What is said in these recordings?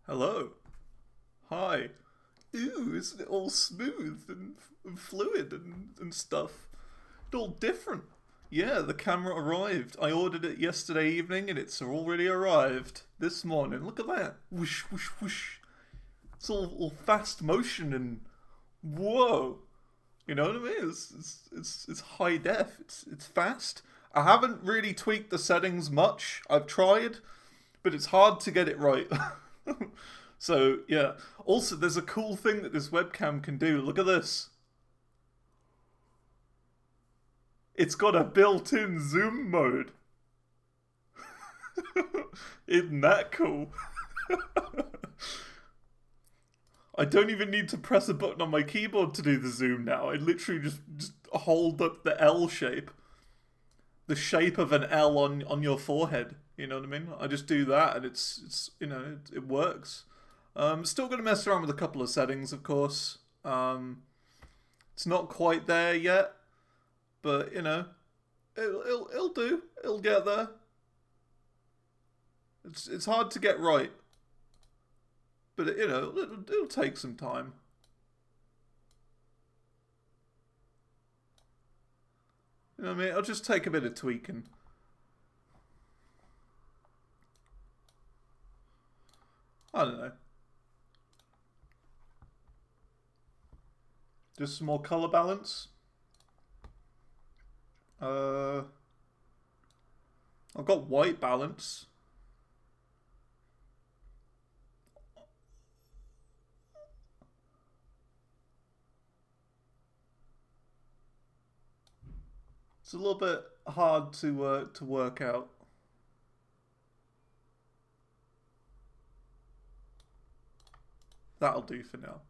Hello. Hi. Ooh, isn't it all smooth and fluid and stuff? It's all different. Yeah, the camera arrived. I ordered it yesterday evening and it's already arrived this morning. Look at that. Whoosh, whoosh, whoosh. It's all fast motion and whoa. You know what I mean? It's high def. It's fast. I haven't really tweaked the settings much. I've tried, but it's hard to get it right. So, yeah. Also, there's a cool thing that this webcam can do. Look at this. It's got a built-in zoom mode. Isn't that cool? I don't even need to press a button on my keyboard to do the zoom now. I literally just hold up the L shape. The shape of an L on your forehead. You know what I mean? I just do that and it's it works. Still going to mess around with a couple of settings, of course. It's not quite there yet, but it'll do. It'll get there. It's hard to get right, but it'll take some time. You know what I mean? It'll just take a bit of tweaking. I don't know. Just some more color balance. I've got white balance. It's a little bit hard to work out. That'll do for now.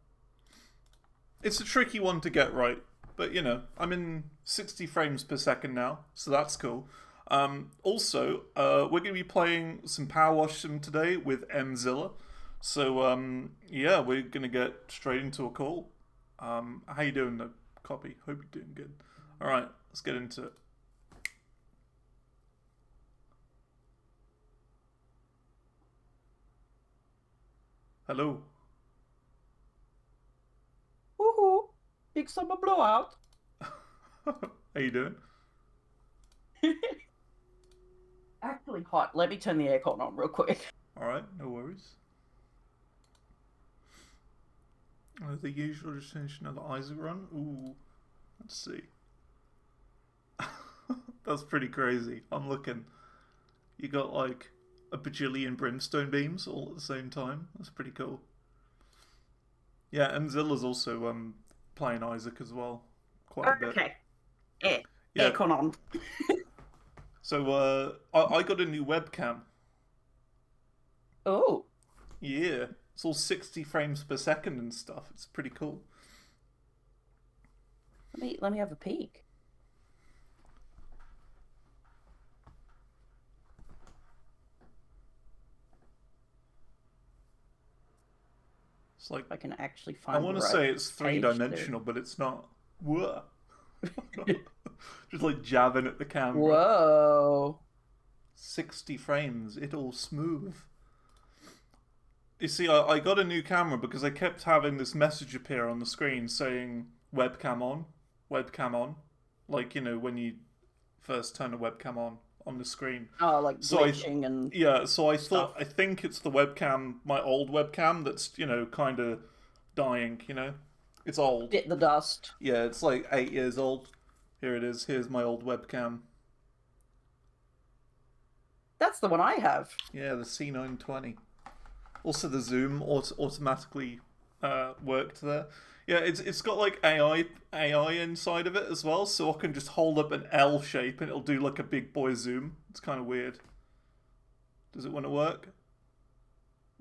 It's a tricky one to get right, but I'm in 60 frames per second now, so that's cool. Also, we're going to be playing some Power Wash Sim today with Emzilla. So, yeah, we're going to get straight into a call. How you doing, though, Copy? Hope you're doing good. Alright, let's get into it. Hello. Woohoo! Big summer blowout. How you doing? Actually hot. Let me turn the aircon on real quick. Alright, no worries. The usual destination of the Isaac run? Ooh, let's see. That's pretty crazy. I'm looking. You got like a bajillion brimstone beams all at the same time. That's pretty cool. Yeah, Emzilla's also playing Isaac as well. Quite a bit. Okay. Yeah. Yeah. Aircon on. So I got a new webcam. Oh. Yeah. It's all 60 frames per second and stuff. It's pretty cool. Let me have a peek. It's like I can actually find. I want to say it's three-dimensional, but it's not. Whoa. Just like jabbing at the camera. Whoa. 60 frames, it all smooth. You see, I got a new camera because I kept having this message appear on the screen saying webcam on, webcam on. Like, when you first turn a webcam on the screen. Oh, like glitching and yeah, so stuff. I think it's the webcam, my old webcam, that's, kind of dying, It's old. Bit the dust. Yeah, it's like 8 years old. Here it is. Here's my old webcam. That's the one I have. Yeah, the C920. Also, the zoom automatically worked there. Yeah, it's got like AI inside of it as well, so I can just hold up an L shape and it'll do like a big boy zoom. It's kind of weird. Does it want to work?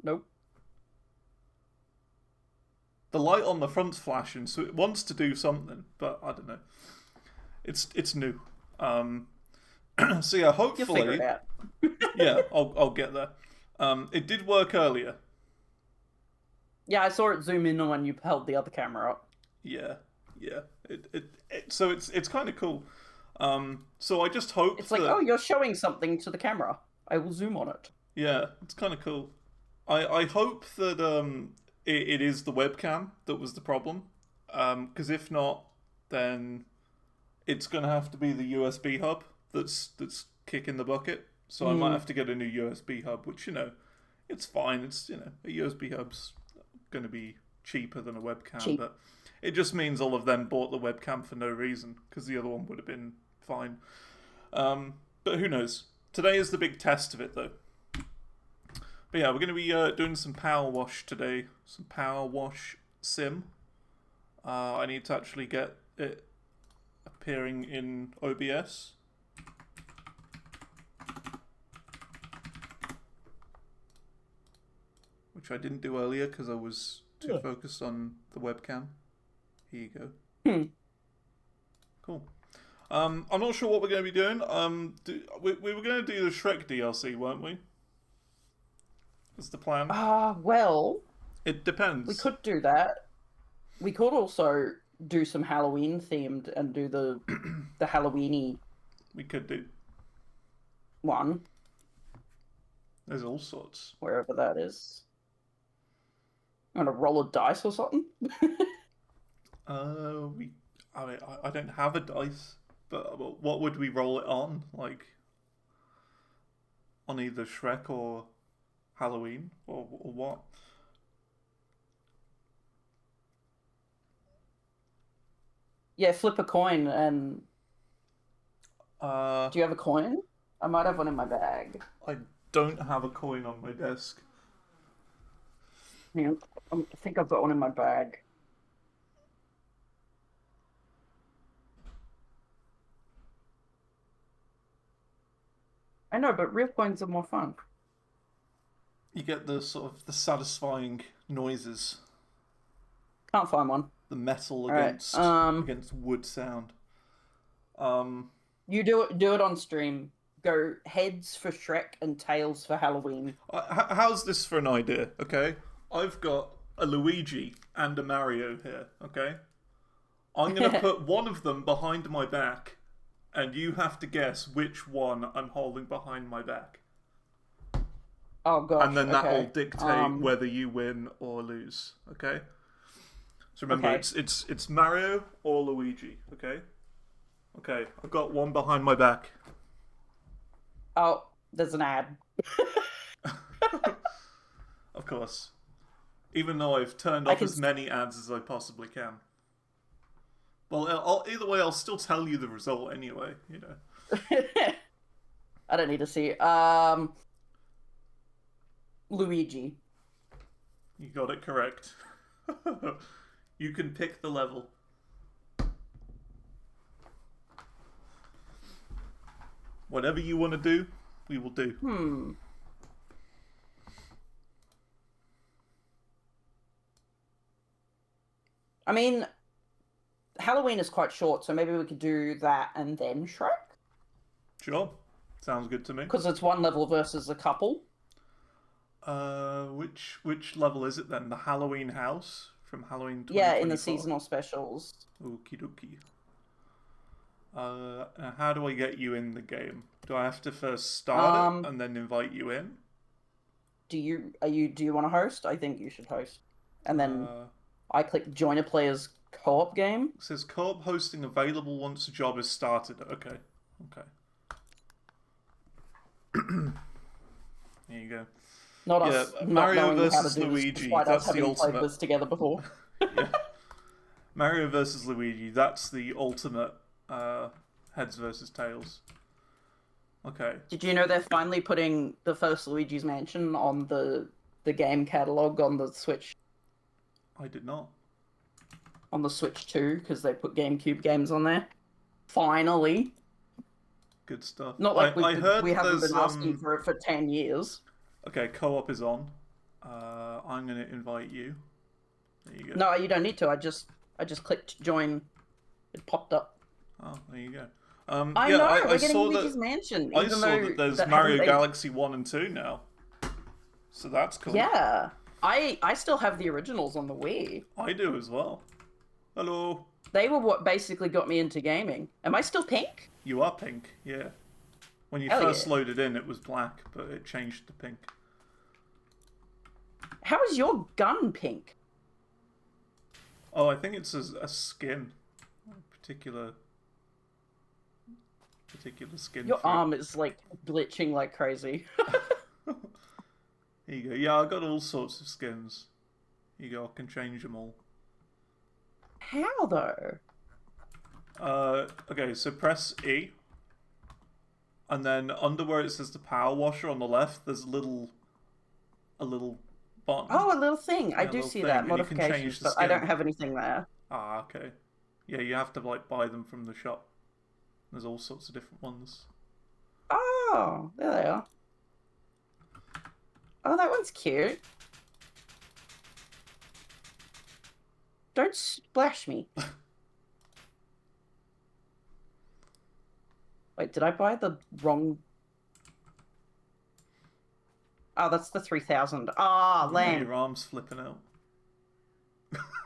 Nope. The light on the front's flashing, so it wants to do something, but I don't know. It's new. So yeah, hopefully. You'll figure it out. Yeah, I'll get there. It did work earlier. Yeah, I saw it zoom in when you held the other camera up. Yeah. So it's kind of cool. So I just hope it's like, oh, you're showing something to the camera. I will zoom on it. Yeah, it's kind of cool. I hope that it is the webcam that was the problem. Because if not, then it's gonna have to be the USB hub that's kicking the bucket. So I might have to get a new USB hub, which it's fine. It's a USB hub's gonna be cheaper than a webcam, Cheap. but it just means all of them bought the webcam for no reason because the other one would have been fine. But who knows? Today is the big test of it, though. But yeah, we're going to be doing some power wash today. Some power wash sim. I need to actually get it appearing in OBS. Which I didn't do earlier because I was too focused on the webcam. Here you go. Cool. I'm not sure what we're going to be doing. We were going to do the Shrek DLC, weren't we? That's the plan. Well, It depends. we could do that. We could also do some Halloween themed and do the Halloweeny We could do. one, There's all sorts. wherever that is. I'm gonna roll a dice or something. I don't have a dice, but what would we roll it on? Like on either Shrek or Halloween or what? Yeah, flip a coin and. Do you have a coin? I might have one in my bag. I don't have a coin on my desk. Hang on. I think I've got one in my bag. I know, but real coins are more fun. You get the sort of the satisfying noises. Can't find one. The metal All against right. against wood sound. You do it on stream. Go heads for Shrek and tails for Halloween. How's this for an idea? Okay, I've got a Luigi and a Mario here. Okay, I'm gonna put one of them behind my back, and you have to guess which one I'm holding behind my back. Oh gosh. And then that okay. will dictate whether you win or lose. Okay. So remember, Okay. it's Mario or Luigi. Okay. Okay, I've got one behind my back. Oh, there's an ad. Of course. Even though I've turned off as many ads as I possibly can. Well, either way, I'll still tell you the result anyway, I don't need to see. Luigi. You got it correct. You can pick the level. Whatever you want to do, we will do. I mean, Halloween is quite short, so maybe we could do that and then Shrek? Sure. Sounds good to me. Because it's one level versus a couple. Which level is it then? The Halloween house from Halloween 2024? Yeah, in the seasonal specials. Okie dokie. How do I get you in the game? Do I have to first start it and then invite you in? Do you want to host? I think you should host. And then I click join a player's co-op game. It says co-op hosting available once the job is started. Okay. There you go. Not us. Mario not versus how to do Luigi. This, despite That's us the having ultimate. played this together before. Yeah. Mario versus Luigi. That's the ultimate heads versus tails. Okay. Did you know they're finally putting the first Luigi's Mansion on the game catalog on the Switch? I did not. On the Switch 2, because they put GameCube games on there. Finally. Good stuff. Not like I heard we haven't been there's, asking for it for 10 years. Okay, co-op is on. I'm going to invite you. There you go. No, you don't need to. I just clicked join. It popped up. Oh, there you go. I know, we're getting Luigi's Mansion. I saw that there's Mario Galaxy 1 and 2 now. So that's cool. Yeah. I still have the originals on the Wii. I do as well. Hello. They were what basically got me into gaming. Am I still pink? You are pink, yeah. When you Hell first yeah. loaded in, it was black, but it changed to pink. How is your gun pink? Oh, I think it's a skin. Particular skin Your for arm is, like, glitching like crazy. Here you go. Yeah, I got all sorts of skins. Here you go, I can change them all. How, though? Okay, so press E. And then under where it says the power washer on the left, there's a little button. Oh, a little thing. I Yeah, a do little see thing, that. and you can change Modifications, the but I skin. don't have anything there. Ah, okay. Yeah, you have to like buy them from the shop. There's all sorts of different ones. Oh, there they are. Oh, that one's cute. Don't splash me. Wait, did I buy the wrong... Oh, that's the 3,000. Ah, Yeah, lame. your arm's flipping out.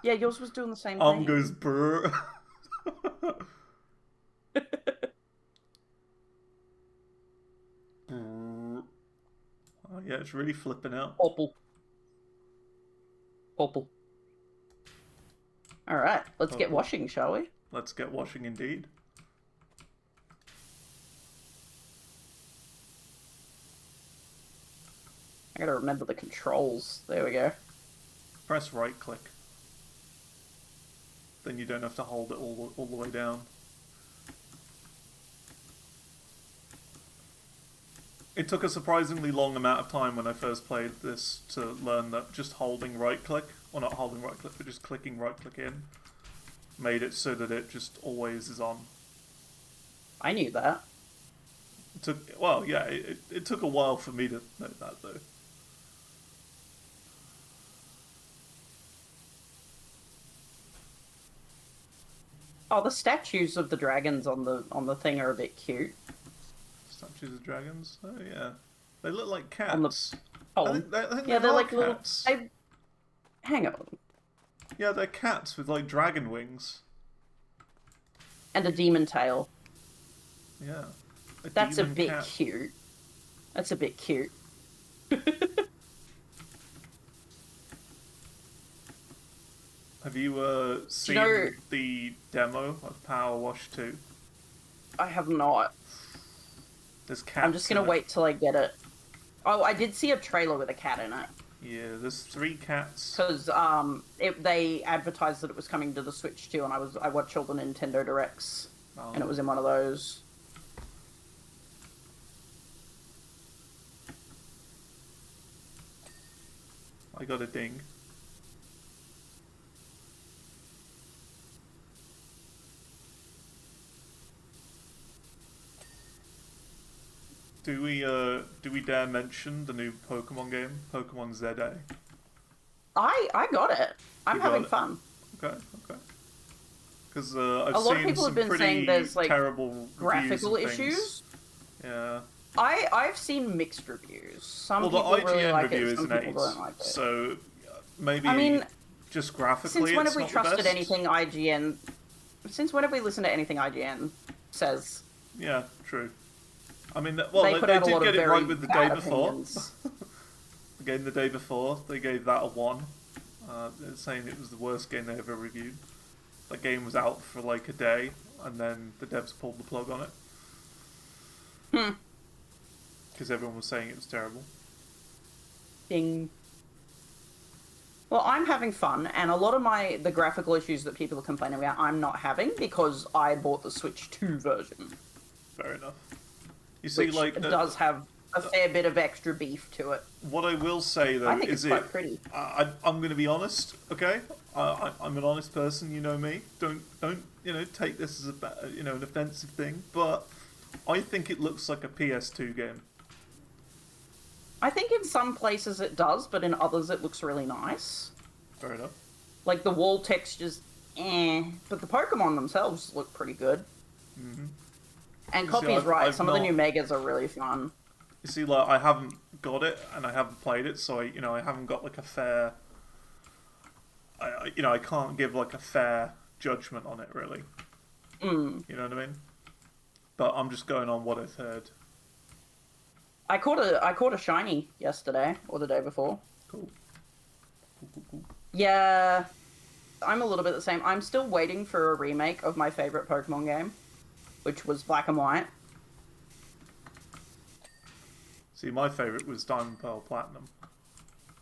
Yeah, yours was doing the same Arm thing. goes brr. Oh yeah, it's really flipping out. Popple. Popple. Alright, let's get washing, shall we? Let's get washing indeed. I gotta remember the controls. There we go. Press right click. Then you don't have to hold it all the way down. It took a surprisingly long amount of time when I first played this to learn that just holding right click, or not holding right click, but just clicking right click in, made it so that it just always is on. I knew that. It took, well, yeah, it took a while for me to know that though. Oh, the statues of the dragons on the thing are a bit cute. Statues of dragons? Oh yeah. They look like cats. Oh, I think yeah, they're like cats. little... Hang on. Yeah, they're cats with like dragon wings. And a demon tail. Yeah. That's a bit cat. cute. That's a bit cute. Have you seen the demo of Power Wash 2? I have not. There's cats. I'm just gonna wait till I get it. Oh, I did see a trailer with a cat in it. Yeah, there's 3 cats. Because they advertised that it was coming to the Switch too, and I watched all the Nintendo Directs, and it was in one of those. I got a ding. Do we dare mention the new Pokemon game, Pokemon ZA? I got it. I'm having fun. Okay. Because I've a lot of seen people have some been pretty saying there's like terrible graphical reviews and things. issues. Yeah. I've seen mixed reviews. Some Well, the people really IGN like review it. is Some an people 8, don't like it. so maybe I mean, just graphically. Since when it's have we not the trusted best. anything IGN? Since when have we listened to anything IGN says? Yeah, true. I mean, well, they they put out a did lot get of it very right with the bad day before. opinions. The game the day before, they gave that a 1. They're saying it was the worst game they ever reviewed. That game was out for like a day, and then the devs pulled the plug on it. Because everyone was saying it was terrible. Ding. Well, I'm having fun, and a lot of the graphical issues that people are complaining about, I'm not having because I bought the Switch 2 version. Fair enough. You see, which like does have a fair bit of extra beef to it. What I will say though I think is it's quite pretty. I'm going to be honest, okay? I'm an honest person, you know me. Don't take this as an offensive thing, but I think it looks like a PS2 game. I think in some places it does, but in others it looks really nice. Fair enough. Like the wall textures, but the Pokemon themselves look pretty good. Mm-hmm. And Copy's right, some of the new Megas are really fun. You see, like, I haven't got it, and I haven't played it, so I haven't got, like, a fair... I can't give, like, a fair judgment on it, really. You know what I mean? But I'm just going on what I've heard. I caught a shiny yesterday, or the day before. Cool. Yeah, I'm a little bit the same. I'm still waiting for a remake of my favorite Pokemon game, which was Black and White. See, my favourite was Diamond, Pearl, Platinum.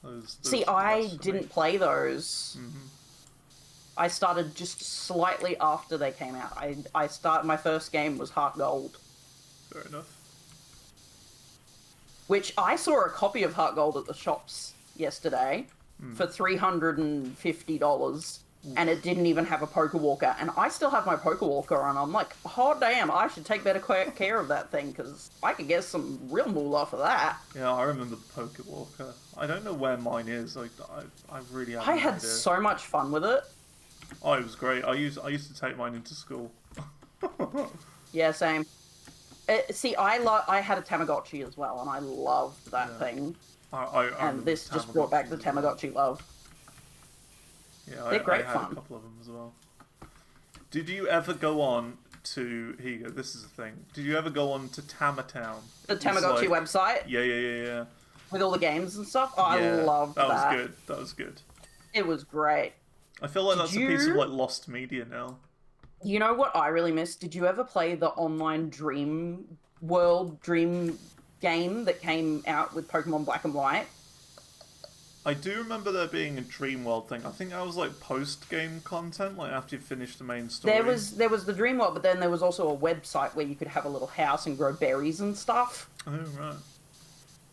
See, Those were the I best for me. didn't play those. Mm-hmm. I started just slightly after they came out. My first game was Heart Gold, Fair enough. which I saw a copy of Heart Gold at the shops yesterday for $350, and it didn't even have a Pokewalker. And I still have my Pokewalker, and I'm like, oh damn, I should take better care of that thing because I could get some real moolah for that. Yeah, I remember the Pokewalker. I don't know where mine is. I really have I no had idea. so much fun with it. Oh, it was great. I used to take mine into school. Yeah, same. See, I had a Tamagotchi as well, and I loved that thing. I And this just brought back the Tamagotchi love. Yeah, They're great I had fun. a couple of them as well. Did you ever go on to... Here you go, this is the thing. Did you ever go on to Tamatown? The Tamagotchi website Yeah. with all the games and stuff. Oh, Yeah, I loved that. That was good. That was good. It was great. I feel like that's a piece of like lost media now. You know what I really miss? Did you ever play the online Dream game that came out with Pokemon Black and White? I do remember there being a Dream World thing. I think that was like post-game content, like after you finished the main story. There was the Dream World, but then there was also a website where you could have a little house and grow berries and stuff. Oh, right.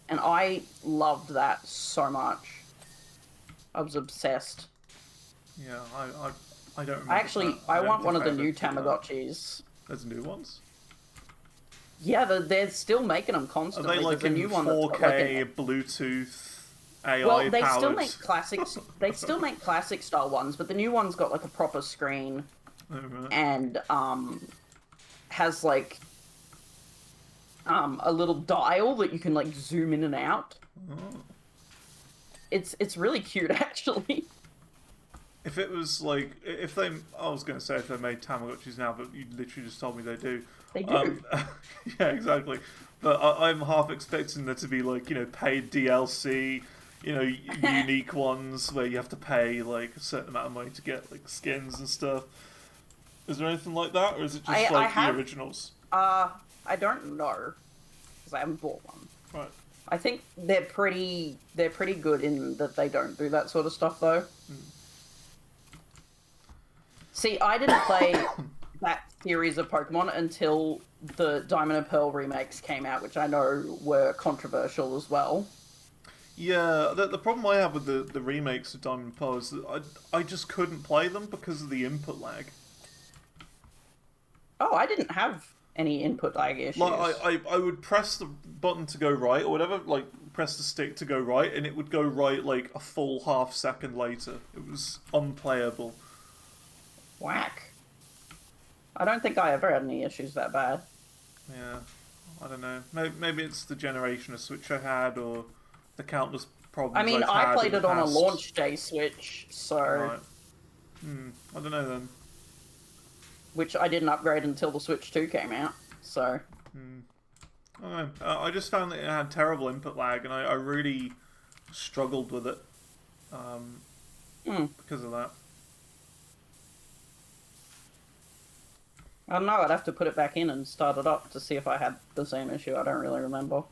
And I loved that so much. I was obsessed. Yeah, I don't remember. I want one of the new Tamagotchis. There's new ones? Yeah, they're still making them Are constantly. they like There's a in new one that's 4K, got, like, Bluetooth, AI well, they powered? still make classics. They still make classic style ones, but the new one's got like a proper screen Oh, right. and has like a little dial that you can like zoom in and out. Oh. It's really cute actually. If it was like, if they, I was going to say if they made Tamagotchis now, but you literally just told me they do. They do. Yeah, exactly. But I'm half expecting there to be like, you know, paid DLC, you know, unique ones where you have to pay like a certain amount of money to get like skins and stuff. Is there anything like that, or is it just the originals? I don't know because I haven't bought one. Right. I think they're pretty good in that they don't do that sort of stuff though. See, I didn't play that series of Pokemon until the Diamond and Pearl remakes came out, which I know were controversial as well. Yeah, the problem I have with the remakes of Diamond and Pearl is that I just couldn't play them because of the input lag. Oh, I didn't have any input lag issues. Like, I would press the button to go right, or whatever, like, press the stick to go right, and it would go right, like, a full half second later. It was unplayable. Whack. I don't think I ever had any issues that bad. Yeah, I don't know. Maybe it's the generation of Switch I had, or the countless problems I mean, I've I had played in it the on a past. launch day Switch, so... Right. I don't know then. Which I didn't upgrade until the Switch 2 came out, so... I don't know. I just found that it had terrible input lag, and I really struggled with it because of that. I don't know, I'd have to put it back in and start it up to see if I had the same issue. I don't really remember.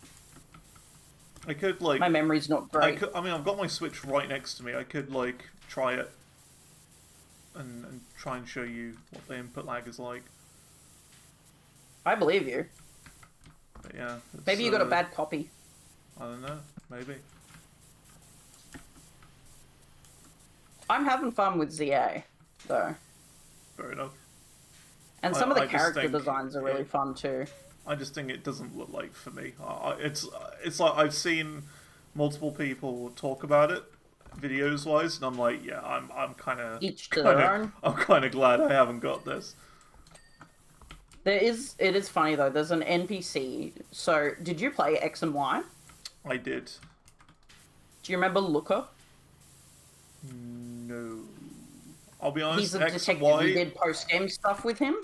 I could, like... My memory's not great. I mean, I've got my Switch right next to me. I could, like, try it and try and show you what the input lag is like. I believe you. But yeah. Maybe you got a bad copy. I don't know. Maybe. I'm having fun with ZA, though. Fair enough. And some of the I just character think designs are really fun, too. I just think it doesn't look like for me. It's like I've seen multiple people talk about it, videos wise, and I'm like, yeah, I'm kind of Each to their own. I'm kind of glad I haven't got this. It is funny, though. There's an NPC. So, did you play X and Y? I did. Do you remember Looker? No. I'll be honest. He's a X and detective. Y, You did post-game stuff with him?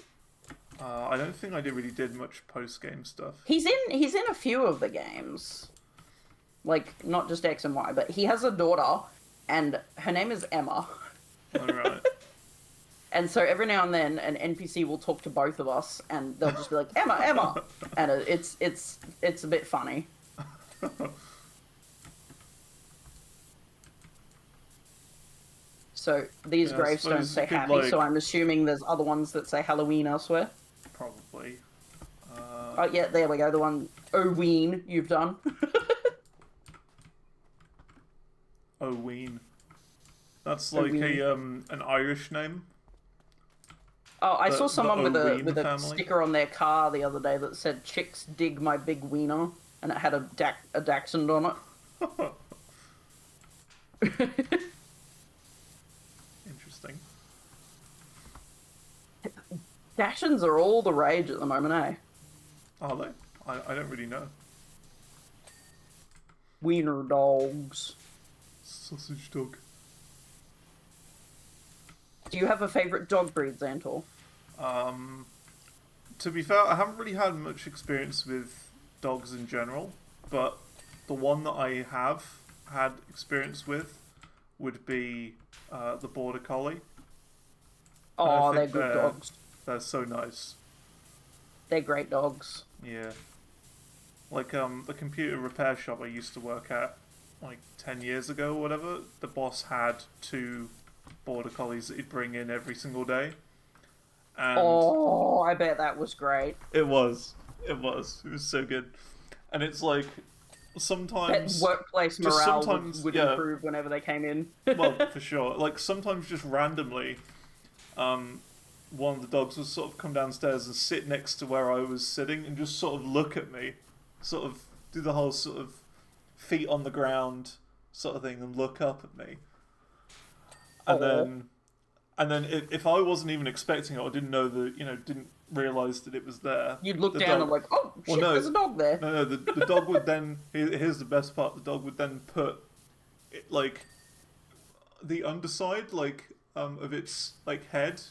I don't think I really did much post-game stuff. He's in a few of the games. Like, not just X and Y, but he has a daughter, and her name is Emma. All right. And so every now and then, an NPC will talk to both of us, and they'll just be like, "Emma, Emma," and it's a bit funny. So these Yeah, I gravestones suppose say you could, happy, like, so I'm assuming there's other ones that say Halloween elsewhere. probably. Oh yeah, there we go. The one Oween you've done. Oween. That's like Oween. an Irish name. Oh, I saw The someone with Oween a family. sticker on their car the other day that said "Chicks dig my big wiener," and it had a dachshund on it. Interesting. Dachshunds are all the rage at the moment, eh? Are they? I don't really know. Wiener dogs. Sausage dog. Do you have a favourite dog breed, Xantor? To be fair, I haven't really had much experience with dogs in general, but the one that I have had experience with would be the Border Collie. And I Oh, they're think good dogs. They're so nice. They're great dogs. Yeah. Like the computer repair shop I used to work at like 10 years ago or whatever, the boss had 2 Border Collies that he'd bring in every single day. And Oh, I bet that was great. it was. It was so good. And it's like That sometimes workplace just morale sometimes, would yeah. improve whenever they came in. Well, for sure. Like sometimes just randomly, one of the dogs would sort of come downstairs and sit next to where I was sitting and just sort of look at me, sort of do the whole sort of feet on the ground sort of thing and look up at me. And then if I wasn't even expecting it or didn't know didn't realise that it was there. You'd look the down dog, and like, oh shit, there's a dog there. No, the dog would then. Here's the best part. The dog would then put, like, the underside, like, of its like head.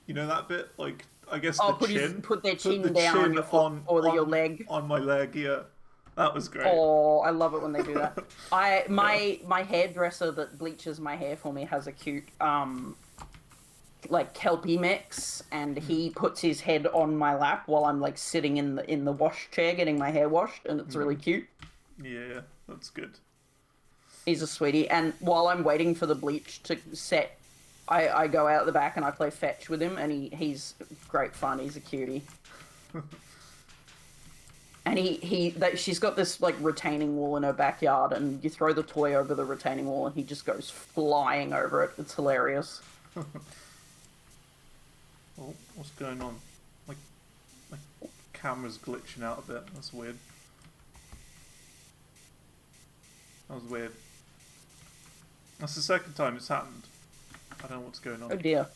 You know that bit, like I guess Oh, the chin. put their Put chin the down chin on your foot or your leg. on my leg. Yeah, that was great. Oh, I love it when they do that. My hairdresser that bleaches my hair for me has a cute like Kelpie mix, and he puts his head on my lap while I'm like sitting in the wash chair getting my hair washed, and it's really cute. Yeah, that's good. He's a sweetie, and while I'm waiting for the bleach to set, I go out the back and I play fetch with him, and he's great fun. He's a cutie. And she's got this like retaining wall in her backyard, and you throw the toy over the retaining wall, and he just goes flying over it. It's hilarious. Oh, what's going on? My camera's glitching out a bit. That's weird. That was weird. That's the second time it's happened. I don't know what's going on. Oh dear.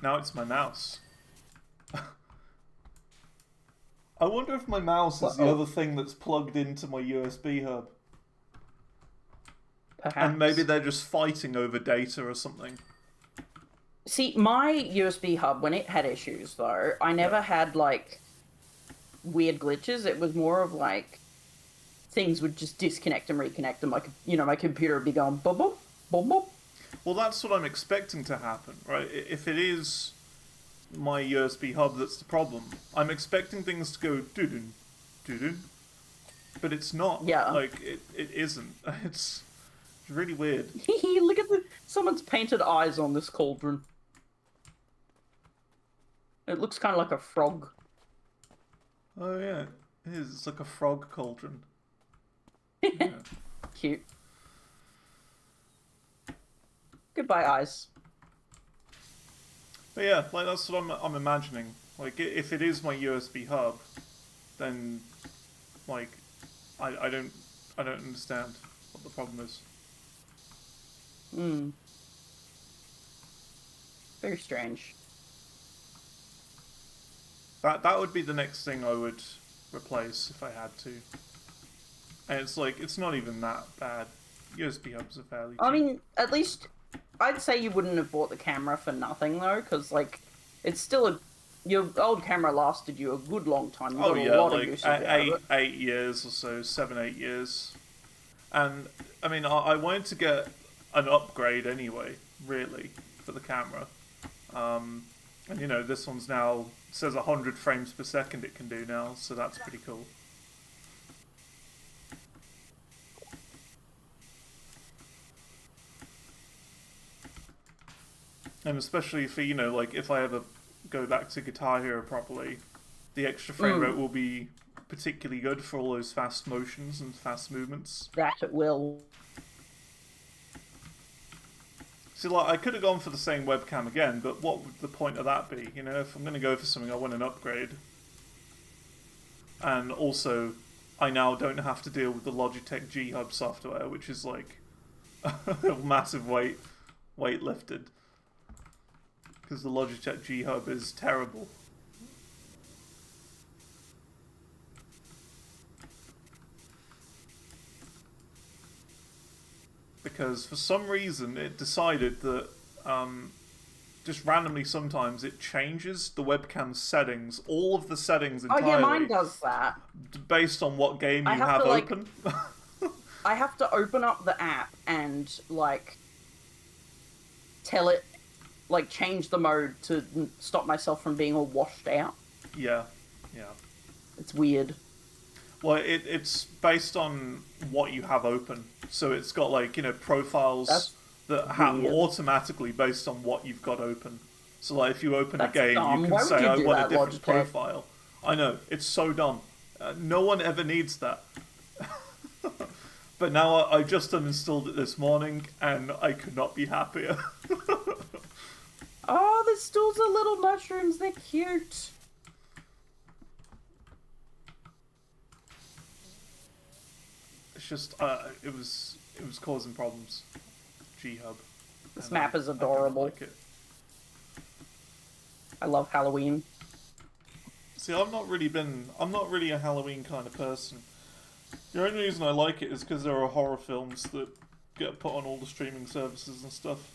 Now it's my mouse. I wonder if my mouse is the other thing that's plugged into my USB hub. Perhaps. And maybe they're just fighting over data or something. See, my USB hub, when it had issues, though, I never had, like, weird glitches. It was more of, like, things would just disconnect and reconnect, and, my computer would be going, boop, boop, boop, boop. Well, that's what I'm expecting to happen, right? If it is my USB hub that's the problem, I'm expecting things to go doo-doo, doo-doo, but it's not. Yeah. Like, it isn't. It's really weird. Look at someone's painted eyes on this cauldron. It looks kind of like a frog. Oh, yeah. It is. It's like a frog cauldron. Yeah. Cute. Goodbye, eyes. But yeah, like that's what I'm imagining. Like if it is my USB hub, then like I don't understand what the problem is. Hmm. Very strange. That would be the next thing I would replace if I had to. And it's like it's not even that bad. USB hubs are fairly cheap. I mean, at least I'd say you wouldn't have bought the camera for nothing though, because like it's still your old camera lasted you a good long time. You got a lot of usage out of it. 8 years or so, 7, 8 years. And I mean, I wanted to get an upgrade anyway, really, for the camera. And you know, this one's now says 100 frames per second it can do now, so that's pretty cool. And especially for, you know, like if I ever go back to Guitar Hero properly, the extra frame rate will be particularly good for all those fast motions and fast movements. That it will. See, like, I could have gone for the same webcam again, but what would the point of that be? You know, if I'm going to go for something, I want an upgrade. And also, I now don't have to deal with the Logitech G Hub software, which is like a massive weight lifted. Because the Logitech G Hub is terrible. Because for some reason it decided that just randomly sometimes it changes the webcam settings, all of the settings entirely. Oh yeah, mine does that. Based on what game you have open. I have to open up the app and like tell it, like change the mode to stop myself from being all washed out. Yeah, yeah. It's weird. Well, it's based on what you have open. So it's got, like, you know, profiles that happen automatically based on what you've got open. So, like, if you open a game, you can say, I want a different profile. I know, it's so dumb. No one ever needs that. But now I just uninstalled it this morning, and I could not be happier. Oh, the stools are little mushrooms. They're cute. It's just, it was causing problems. G-Hub. This map is adorable. I love Halloween. See, I'm not really a Halloween kind of person. The only reason I like it is because there are horror films that get put on all the streaming services and stuff.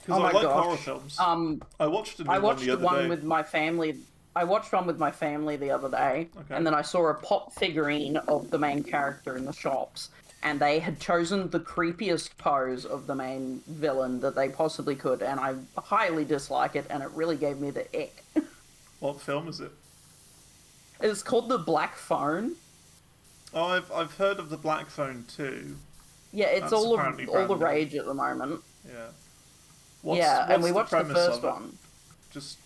Because I like horror films. I watched one with my family. I watched one with my family the other day, and then I saw a pop figurine of the main character in the shops, and they had chosen the creepiest pose of the main villain that they possibly could, and I highly dislike it, and it really gave me the ick. What film is it? It's called The Black Phone. Oh, I've heard of The Black Phone too. Yeah, it's all the rage at the moment. Yeah. And we watched the first one. Just.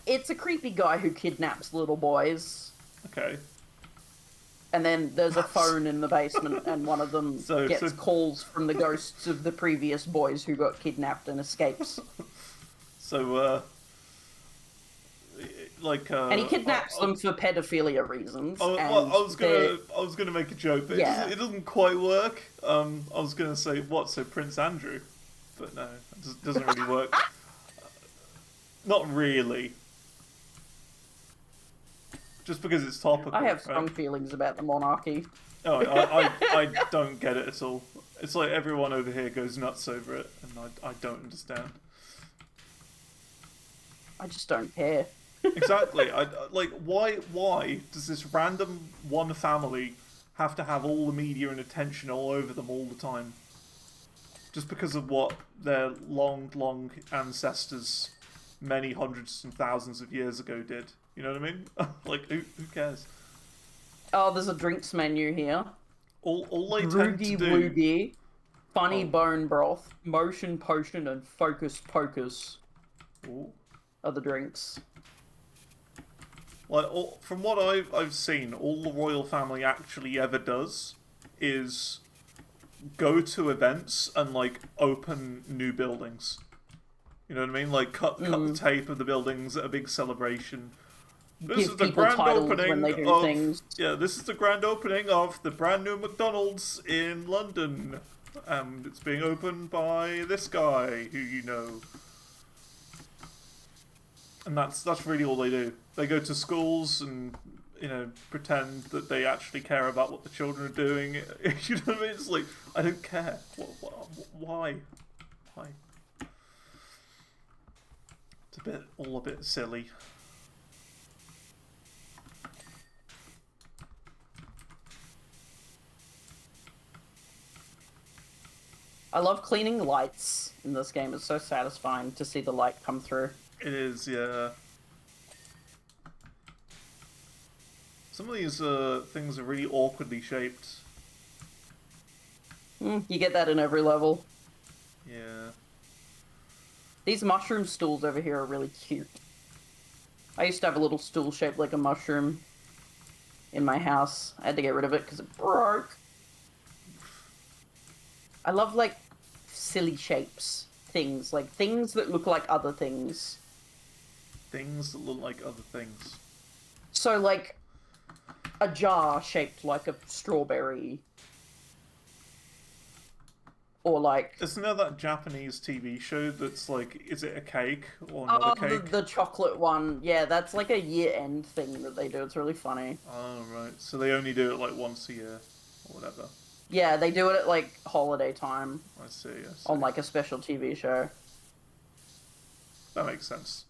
It's a creepy guy who kidnaps little boys. Okay. And then there's a phone in the basement, and one of them gets calls from the ghosts of the previous boys who got kidnapped and escapes. And he kidnaps them for pedophilia reasons. I was gonna make a joke, but it doesn't quite work. I was gonna say Prince Andrew, but no, it doesn't really work. Not really. Just because it's topical. I have strong feelings about the monarchy. Oh, I don't get it at all. It's like everyone over here goes nuts over it, and I don't understand. I just don't care. Exactly. Why does this random one family have to have all the media and attention all over them all the time? Just because of what their long ancestors, many hundreds and thousands of years ago, did. You know what I mean? Like, who cares? Oh, there's a drinks menu here. All they tend to do... Woogie, funny bone broth, motion potion, and focus pocus are the drinks. Like, from what I've seen, all the royal family actually ever does is go to events and, like, open new buildings. You know what I mean? Like, cut the tape of the buildings at a big celebration. This is the grand opening this is the grand opening of the brand new McDonald's in London. And it's being opened by this guy who you know. And that's really all they do. They go to schools and, you know, pretend that they actually care about what the children are doing. You know what I mean? It's like, I don't care. Why? It's all a bit silly. I love cleaning lights in this game. It's so satisfying to see the light come through. It is, yeah. Some of these things are really awkwardly shaped. You get that in every level. Yeah. These mushroom stools over here are really cute. I used to have a little stool shaped like a mushroom in my house. I had to get rid of it because it broke. I love, like, silly shapes. Things that look like other things. Things that look like other things. So, like, a jar shaped like a strawberry. Or, like... Isn't there that Japanese TV show that's like, is it a cake or not a cake? The chocolate one. Yeah, that's like a year-end thing that they do. It's really funny. Oh, right. So they only do it, like, once a year, or whatever. Yeah, they do it at, like, holiday time. I see. On, like, a special TV show. That makes sense.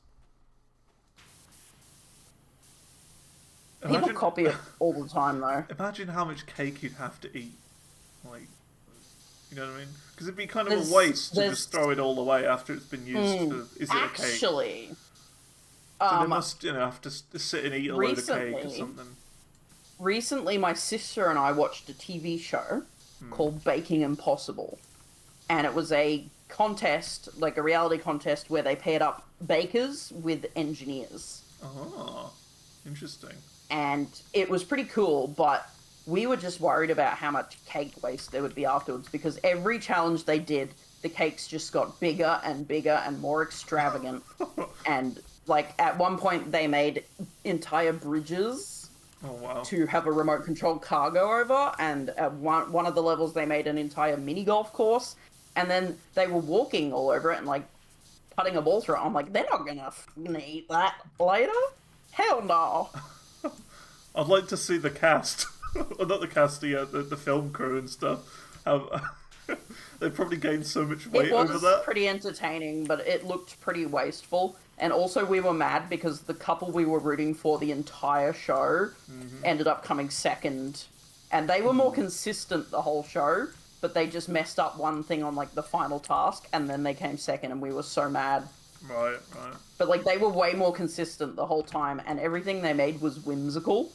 People copy it all the time, though. Imagine how much cake you'd have to eat. Like, you know what I mean? Because it'd be kind of a waste to just throw it all away after it's been used for... Is it a cake? Actually... So they must, have to sit and eat a load of cake or something. Recently, my sister and I watched a TV show called Baking Impossible. And it was a contest, like a reality contest, where they paired up bakers with engineers. Oh, interesting. And it was pretty cool, but we were just worried about how much cake waste there would be afterwards, because every challenge they did, the cakes just got bigger and bigger and more extravagant. And, like, at one point they made entire bridges to have a remote controlled car go over, and at one of the levels they made an entire mini golf course, and then they were walking all over it and, like, putting a ball through it. I'm like, they're not gonna eat that later? Hell no. I'd like to see the cast. Well, not the cast, the film crew and stuff. They probably gained so much weight over that. It was pretty entertaining, but it looked pretty wasteful. And also we were mad because the couple we were rooting for the entire show ended up coming second. And they were more consistent the whole show, but they just messed up one thing on, like, the final task, and then they came second, and we were so mad. Right. But, like, they were way more consistent the whole time, and everything they made was whimsical.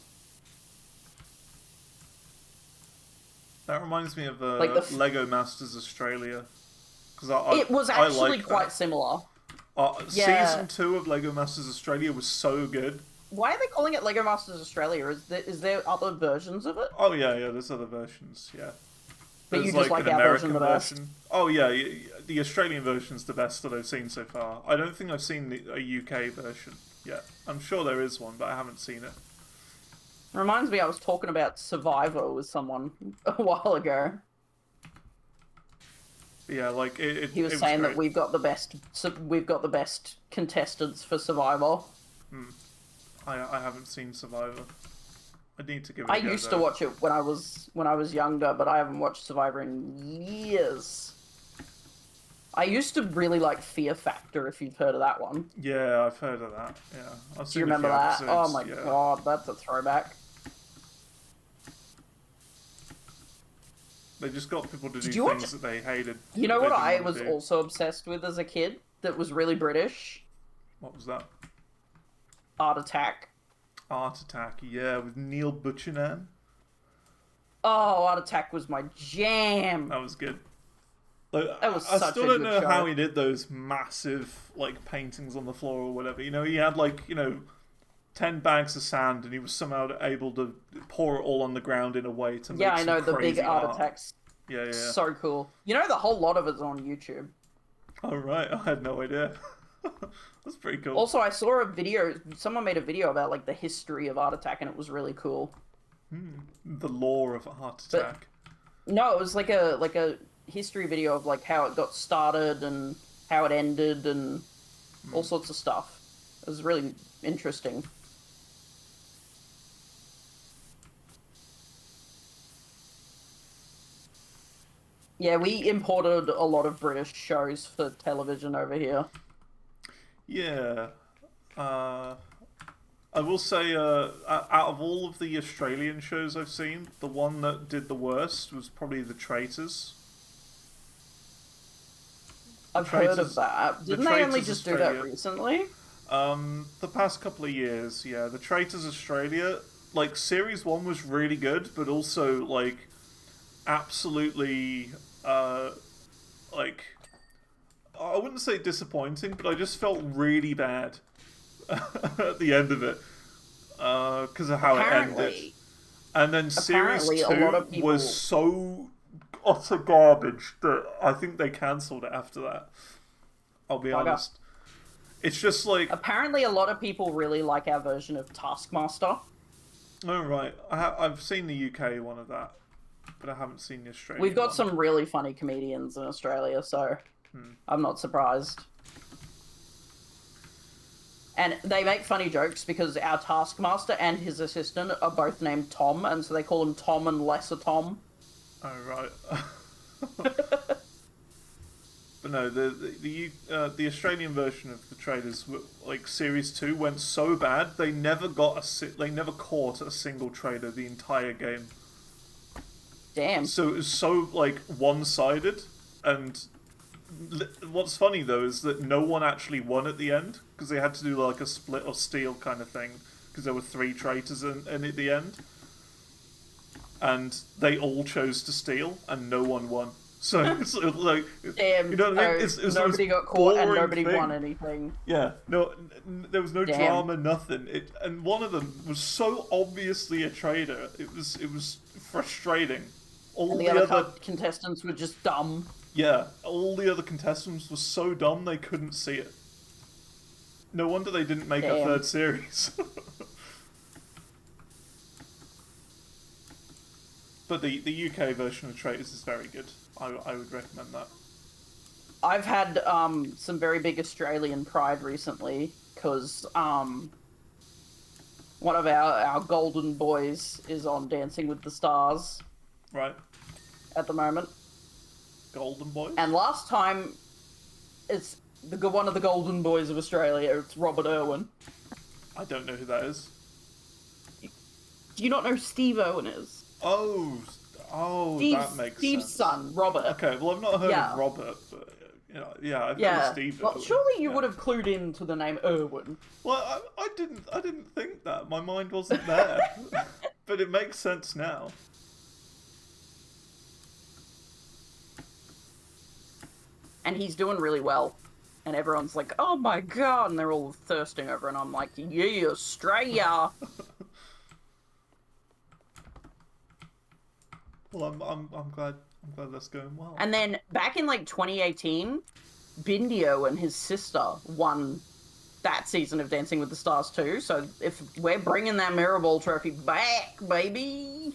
That reminds me of like Lego Masters Australia. It was actually quite similar. Season 2 of Lego Masters Australia was so good. Why are they calling it Lego Masters Australia? Is there other versions of it? Oh yeah, there's other versions, yeah. But you just like our version the best? Oh yeah, the Australian version's the best that I've seen so far. I don't think I've seen a UK version yet. I'm sure there is one, but I haven't seen it. Reminds me, I was talking about Survivor with someone a while ago. Yeah, like he was saying that we've got the best contestants for Survivor. I haven't seen Survivor. I need to give it a go. I used to watch it when I was younger, but I haven't watched Survivor in years. I used to really like Fear Factor, if you've heard of that one. Yeah, I've heard of that. Yeah, Do you remember that? Oh my god, that's a throwback. They just got people to do things that they hated. You know what I was also obsessed with as a kid that was really British? What was that? Art Attack. Art Attack, yeah, with Neil Buchanan. Oh, Art Attack was my jam. That was good. Like, that was such a good show. I still don't know how he did those massive, like, paintings on the floor or whatever. You know, he had, like, 10 bags of sand, and he was somehow able to pour it all on the ground in a way to make I know, the crazy big art attacks. Yeah. So cool. You know, the whole lot of it's on YouTube. Oh, right. I had no idea. That's pretty cool. Also, I saw a video, someone made a video about, like, the history of Art Attack, and it was really cool. The lore of Art Attack. No, it was like a history video of, like, how it got started and how it ended and all sorts of stuff. It was really interesting. Yeah, we imported a lot of British shows for television over here. Yeah. I will say, out of all of the Australian shows I've seen, the one that did the worst was probably The Traitors. I've heard of that. Didn't they only Traitors just do that Australia. recently? The past couple of years, yeah. The Traitors Australia, like, Series 1 was really good, but also, like, absolutely, like, I wouldn't say disappointing, but I just felt really bad at the end of it, because of how it ended. Apparently, And then Series apparently, a 2 lot of people. was so utter garbage that I think they cancelled it after that. I'll be Bugger. honest. It's just like... Apparently, a lot of people really like our version of Taskmaster. Oh, right. I've seen the UK one of that, but I haven't seen the Australian We've got one. some really funny comedians in Australia, so I'm not surprised. And they make funny jokes because our Taskmaster and his assistant are both named Tom, and so they call him Tom and Lesser Tom. Oh, right. But no, the Australian version of the Traders, like Series 2, went so bad they never caught a single trader the entire game. Damn. So it was so like one-sided, and what's funny though is that no one actually won at the end because they had to do like a split or steal kind of thing because there were 3 traitors in at the end, and they all chose to steal and no one won. So it's like, Damn, you know what I mean? so nobody got caught and nobody won thing. anything. Yeah, no, there was no Damn. drama, nothing. And one of them was so obviously a traitor. It was frustrating. All And the other contestants were just dumb. yeah, all the other contestants were so dumb they couldn't see it. No wonder they didn't make a Damn. 3rd series. But the UK version of Traitors is very good. I would recommend that. I've had some very big Australian pride recently because one of our golden boys is on Dancing with the Stars Right. at the moment. Golden Boys? And last time, it's one of the golden boys of Australia. It's Robert Irwin. I don't know who that is. Do you not know who Steve Irwin is? Oh, that makes Steve's sense. son, Robert. Okay, well, I've not heard Yeah. of Robert, but yeah, I've heard Yeah. of Steve. Well, Irwin. surely you Yeah. would have clued in to the name Irwin. Well, I didn't think that. My mind wasn't there, but it makes sense now. And he's doing really well. And everyone's like, oh my god, and they're all thirsting over, and I'm like, yeah, Australia. Well, I'm glad that's going well. And then back in like 2018, Bindio and his sister won that season of Dancing with the Stars too. So if we're bringing that Mirror Ball trophy back, baby.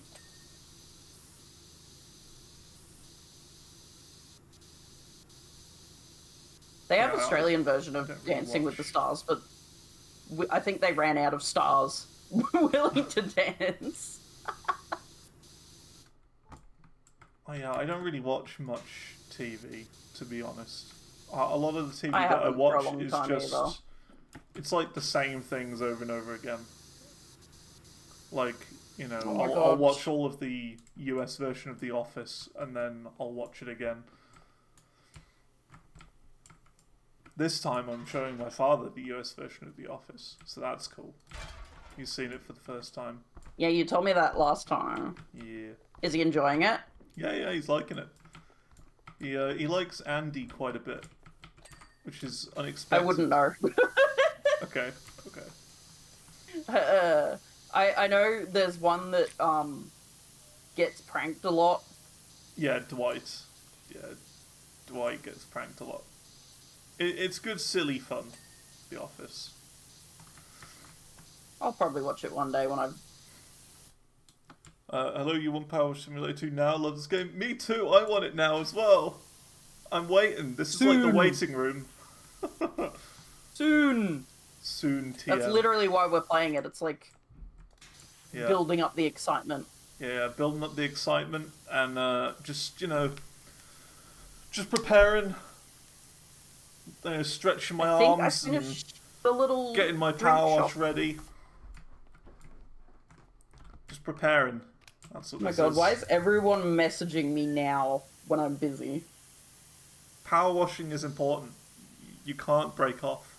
They have Yeah, Australian version I of don't really Dancing with watch. the Stars, but I think they ran out of stars willing to dance. Oh, yeah, I don't really watch much TV, to be honest. A lot of the TV I that I haven't for a watch long is time just... either. It's like the same things over and over again. Like, you know, Oh my I'll God. watch all of the US version of The Office, and then I'll watch it again. This time I'm showing my father the US version of The Office, so that's cool. He's seen it for the first time. Yeah, you told me that last time. Yeah. Is he enjoying it? Yeah, he's liking it. He likes Andy quite a bit, which is unexpected. I wouldn't know. Okay. I know there's one that gets pranked a lot. Yeah, Dwight. Yeah, Dwight gets pranked a lot. It's good, silly fun, The Office. I'll probably watch it one day when I've... Hello, you want Power Simulator 2 now? Love this game. Me too, I want it now as well. I'm waiting. This is like the Soon. waiting room. Soon! Soon, TM. That's literally why we're playing it. It's like Yeah. building up the excitement. Yeah, building up the excitement and just, you know, just preparing. You know, stretching my I think I arms and finished the little getting my drink power shop. wash ready. Just preparing. That's what Oh my this god, is. why is everyone messaging me now when I'm busy? Power washing is important. You can't break off.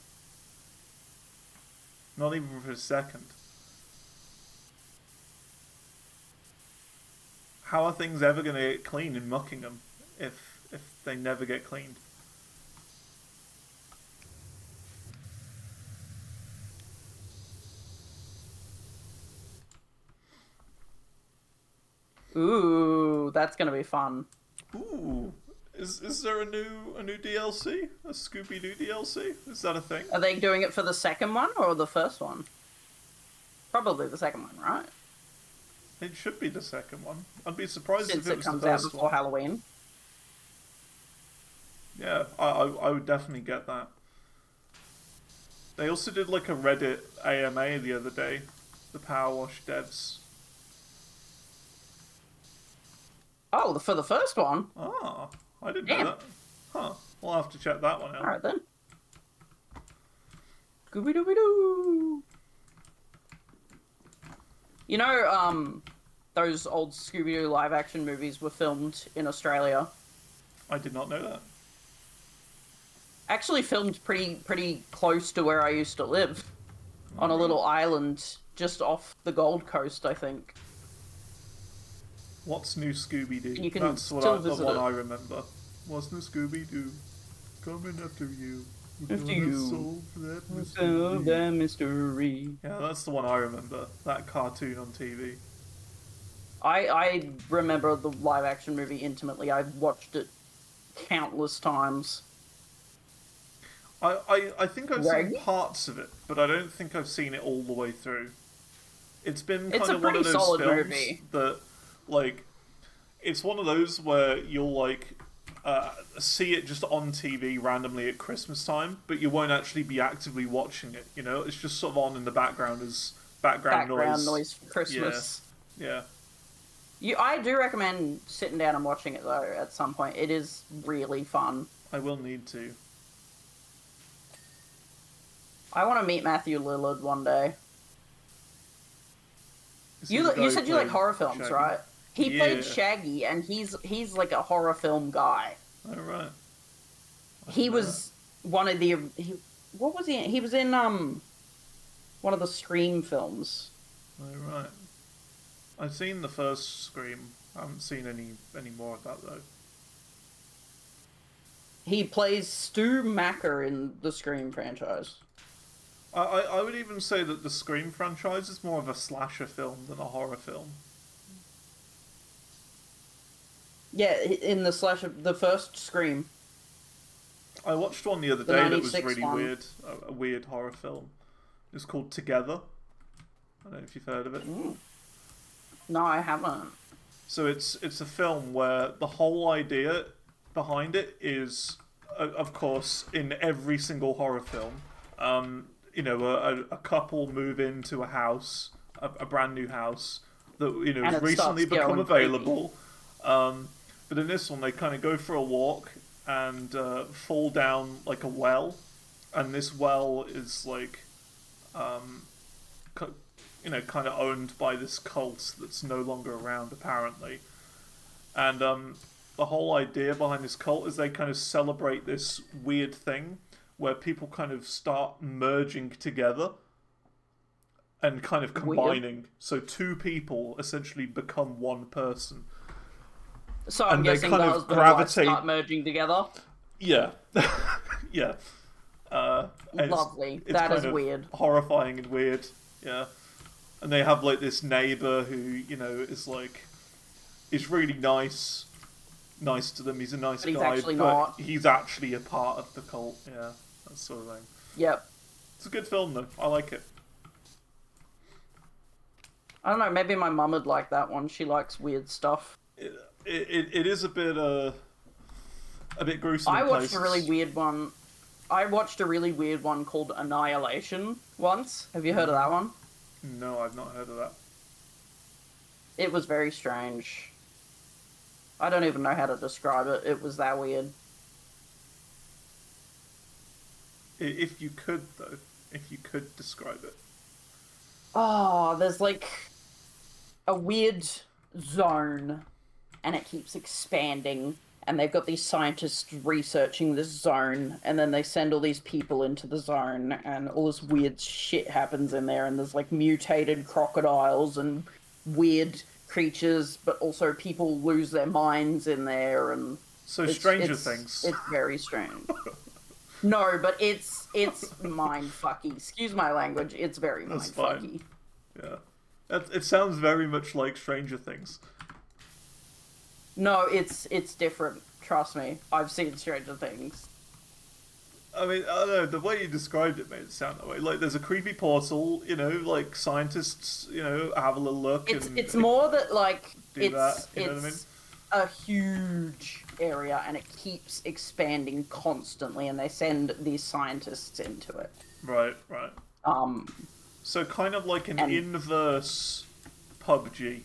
Not even for a second. How are things ever going to get clean in Muckingham if they never get cleaned? Ooh, that's gonna be fun. Ooh, is there a new DLC? A Scooby Doo DLC? Is that a thing? Are they doing it for the second one or the first one? Probably the second one, right? It should be the second one. I'd be surprised Since if it it was comes the out first before one. Halloween. Yeah, I would definitely get that. They also did like a Reddit AMA the other day. The Power Wash devs. Oh, for the first one? Ah, I didn't Damn. know that. Huh. We'll have to check that one out. Alright then. Scooby-Dooby-Doo! You know, those old Scooby-Doo live-action movies were filmed in Australia. I did not know that. Actually filmed pretty close to where I used to live. On a little island just off the Gold Coast, I think. What's new Scooby Doo? You can That's still the visit one it. I remember. What's new Scooby Doo? Coming after you. We're After gonna you. solve that Oh, mystery. that mystery. Yeah, that's the one I remember. That cartoon on TV. I remember the live-action movie intimately. I've watched it countless times. I think I've Greg? seen parts of it, but I don't think I've seen it all the way through. It's been It's kind a of one pretty of those solid films movie. that, like, it's one of those where you'll, like, see it just on TV randomly at Christmas time, but you won't actually be actively watching it, you know? It's just sort of on in the background as background Noise for Christmas. Yeah. I do recommend sitting down and watching it, though, at some point. It is really fun. I will need to. I want to meet Matthew Lillard one day. Is he the guy You who said you like played horror films, Shaggy? right? He Yeah. played Shaggy, and he's like a horror film guy. Oh, right. He was one of the... what was he in? He was in, one of the Scream films. Oh, right. I've seen the first Scream. I haven't seen any more of that, though. He plays Stu Macker in the Scream franchise. I would even say that the Scream franchise is more of a slasher film than a horror film. Yeah, in the first Scream. I watched one the other The day that was 96 really one. weird. A weird horror film. It's called Together. I don't know if you've heard of it. No, I haven't. So it's a film where the whole idea behind it is, of course, in every single horror film, you know, a couple move into a house, a brand new house that, you know, And has it recently starts become going creepy. available. But in this one, they kind of go for a walk and fall down like a well, and this well is like, you know, kind of owned by this cult that's no longer around apparently, and the whole idea behind this cult is they kind of celebrate this weird thing where people kind of start merging together and kind of combining. So two people essentially become one person. So I'm And they guessing kind of those the wives gravitate- start merging together. Yeah. Yeah. And Lovely. It's That kind is of weird. horrifying and weird. Yeah. And they have like this neighbor who, you know, is really nice to them. He's a nice But he's guy, actually but not. he's actually a part of the cult. Yeah, that sort of thing. Yep. It's a good film though. I like it. I don't know, maybe my mum would like that one. She likes weird stuff. It is a bit gruesome. I in watched places. a really weird one. I watched a really weird one called Annihilation once. Have you heard of that one? No, I've not heard of that. It was very strange. I don't even know how to describe it. It was that weird. If you could though, if you could describe it. Oh, there's like a weird zone, and it keeps expanding, and they've got these scientists researching this zone, and then they send all these people into the zone, and all this weird shit happens in there, and there's like mutated crocodiles and weird creatures, but also people lose their minds in there, and So Stranger Things. It's very strange. No, but it's mind fucky. Excuse my language. It's very mind fucky. Yeah, it sounds very much like Stranger Things. No, it's different. Trust me. I've seen Stranger Things. I mean, I don't know, the way you described it made it sound that way. Like, there's a creepy portal, you know, like, scientists, you know, have a little look. It's more that, like, you know what I mean? a huge area, and it keeps expanding constantly, and they send these scientists into it. Right. So kind of like an inverse PUBG,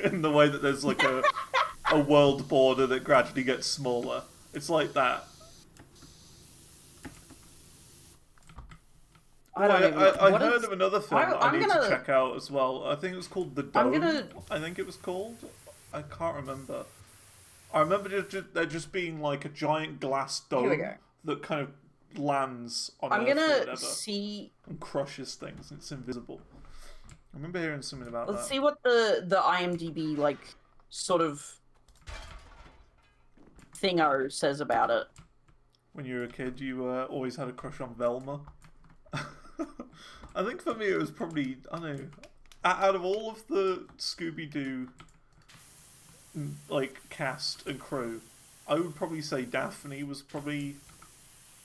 in the way that there's, like, a world border that gradually gets smaller. It's like that. I heard of another film I need to check out as well. I think it was called The Dome. I think it was called. I can't remember. I remember there just being like a giant glass dome that kind of lands on Earth or whatever, and crushes things, and it's invisible. I remember hearing something about that. Let's see what the IMDb like sort of thingo says about it. When you were a kid, you always had a crush on Velma. I think for me it was probably, I don't know, out of all of the Scooby-Doo like cast and crew, I would probably say Daphne was probably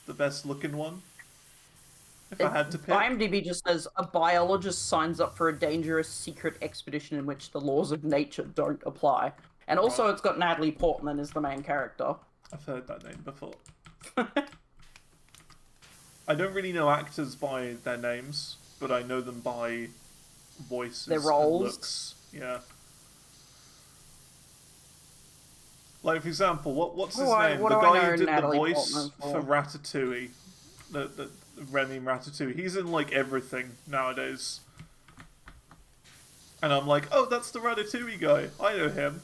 the best looking one, if I had to pick. IMDb just says a biologist signs up for a dangerous secret expedition in which the laws of nature don't apply, and also it's got Natalie Portman as the main character. I've heard that name before. I don't really know actors by their names, but I know them by voices, their roles, and looks. Yeah. Like, for example, what's his name? The guy who did the voice for Ratatouille, the Remy Ratatouille. He's in like everything nowadays, and I'm like, oh, that's the Ratatouille guy. I know him.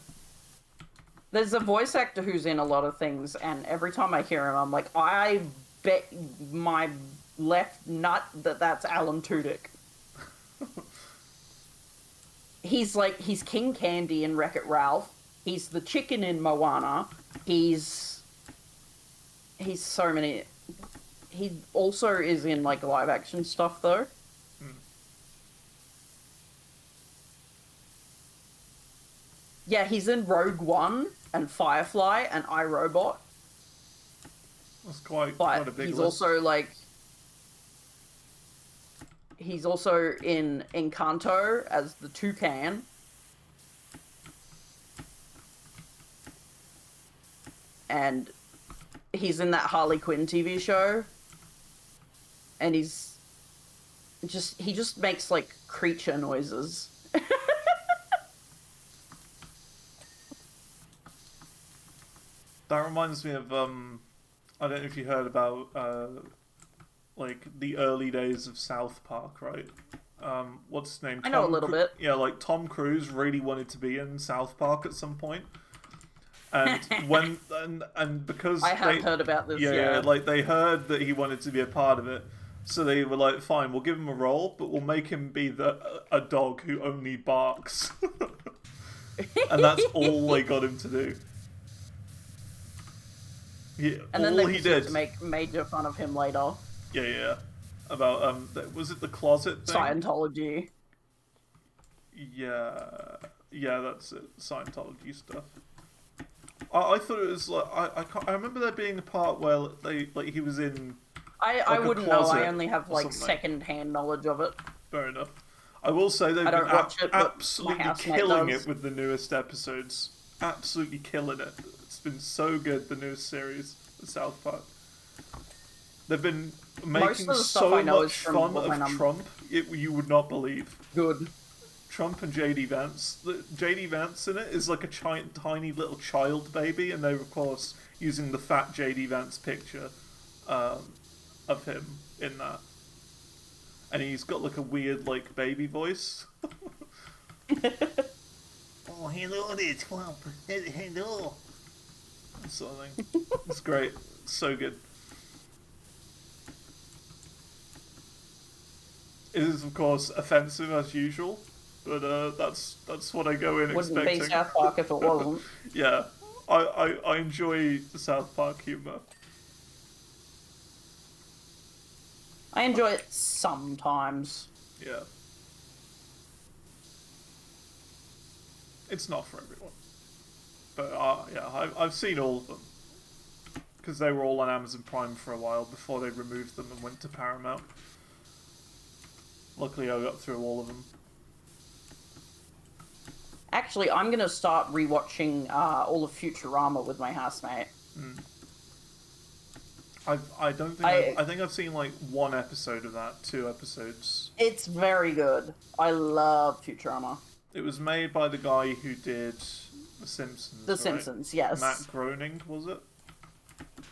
There's a voice actor who's in a lot of things, and every time I hear him, I'm like, I bet my left nut that's Alan Tudyk. He's King Candy in Wreck-It Ralph. He's the chicken in Moana. He's so many. He also is in like live action stuff though. Yeah, he's in Rogue One and Firefly and iRobot. That's quite a big he's list. Also like he's also in Encanto as the toucan. And he's in that Harley Quinn TV show. And he just makes like creature noises. That reminds me of I don't know if you heard about like the early days of South Park, right? What's his name? I know a little bit. Yeah, like Tom Cruise really wanted to be in South Park at some point. And when and because I have heard about this. Yeah, like they heard that he wanted to be a part of it, so they were like, "Fine, we'll give him a role, but we'll make him be a dog who only barks," and that's all they got him to do. And then they did to make major fun of him later. Yeah. About was it the closet thing? Scientology. Yeah, that's it. Scientology stuff. I thought it was like I remember there being a part where he was in. I wouldn't know. I only have like second-hand knowledge of it. Fair enough. I will say they've been absolutely killing it with the newest episodes. Absolutely killing it. It's been so good. The newest series of South Park. They've been making so much fun of Trump. You would not believe. Good. Trump and JD Vance. JD Vance in it is like a tiny little child baby, and they're of course using the fat JD Vance picture of him in that. And he's got like a weird like baby voice. Oh, hello there, Trump. Hello. sort of thing. It's great. It's so good. It is, of course, offensive as usual, but that's what I go in Wouldn't expecting. be South Park if it wasn't. Yeah, I enjoy the South Park humor. I enjoy it sometimes. Yeah. It's not for everyone. But yeah, I've seen all of them. Because they were all on Amazon Prime for a while before they removed them and went to Paramount. Luckily I got through all of them. Actually, I'm going to start rewatching all of Futurama with my housemate. I don't think I think I've seen like one episode of that, 2 episodes. It's very good. I love Futurama. It was made by the guy who did The Simpsons. The right? Simpsons, yes. Matt Groening, was it?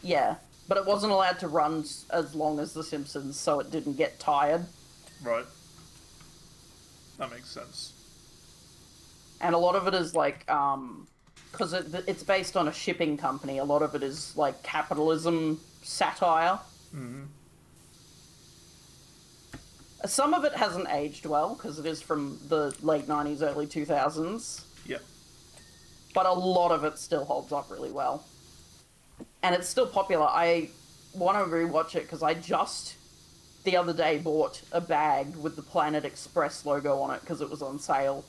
Yeah, but it wasn't allowed to run as long as The Simpsons, so it didn't get tired. Right. That makes sense. And a lot of it is like, because it's based on a shipping company, a lot of it is like capitalism satire. Mm-hmm. Some of it hasn't aged well, because it is from the late 90s, early 2000s. Yep. But a lot of it still holds up really well. And it's still popular. I want to rewatch it because I just, the other day, bought a bag with the Planet Express logo on it because it was on sale.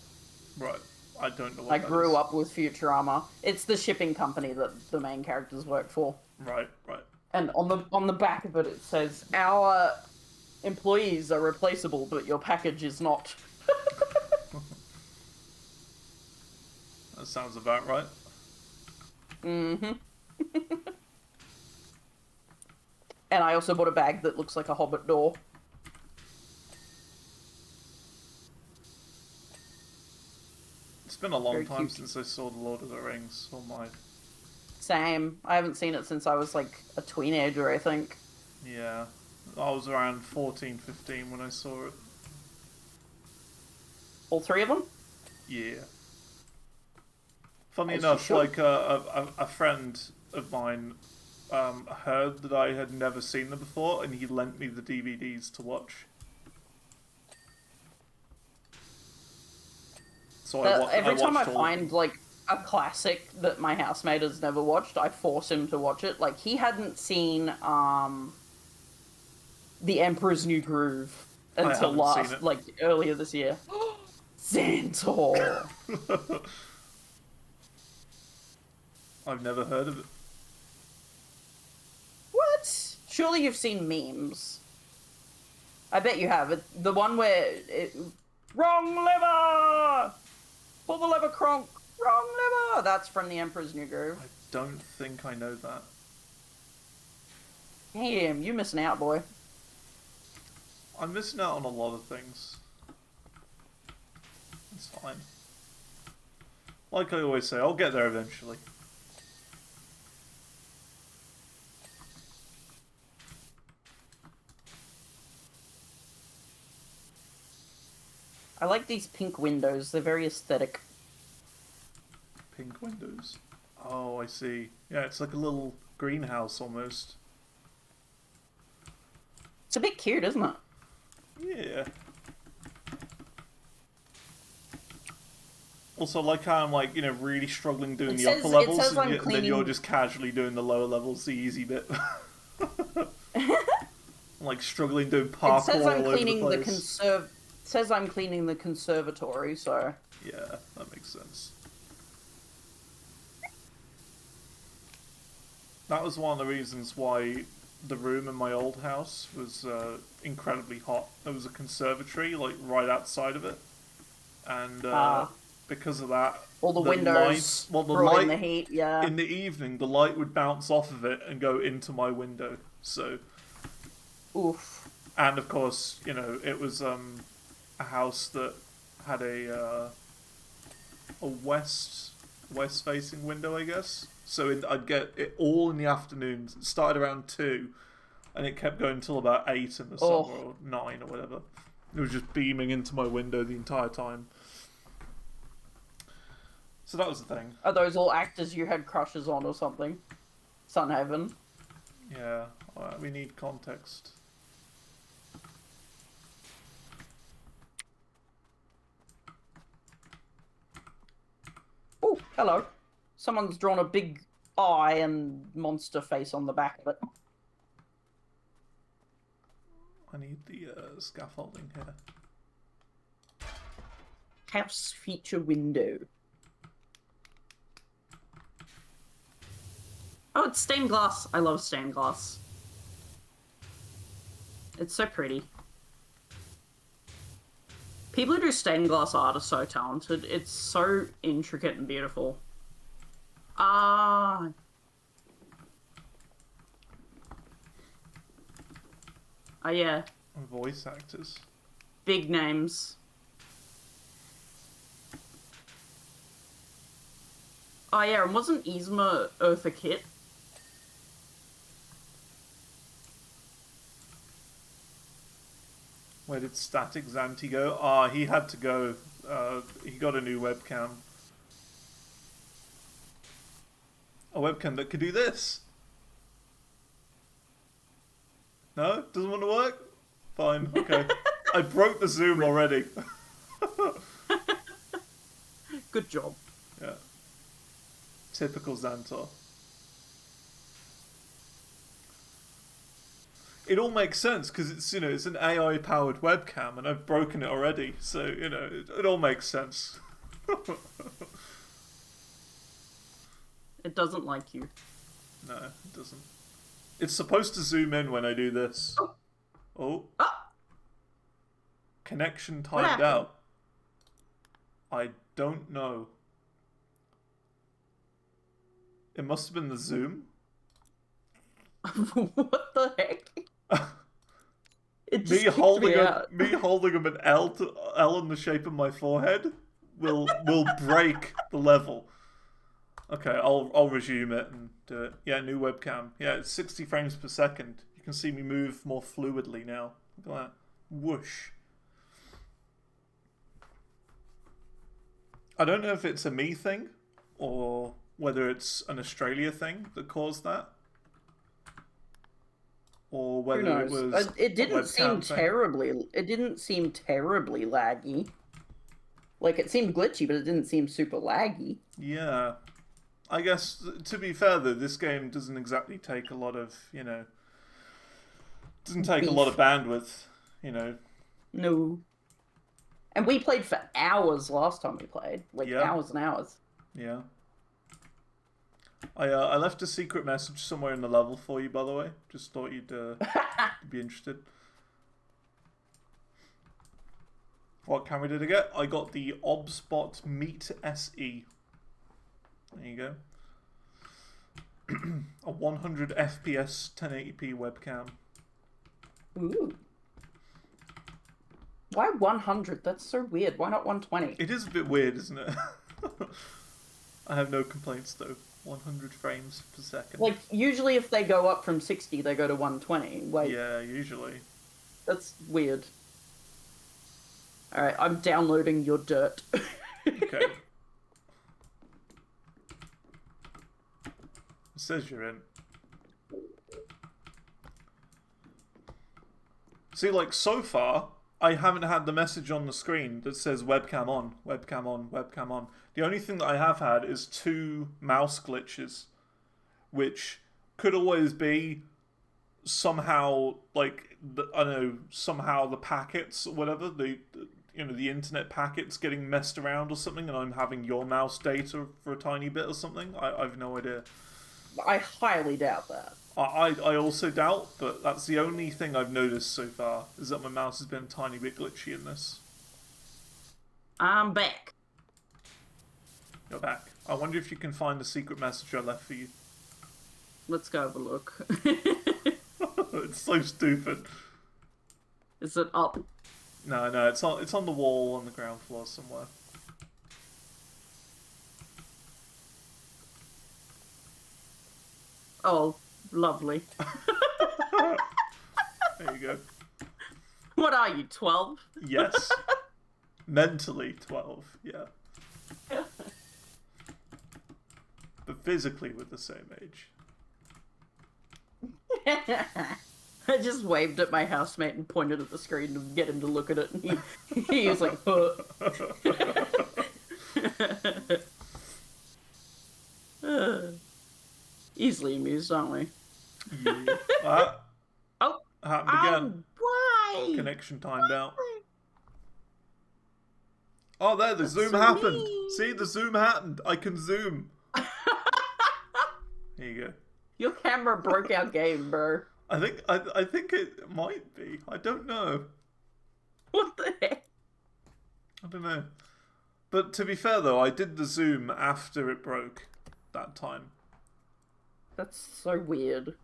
Right. I don't know what I that grew is. up with Futurama. It's the shipping company that the main characters work for. Right, right. And on the back of it, it says, "Our employees are replaceable, but your package is not." That sounds about right. Mm-hmm. And I also bought a bag that looks like a Hobbit door. It's been a long Very time cute. since I saw The Lord of the Rings. Oh my. Same. I haven't seen it since I was like a teenager, I think. Yeah. I was around 14, 15 when I saw it. All 3 of them? Yeah. Funny As you enough, should. like a friend of mine heard that I had never seen them before, and he lent me the DVDs to watch. So Every time I watched all of find them. like a classic that my housemate has never watched, I force him to watch it. Like he hadn't seen The Emperor's New Groove until haven't seen it. like earlier this year. Xantor. I've never heard of it. What? Surely you've seen memes. I bet you have. The one where wrong lever. Pull the lever, Kronk. Wrong lever. That's from The Emperor's New Groove. I don't think I know that. Damn, you missing out, boy. I'm missing out on a lot of things. It's fine. Like I always say, I'll get there eventually. I like these pink windows. They're very aesthetic. Pink windows. Oh, I see. Yeah, it's like a little greenhouse almost. It's a bit cute, isn't it? Yeah. Also, like how I'm like, really struggling doing the upper levels, says I'm and then cleaning- you're just casually doing the lower levels, the easy bit. I'm like struggling doing parkour It says all I'm over cleaning the the place. says I'm cleaning the conservatory, so Yeah, that makes sense. That was one of the reasons why the room in my old house was incredibly hot. There was a conservatory like right outside of it, and because of that, all the windows the brought light in the heat. Yeah. in the evening, the light would bounce off of it and go into my window. So, Oof. and of course, it was a house that had a west facing window, I guess. So I'd get it all in the afternoons. It started around 2, and it kept going until about 8 in the summer, or 9 or whatever. It was just beaming into my window the entire time. So that was the thing. Are those all actors you had crushes on or something? Sunhaven. Yeah, we need context. Oh, hello. Someone's drawn a big eye and monster face on the back of it. I need the scaffolding here. House feature window. Oh, it's stained glass. I love stained glass. It's so pretty. People who do stained glass art are so talented. It's so intricate and beautiful. Ah. Oh, yeah. And voice actors. Big names. Oh, yeah, and wasn't Yzma Eartha Kitt? Where did Static Zanti go? Ah, he had to go. He got a new webcam. A webcam that could do this. No? Doesn't want to work? Fine, okay. I broke the zoom already. Good job. Yeah. Typical Xantor. It all makes sense because it's, you know, it's an AI powered webcam and I've broken it already, so, you know, it all makes sense. It doesn't like you. No, it doesn't. It's supposed to zoom in when I do this. Oh. Ah! Connection What timed happened? out. I don't know. It must have been the zoom. What the heck? It just me kicked holding me out. me holding an L in the shape of my forehead will break the level. Okay, I'll resume it and do it. Yeah, new webcam. Yeah, it's 60 frames per second. You can see me move more fluidly now. Look at that. Whoosh. I don't know if it's a me thing or whether it's an Australia thing that caused that. Or Who whether it knows? was It a didn't seem webcam thing. terribly. It didn't seem terribly laggy. Like it seemed glitchy, but it didn't seem super laggy. Yeah. I guess, to be fair though, this game doesn't exactly take a lot of, you know... Doesn't take a lot of bandwidth, you know. No. And we played for hours last time we played. Like Yeah. hours and hours. Yeah. I left a secret message somewhere in the level for you, by the way. Just thought you'd be interested. What camera did I get? I got the Obspot Meet SE. There you go. A 100 FPS 1080p webcam. Ooh. Why 100? That's so weird. Why not 120? It is a bit weird, isn't it? I have no complaints though. 100 frames per second. Like, usually if they go up from 60, they go to 120. Wait, Yeah, usually. that's weird. Alright, I'm downloading your dirt. Okay. It says you're in. See, like, so far, I haven't had the message on the screen that says webcam on, webcam on, webcam on. The only thing that I have had is 2 mouse glitches, which could always be somehow, like, I don't know, somehow the packets or whatever, the internet packets getting messed around or something, and I'm having your mouse data for a tiny bit or something. I've no idea. I highly doubt that. I also doubt, but that's the only thing I've noticed so far, is that my mouse has been a tiny bit glitchy in this. I'm back. You're back. I wonder if you can find the secret message I left for you. Let's go have a look. It's so stupid. Is it up? No, it's on the wall on the ground floor somewhere. Oh, lovely. There you go. What are you, 12? Yes. Mentally 12, yeah. physically we're the same age. I just waved at my housemate and pointed at the screen to get him to look at it, and he was like, huh. Easily amused, aren't we? Yeah. Oh, happened again. Why? Connection timed out. Oh, there, the zoom so happened. mean. See, the zoom happened. I can zoom. There you go. Your camera broke our game, bro. I think it might be. I don't know. What the heck? I don't know. But to be fair, though, I did the zoom after it broke that time. That's so weird.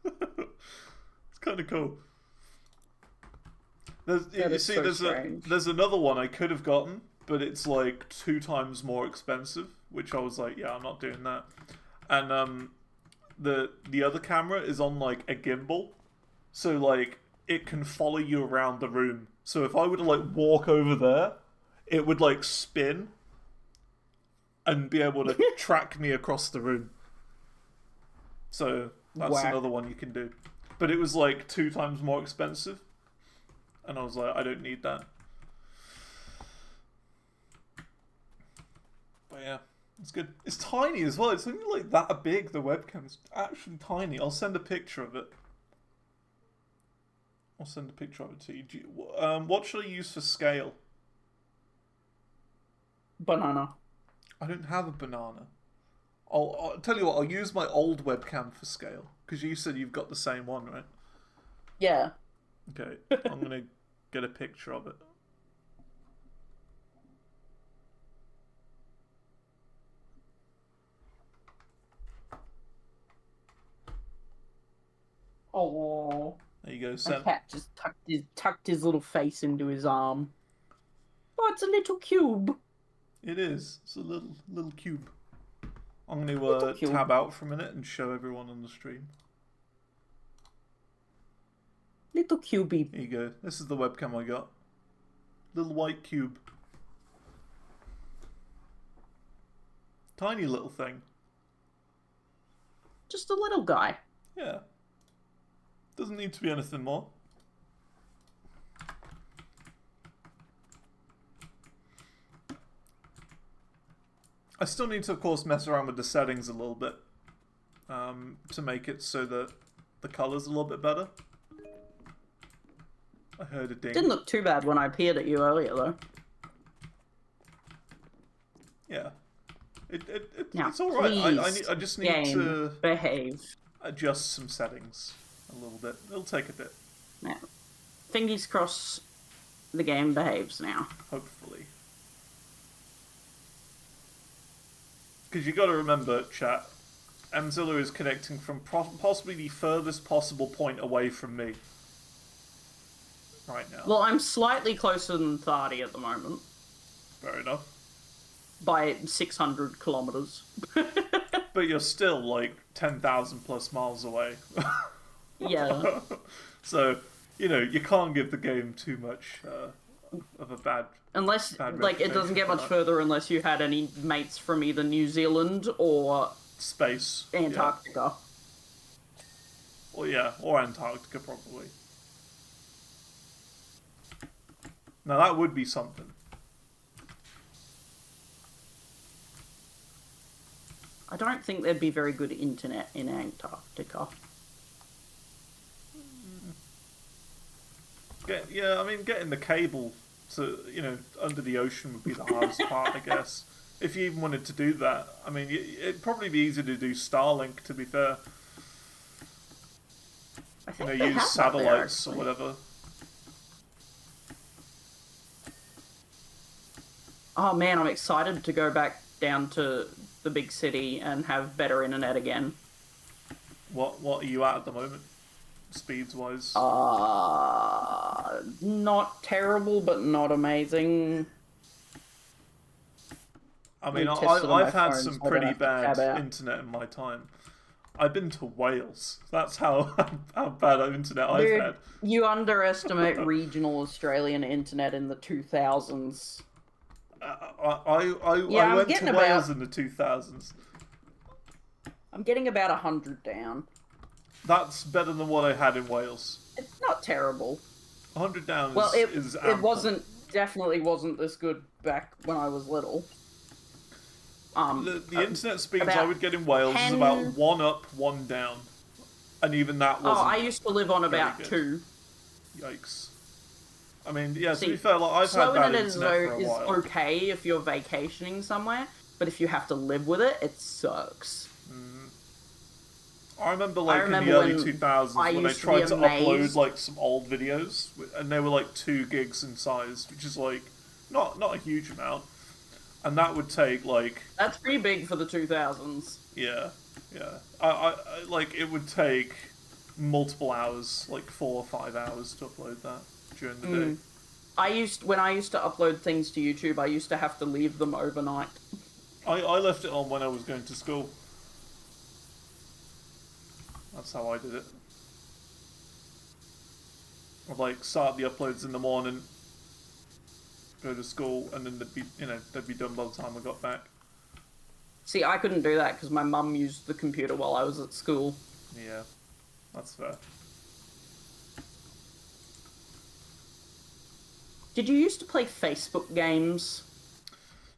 It's kind of cool. There's another one I could have gotten, but it's like 2 times more expensive, which I was like, yeah, I'm not doing that. And the other camera is on like a gimbal, so like it can follow you around the room. So if I were to like walk over there, it would like spin and be able to track me across the room. So that's another one you can do. But it was like 2 times more expensive. And I was like, I don't need that. But yeah, it's good. It's tiny as well. It's only like that big, the webcam. It's actually tiny. I'll send a picture of it. I'll send a picture of it to you. What should I use for scale? Banana. I don't have a banana. I'll tell you what, I'll use my old webcam for scale. Because you said you've got the same one, right? Yeah. Okay, I'm going to get a picture of it. Oh. There you go, The Sam. cat just tucked his little face into his arm. Oh, it's a little cube. It is. It's a little cube. I'm going to tab out for a minute and show everyone on the stream. Little cubey. There you go. This is the webcam I got. Little white cube. Tiny little thing. Just a little guy. Yeah. Doesn't need to be anything more. I still need to, of course, mess around with the settings a little bit to make it so that the color's a little bit better. I heard a ding. Didn't look too bad when I peered at you earlier, though. Yeah. Now, it's alright. I just need to behave. Adjust some settings a little bit. It'll take a bit. Now, fingers crossed the game behaves now. Hopefully. Because you got to remember, chat, Emzilla is connecting from possibly the furthest possible point away from me. Right now. Well, I'm slightly closer than 30 at the moment. Fair enough. By 600 kilometers. But you're still like 10,000 plus miles away. Yeah. So, you know, you can't give the game too much of a bad... Unless, like, it doesn't get much further unless you had any mates from either New Zealand or... Space. Antarctica. Yeah. Well, yeah, or Antarctica, probably. Now, that would be something. I don't think there'd be very good internet in Antarctica. Yeah, I mean, getting the cable to, you know, under the ocean would be the hardest part, I guess. If you even wanted to do that. I mean, it'd probably be easier to do Starlink, to be fair. I think you know, use satellites or whatever. Oh man, I'm excited to go back down to the big city and have better internet again. What are you at the moment? Speeds wise? Not terrible, but not amazing. I mean, I've had some pretty bad internet in my time. I've been to Wales. That's how bad of internet I've Dude, had. you underestimate regional Australian internet in the 2000s. I went to Wales in the 2000s. I'm getting about 100 down. That's better than what I had in Wales. It's not terrible. 100 down Well, is ample. Definitely wasn't this good back when I was little. The internet speeds I would get in Wales is about 1 up, 1 down. And even that wasn't. Oh, I used to live on about 2. Yikes. I mean, yeah, to be fair, like, I've had bad internet for a while. Is okay if you're vacationing somewhere, but if you have to live with it, it sucks. I remember, like, in the early 2000s when I tried to upload, like, some old videos, and they were, like, 2 gigs in size, which is, like, not a huge amount. And that would take, like... That's pretty big for the 2000s. Yeah, yeah. I like, it would take multiple hours, like 4 or 5 hours to upload that during the day. When I used to upload things to YouTube, I used to have to leave them overnight. I left it on when I was going to school. That's how I did it. I'd, like, start the uploads in the morning, go to school, and then they'd be done by the time I got back. See, I couldn't do that because my mum used the computer while I was at school. Yeah, that's fair. Did you used to play Facebook games?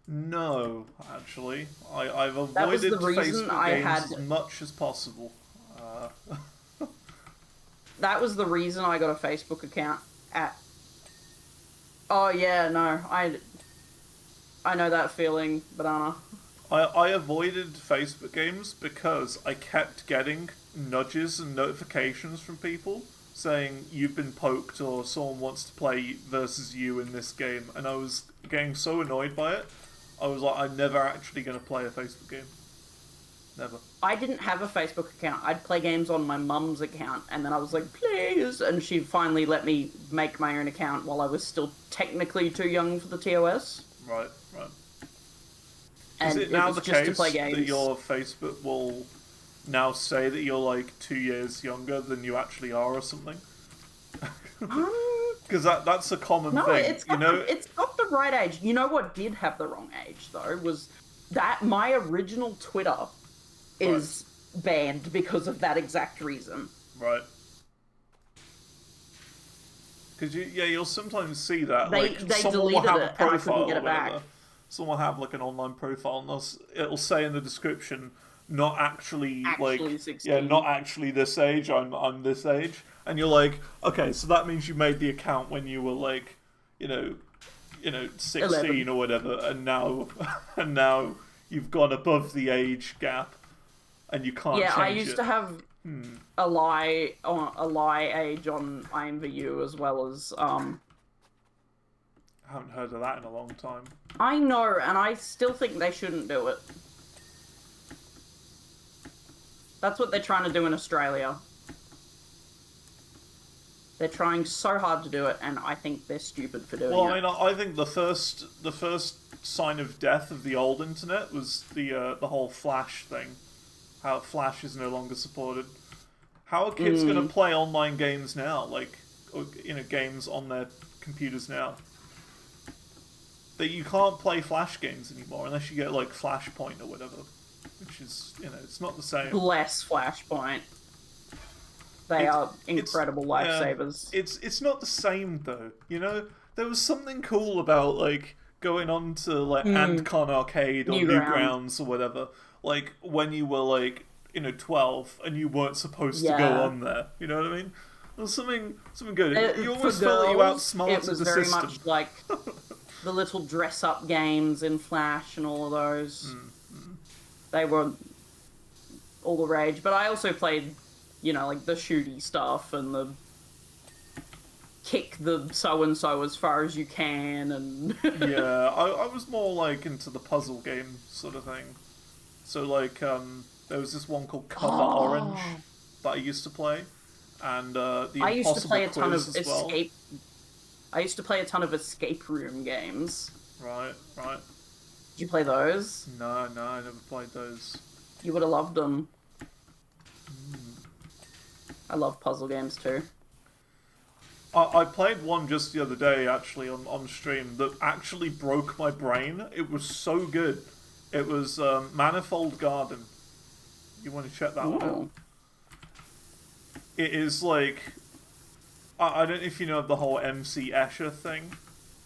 No, actually. I've avoided Facebook games as much as possible. That was the reason I got a Facebook account Oh yeah, no, I know that feeling, banana. I avoided Facebook games because I kept getting nudges and notifications from people saying you've been poked or someone wants to play versus you in this game, and I was getting so annoyed by it. I was like, I'm never actually going to play a Facebook game. Never. I didn't have a Facebook account. I'd play games on my mum's account, and then I was like, please, and she finally let me make my own account while I was still technically too young for the TOS. Right, right. And is it now the case that your Facebook will now say that you're like 2 years younger than you actually are or something? Because that's a common thing. It's got the right age. You know what did have the wrong age, though, was that my original Twitter is banned because of that exact reason. Right. Because you'll sometimes see that they someone will have a profile and I couldn't get it back. Someone will have like an online profile, and it'll say in the description, not actually like 16. not actually this age. I'm this age, and you're like, okay, so that means you made the account when you were like, 16 11. or whatever, and now you've gone above the age gap. And you can't change it. Yeah, I used to have a lie age on IMVU as well as I haven't heard of that in a long time. I know, and I still think they shouldn't do it. That's what they're trying to do in Australia. They're trying so hard to do it, and I think they're stupid for doing it. Well, I mean, I think the first sign of death of the old internet was the whole Flash thing. How Flash is no longer supported. How are kids going to play online games now? Like, games on their computers now? That you can't play Flash games anymore unless you get, like, Flashpoint or whatever. Which is, it's not the same. Bless Flashpoint. They are incredible lifesavers. It's not the same, though. There was something cool about, like, going on to, like, Antcon Arcade or Newgrounds or whatever. Like, when you were, like, 12 and you weren't supposed to go on there. You know what I mean? There's something good. You almost felt like you outsmarted the system. It was very much like the little dress-up games in Flash and all of those. They were all the rage. But I also played, like the shooty stuff and the kick the so-and-so as far as you can. And yeah, I was more, like, into the puzzle game sort of thing. So, like, there was this one called Cover Orange that I used to play, and I used to play a ton of escape. I used to play a ton of escape room games. Right. Did you play those? No, I never played those. You would have loved them. I love puzzle games too. I played one just the other day, actually, on stream, that actually broke my brain. It was so good. It was Manifold Garden. You want to check that one out? Ooh. It is like... I don't know if you know of the whole MC Escher thing.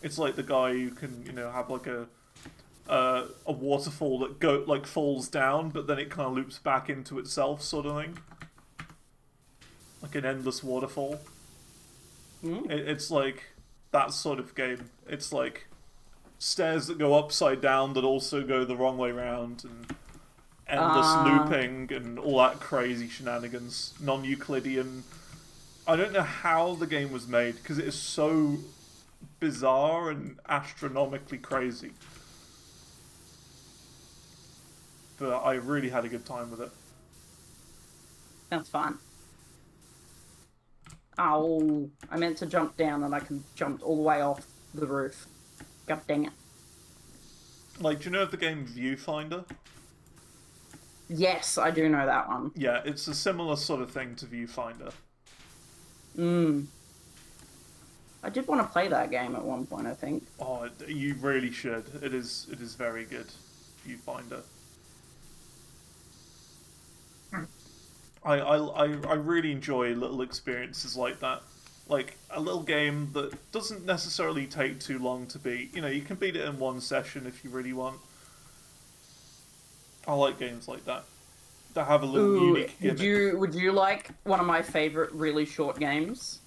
It's like the guy who can, have like a waterfall that falls down, but then it kind of loops back into itself, sort of thing. Like an endless waterfall. It's like that sort of game. It's like stairs that go upside down that also go the wrong way round, and endless looping and all that crazy shenanigans. Non-Euclidean. I don't know how the game was made, because it is so bizarre and astronomically crazy. But I really had a good time with it. Sounds fun. Ow. I meant to jump down and I jumped all the way off the roof. God dang it. Like, do you know of the game Viewfinder? Yes, I do know that one. Yeah, it's a similar sort of thing to Viewfinder. I did want to play that game at one point, I think. Oh, you really should. It is very good, Viewfinder. I really enjoy little experiences like that. Like, a little game that doesn't necessarily take too long to beat. You can beat it in one session if you really want. I like games like that. That have a little unique gimmick. Would you like one of my favourite really short games?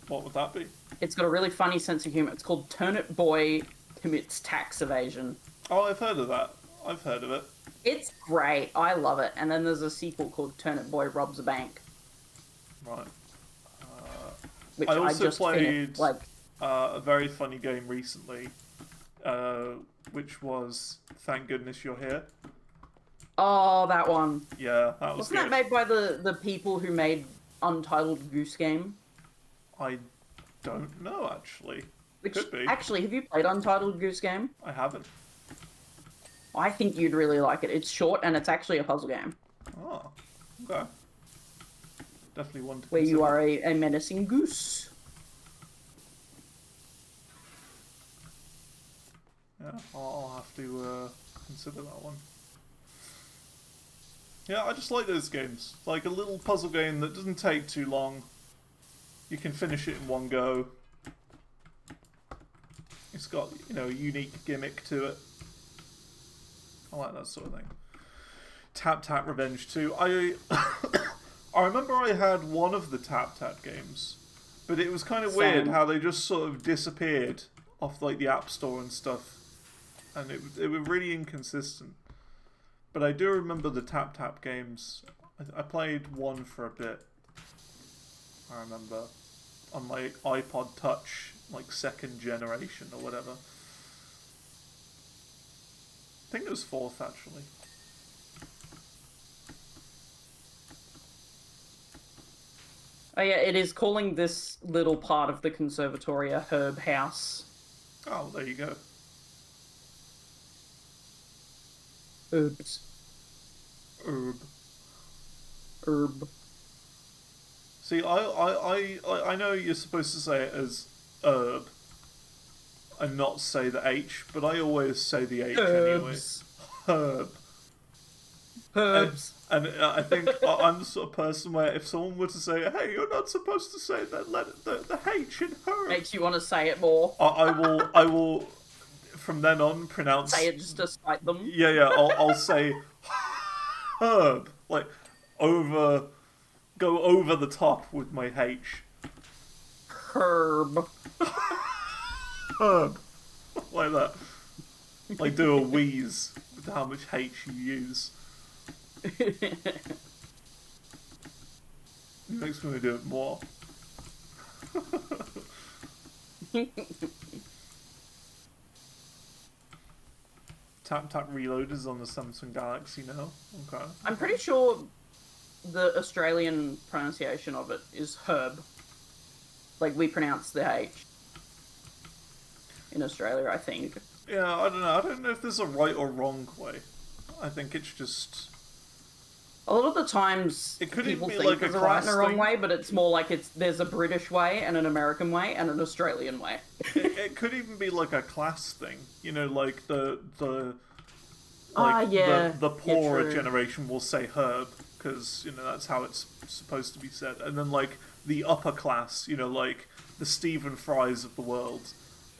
What would that be? It's got a really funny sense of humour. It's called Turnip Boy Commits Tax Evasion. Oh, I've heard of that. I've heard of it. It's great. I love it. And then there's a sequel called Turnip Boy Robs a Bank. Right. Which I also just played finished, a very funny game recently, which was Thank Goodness You're Here. Oh, that one. Yeah, that was Wasn't that made by the people who made Untitled Goose Game? I don't know, actually. Which, could be. Actually, have you played Untitled Goose Game? I haven't. I think you'd really like it. It's short and it's actually a puzzle game. Oh, okay. Definitely one to where consider. you are a menacing goose. Yeah, I'll have to consider that one. Yeah, I just like those games. Like a little puzzle game that doesn't take too long. You can finish it in one go. It's got, a unique gimmick to it. I like that sort of thing. Tap Tap Revenge 2. I remember I had one of the Tap Tap games, but it was kind of weird how they just sort of disappeared off like the App Store and stuff, and it was really inconsistent. But I do remember the Tap Tap games. I played one for a bit. I remember on my iPod Touch, like second generation or whatever. I think it was fourth, actually. Oh yeah, it is calling this little part of the conservatory a herb house. Oh, there you go. Herbs. Herb. See, I know you're supposed to say it as herb and not say the H, but I always say the H anyway. Herb. Herbs. And I think I'm the sort of person where if someone were to say, hey, you're not supposed to say the H in herb. Makes you want to say it more. I will, from then on, pronounce... Say it just to spite them. Yeah, I'll say herb. Like, go over the top with my H. Herb. Herb. Like that. Like do a wheeze with how much H you use. It makes me want to do it more. Tap Tap Reload is on the Samsung Galaxy now. Okay. I'm pretty sure the Australian pronunciation of it is herb. Like we pronounce the H in Australia, I think. Yeah, I don't know. I don't know if there's a right or wrong way. I think it's just A lot of the times It could people even be think like a there's a right and a class wrong thing. way, but it's more like there's a British way and an American way and an Australian way. It could even be like a class thing. You know, like the Yeah. the poorer true. generation will say herb because you know that's how it's supposed to be said, and then like the upper class, you know, like the Stephen Fries of the world,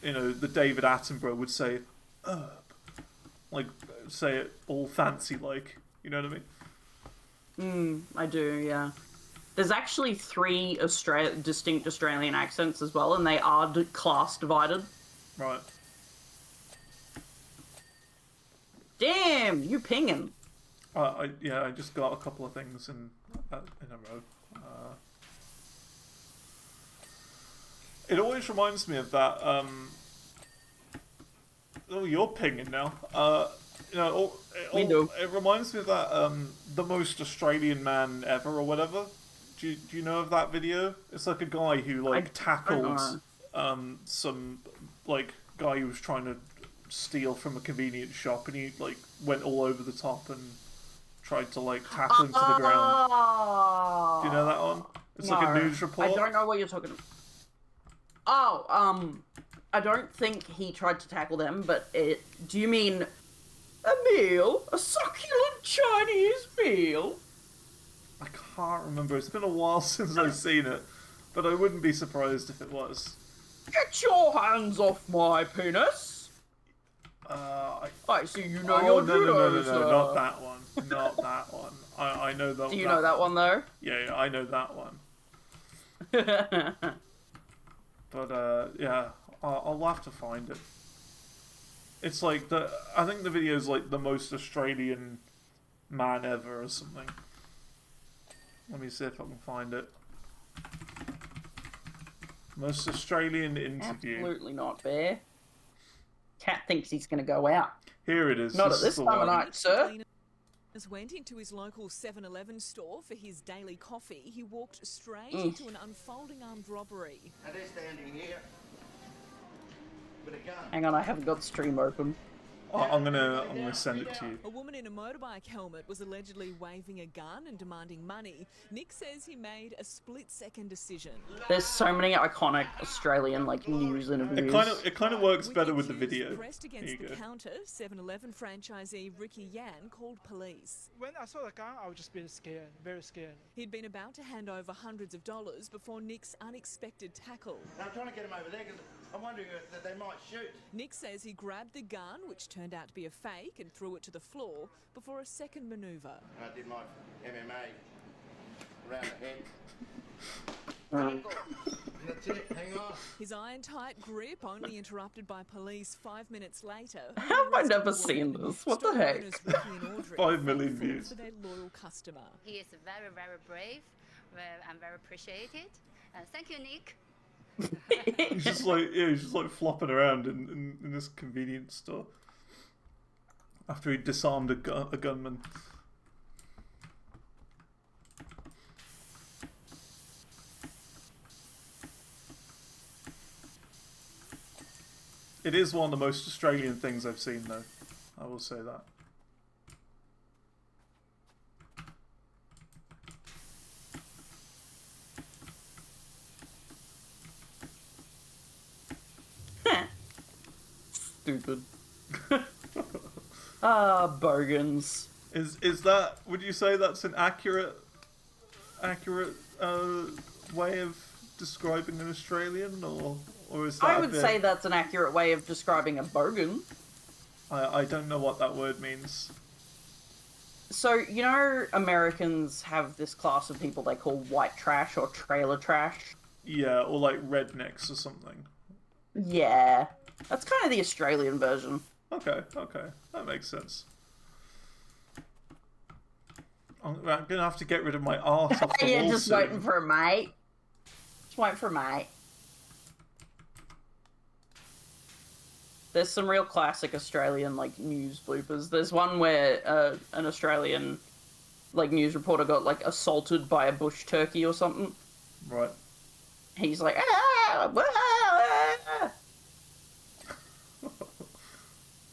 you know, the David Attenborough would say herb, like say it all fancy like, you know what I mean? I do, yeah. There's actually three distinct Australian accents as well, and they are class divided. Right. Damn, you pinging. I just got a couple of things in a row. It always reminds me of that. Oh, you're pinging now. You know, it reminds me of that. The most Australian man ever, or whatever. Do you know of that video? It's like a guy who like tackled some like guy who was trying to steal from a convenience shop, and he like went all over the top and tried to like tackle him to the ground. Do you know that one? It's like a news report. I don't know what you're talking about. Oh, I don't think he tried to tackle them, but do you mean a meal? A succulent Chinese meal? I can't remember. It's been a while since I've seen it, but I wouldn't be surprised if it was. Get your hands off my penis! I see you know your judo, no, not that one. Not that one. I know that one. Do you know that one, though? Yeah, I know that one. But, yeah, I'll have to find it. It's like I think the video's like the most Australian man ever or something. Let me see if I can find it. Most Australian interview. Absolutely not, Bear. Cat thinks he's going to go out. Here it is. Not at this time of night, sir. Went into his local 7-Eleven store for his daily coffee. He walked straight into an unfolding armed robbery. Now they're standing here with a gun. Hang on, I haven't got the stream open. I'm gonna send it to you. A woman in a motorbike helmet was allegedly waving a gun and demanding money. Nick says he made a split-second decision. There's so many iconic Australian news interviews. It kind of works better with the video. Pressed against the counter, 7-Eleven franchisee Ricky Yan called police. When I saw the gun, I was just being scared, very scared. He'd been about to hand over hundreds of dollars before Nick's unexpected tackle. And I'm trying to get them over there because I'm wondering that they might shoot. Nick says he grabbed the gun, which turned out to be a fake, and threw it to the floor before a second manoeuvre. And I did my MMA around the head. That's it, hang on. His iron-tight grip only interrupted by police 5 minutes later. How have I never seen this? What the heck? 5 million views. For their loyal customer. He is very, very brave. I'm very appreciated. And thank you, Nick. He's just like flopping around in this convenience store after he disarmed a gunman. It is one of the most Australian things I've seen, though. I will say that. Stupid. Bogans. Is that? Would you say that's an accurate way of describing an Australian, or is that? I would say that's an accurate way of describing a bogan. I don't know what that word means. So, you know, Americans have this class of people they call white trash or trailer trash. Yeah, or like rednecks or something. Yeah. That's kind of the Australian version. Okay, that makes sense. I'm gonna have to get rid of my art off the Yeah, wall just soon. waiting for a mate. Just waiting for a mate. There's some real classic Australian, news bloopers. There's one where an Australian, news reporter got, assaulted by a bush turkey or something. Right. He's like, ah, ah.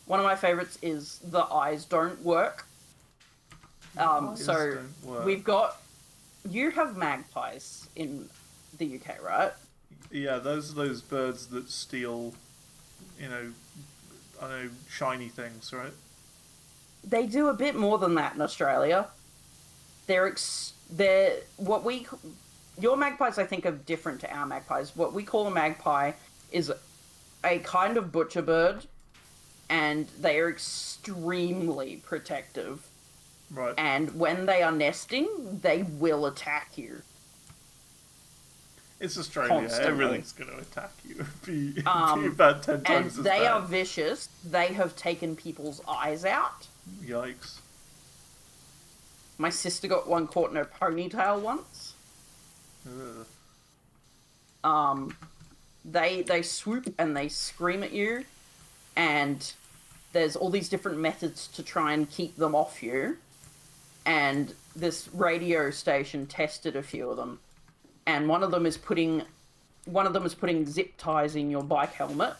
One of my favourites is the eyes don't work. Eyes So don't work. we've got. You have magpies in the UK, right? Yeah, those are those birds that steal, you know, I know, shiny things, right? They do a bit more than that in Australia. They're what we your magpies I think are different to our magpies. What we call a magpie is a kind of butcher bird, and they are extremely protective. Right. And when they are nesting, they will attack you. It's Australia. Constantly. Everything's going to attack you. Be about 10 And times as they bad. are vicious. They have taken people's eyes out. Yikes. My sister got one caught in her ponytail once. Ugh. They swoop and they scream at you, and there's all these different methods to try and keep them off you. And this radio station tested a few of them, and one of them is putting zip ties in your bike helmet,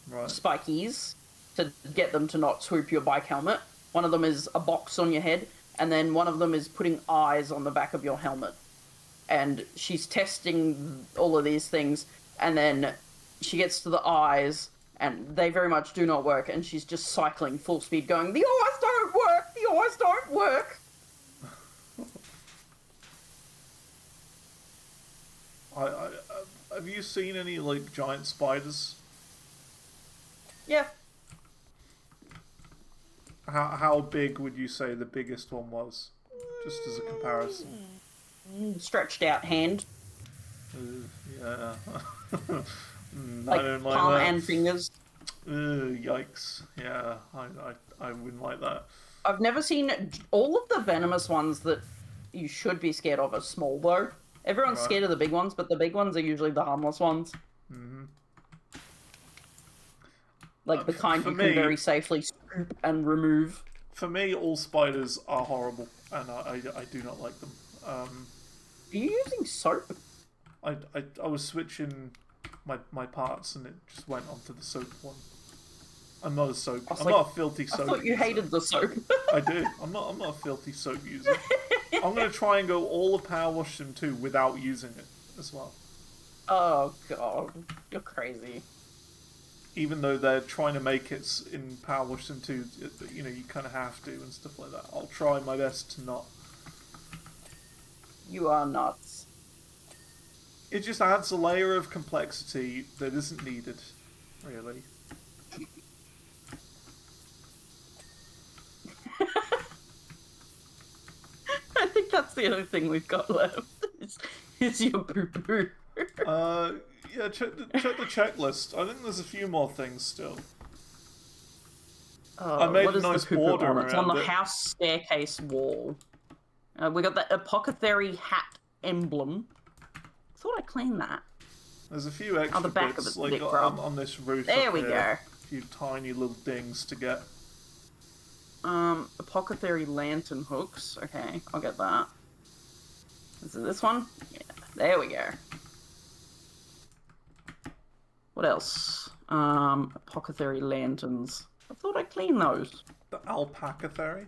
Right. spikies, to get them to not swoop your bike helmet. One of them is a box on your head, and then one of them is putting eyes on the back of your helmet. And she's testing all of these things, and then she gets to the eyes, and they very much do not work, and she's just cycling full speed going, "The eyes don't work! The eyes don't work!" I have you seen any, like, giant spiders? Yeah. How big would you say the biggest one was? Just as a comparison. Stretched out hand. Yeah. I Like don't like palm that. and fingers. Yikes. Yeah, I wouldn't like that. I've never seen all of the venomous ones that you should be scared of are small though. Everyone's Right. scared of the big ones, but the big ones are usually the harmless ones. Mm-hmm. Like the kind for you me- can very safely scoop and remove. For me, all spiders are horrible, and I do not like them. Are you using soap? I was switching my parts, and it just went onto the soap one. I'm not a soap. was I'm like, not a filthy soap. I thought you user. hated the soap. I do. I'm not a filthy soap user. I'm gonna try and go all of Power Wash Them 2 without using it as well. Oh god, you're crazy. Even though they're trying to make it in Power Wash Them 2, you know, you kind of have to and stuff like that. I'll try my best to not. You are nuts. It just adds a layer of complexity that isn't needed, really. I think that's the only thing we've got left. Is your poo poo. Yeah, check the checklist. I think there's a few more things still. I made what a is the nice poo-poo border on? It's on the around it. house staircase wall. We got the apothecary hat emblem. Thought I cleaned that. There's a few extra the back of bits, it's like bit grub. on this roof. There up we here. go. A few tiny little dings to get. Apothecary lantern hooks. Okay, I'll get that. Is it this one? Yeah, there we go. What else? Apothecary lanterns. I thought I cleaned those. The alpaca theory.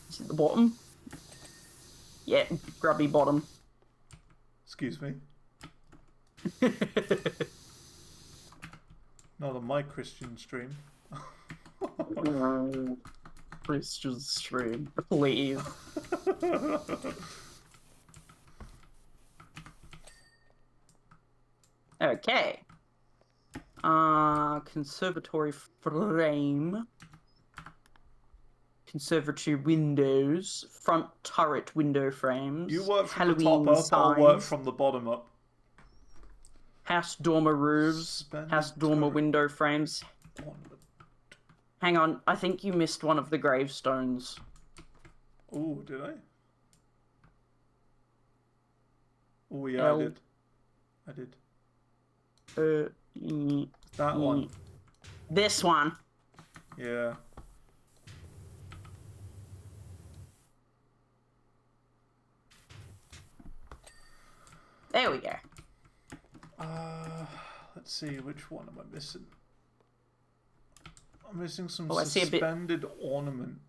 Is it the bottom? Yeah, grubby bottom. Excuse me. Not on my Christian stream. Christian stream, please. Okay. Conservatory frame. Conservatory windows. Front turret window frames. You work from Halloween the top up, I'll work signs. from the bottom up. House dormer roofs. Suspended House dormer turret. window frames. Hang on, I think you missed one of the gravestones. Oh, did I? Oh yeah, L. I did. That Mm. one. This one. Yeah. There we go. Let's see, which one am I missing? I'm missing some Oh, I see a bit- suspended ornament.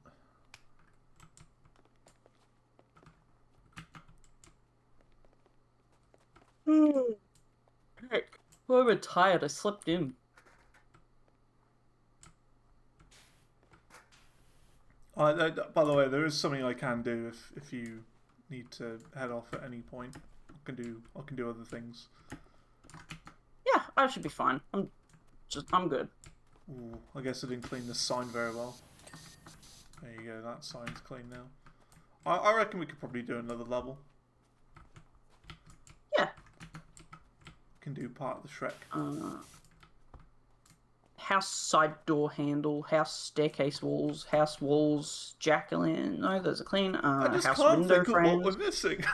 Heck, I'm tired. I slept in. By the way, there is something I can do if you need to head off at any point. I can do other things. Yeah, I should be fine. I'm good. Ooh, I guess I didn't clean the sign very well. There you go, that sign's clean now. I reckon we could probably do another level. Yeah. Can do part of the Shrek. House side door handle, house staircase walls, house walls, Jacqueline. No, those are clean. I just House can't window think of what frames, we're missing.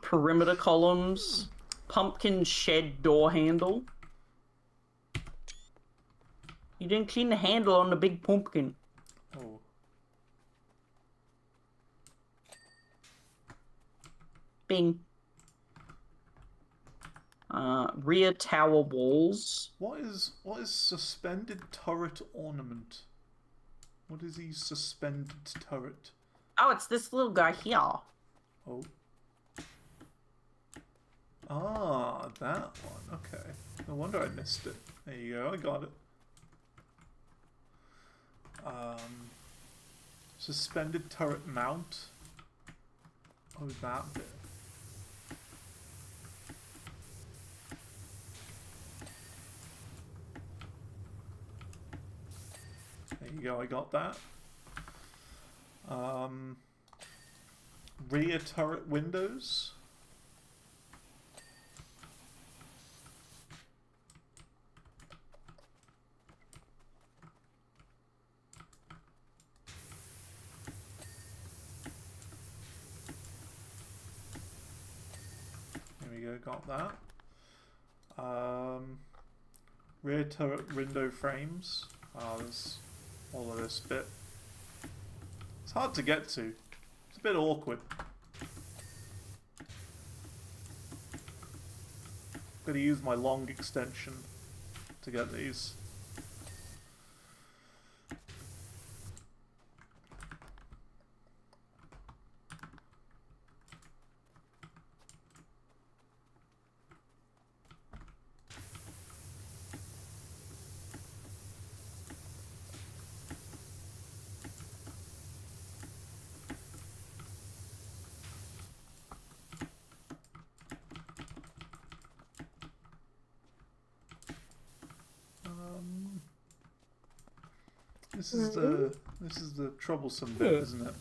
perimeter columns, pumpkin shed door handle. You didn't clean the handle on the big pumpkin. Oh. Bing. Rear tower walls. What is suspended turret ornament? What is he suspended turret? Oh, it's this little guy here. Oh. Ah, that one. Okay. No wonder I missed it. There you go. I got it. Suspended turret mount. Oh, that bit. There you go, I got that. Rear turret windows. There we go, got that. Rear turret window frames. There's all of this bit. It's hard to get to. It's a bit awkward. Gotta use my long extension to get these. This is the troublesome bit, isn't it?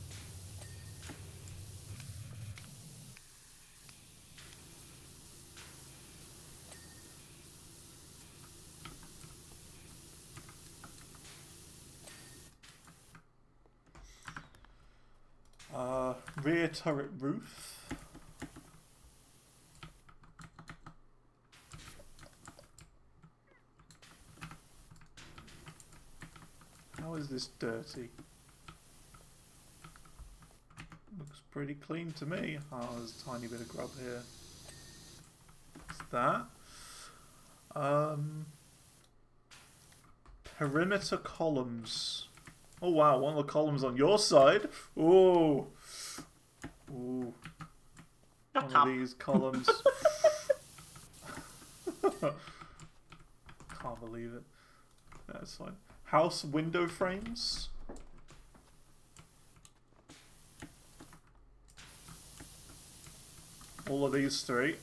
Rear turret roof. How is this dirty? Looks pretty clean to me. Oh, there's a tiny bit of grub here. What's that? Perimeter columns. Oh wow, one of the columns on your side. Ooh. Ooh. One of these columns. Can't believe it. That's fine. House window frames. All of these three.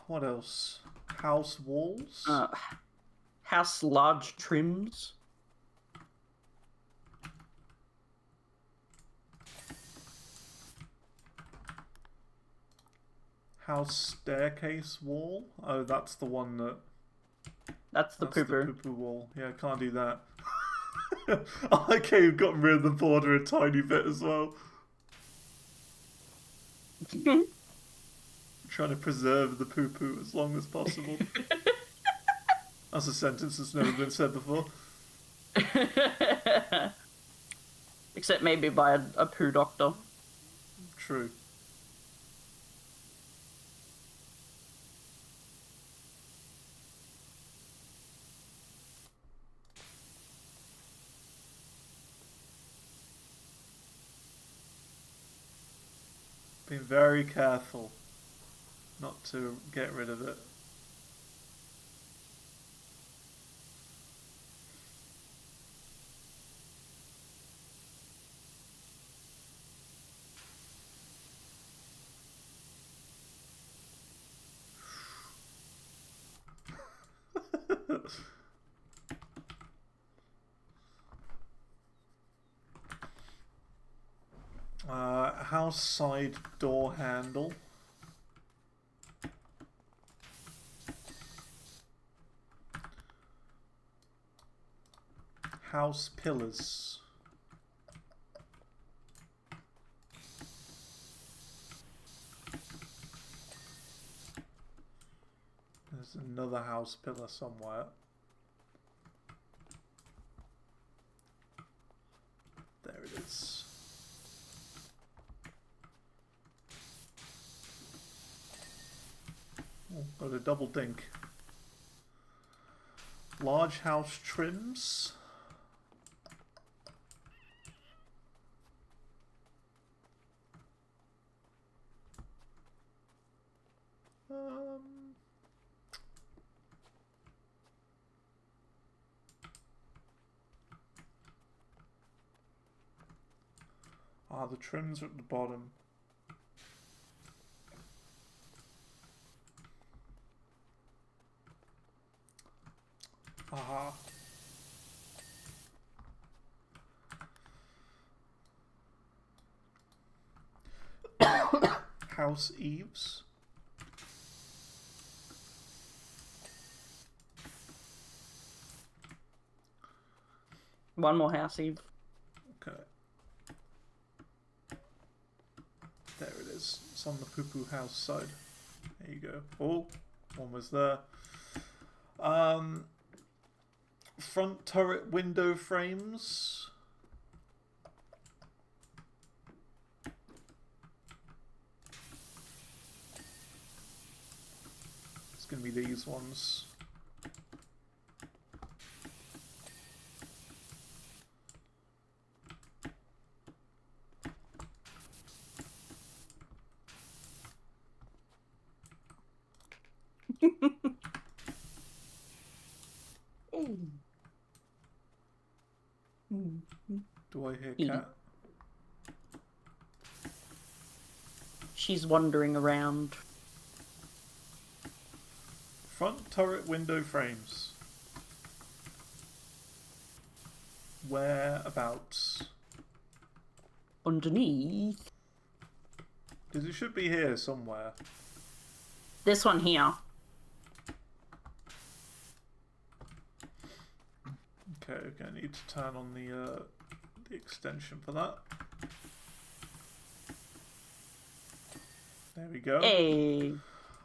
What else? House walls. House large trims. House staircase wall. Oh, that's the one that. That's the poo-poo. The poo-poo wall. Yeah, I can't do that. Okay, you've gotten rid of the border a tiny bit as well. Trying to preserve the poo-poo as long as possible. That's a sentence that's never been said before. Except maybe by a poo doctor. True. Being very careful not to get rid of it. House side door handle. House pillars. There's another house pillar somewhere. There it is. Oh, got a double dink. Large house trims. The trims are at the bottom. Aha. House eaves. One more house eve. Okay. There it is. It's on the poo-poo house side. There you go. Oh, almost there. Front turret window frames. It's gonna be these ones. Do I hear cat? She's wandering around. Front turret window frames. Whereabouts? Underneath. Because it should be here somewhere. This one here. Okay, I need to turn on the extension for that. There we go. Hey.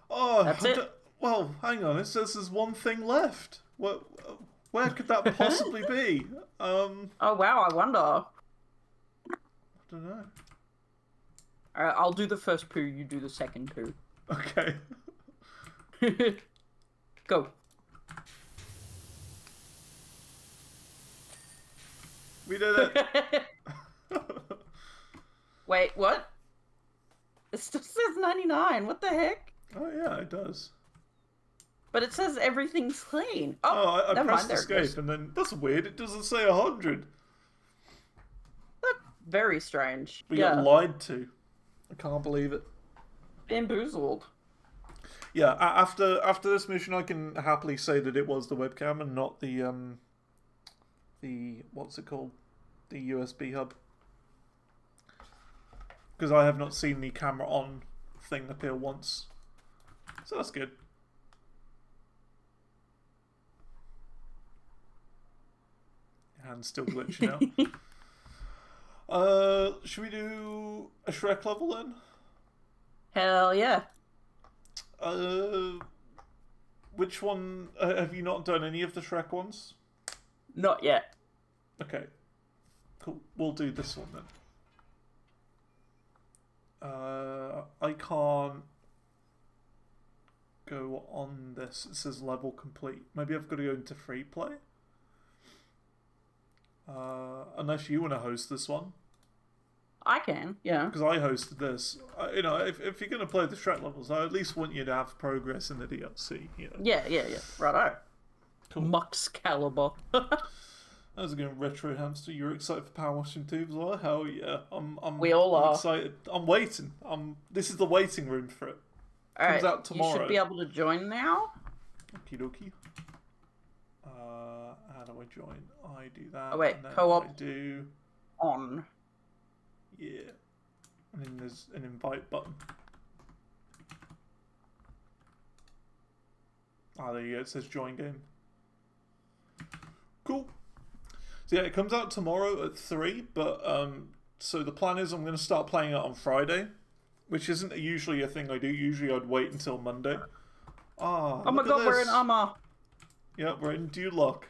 Oh, That's it. Well, hang on. It says there's one thing left. Where could that possibly be? Oh wow, I wonder. I don't know. Alright, I'll do the first poo, you do the second poo. Okay. Go. We did it. Wait, what? It still says 99. What the heck? Oh yeah, it does. But it says everything's clean. Oh, I never pressed mind, there it escape goes. and then that's weird. It doesn't say 100. That's very strange. We got lied to. I can't believe it. Bamboozled. Yeah, after this mission, I can happily say that it was the webcam and not the what's it called, the USB hub, because I have not seen the camera on thing appear once, so that's good. Hand's still glitching out. Should we do a Shrek level then? Hell yeah. which one have you not done? Any of the Shrek ones? Not yet. Okay, cool. We'll do this one then. I can't go on this. It says level complete. Maybe I've got to go into free play. Unless you want to host this one. I can, yeah. Because I hosted this. You know, if you're going to play the Shrek levels, I at least want you to have progress in the DLC. You know? Yeah. Righto. Cool. Muxcalibur. How's it going, Retro Hamster? You're excited for Power Washing 2 as well? Hell yeah. I'm excited. I'm waiting. This is the waiting room for it. Comes out tomorrow. You should be able to join now. Okie dokie. How do I join? I do that. Oh wait, and then co-op I do on. Yeah. And then there's an invite button. There you go. It says join game. Cool. So yeah, it comes out tomorrow at 3, but so the plan is I'm going to start playing it on Friday, which isn't usually a thing I do. Usually I'd wait until Monday. Oh my god, we're in armor. Yeah, we're in Duloc.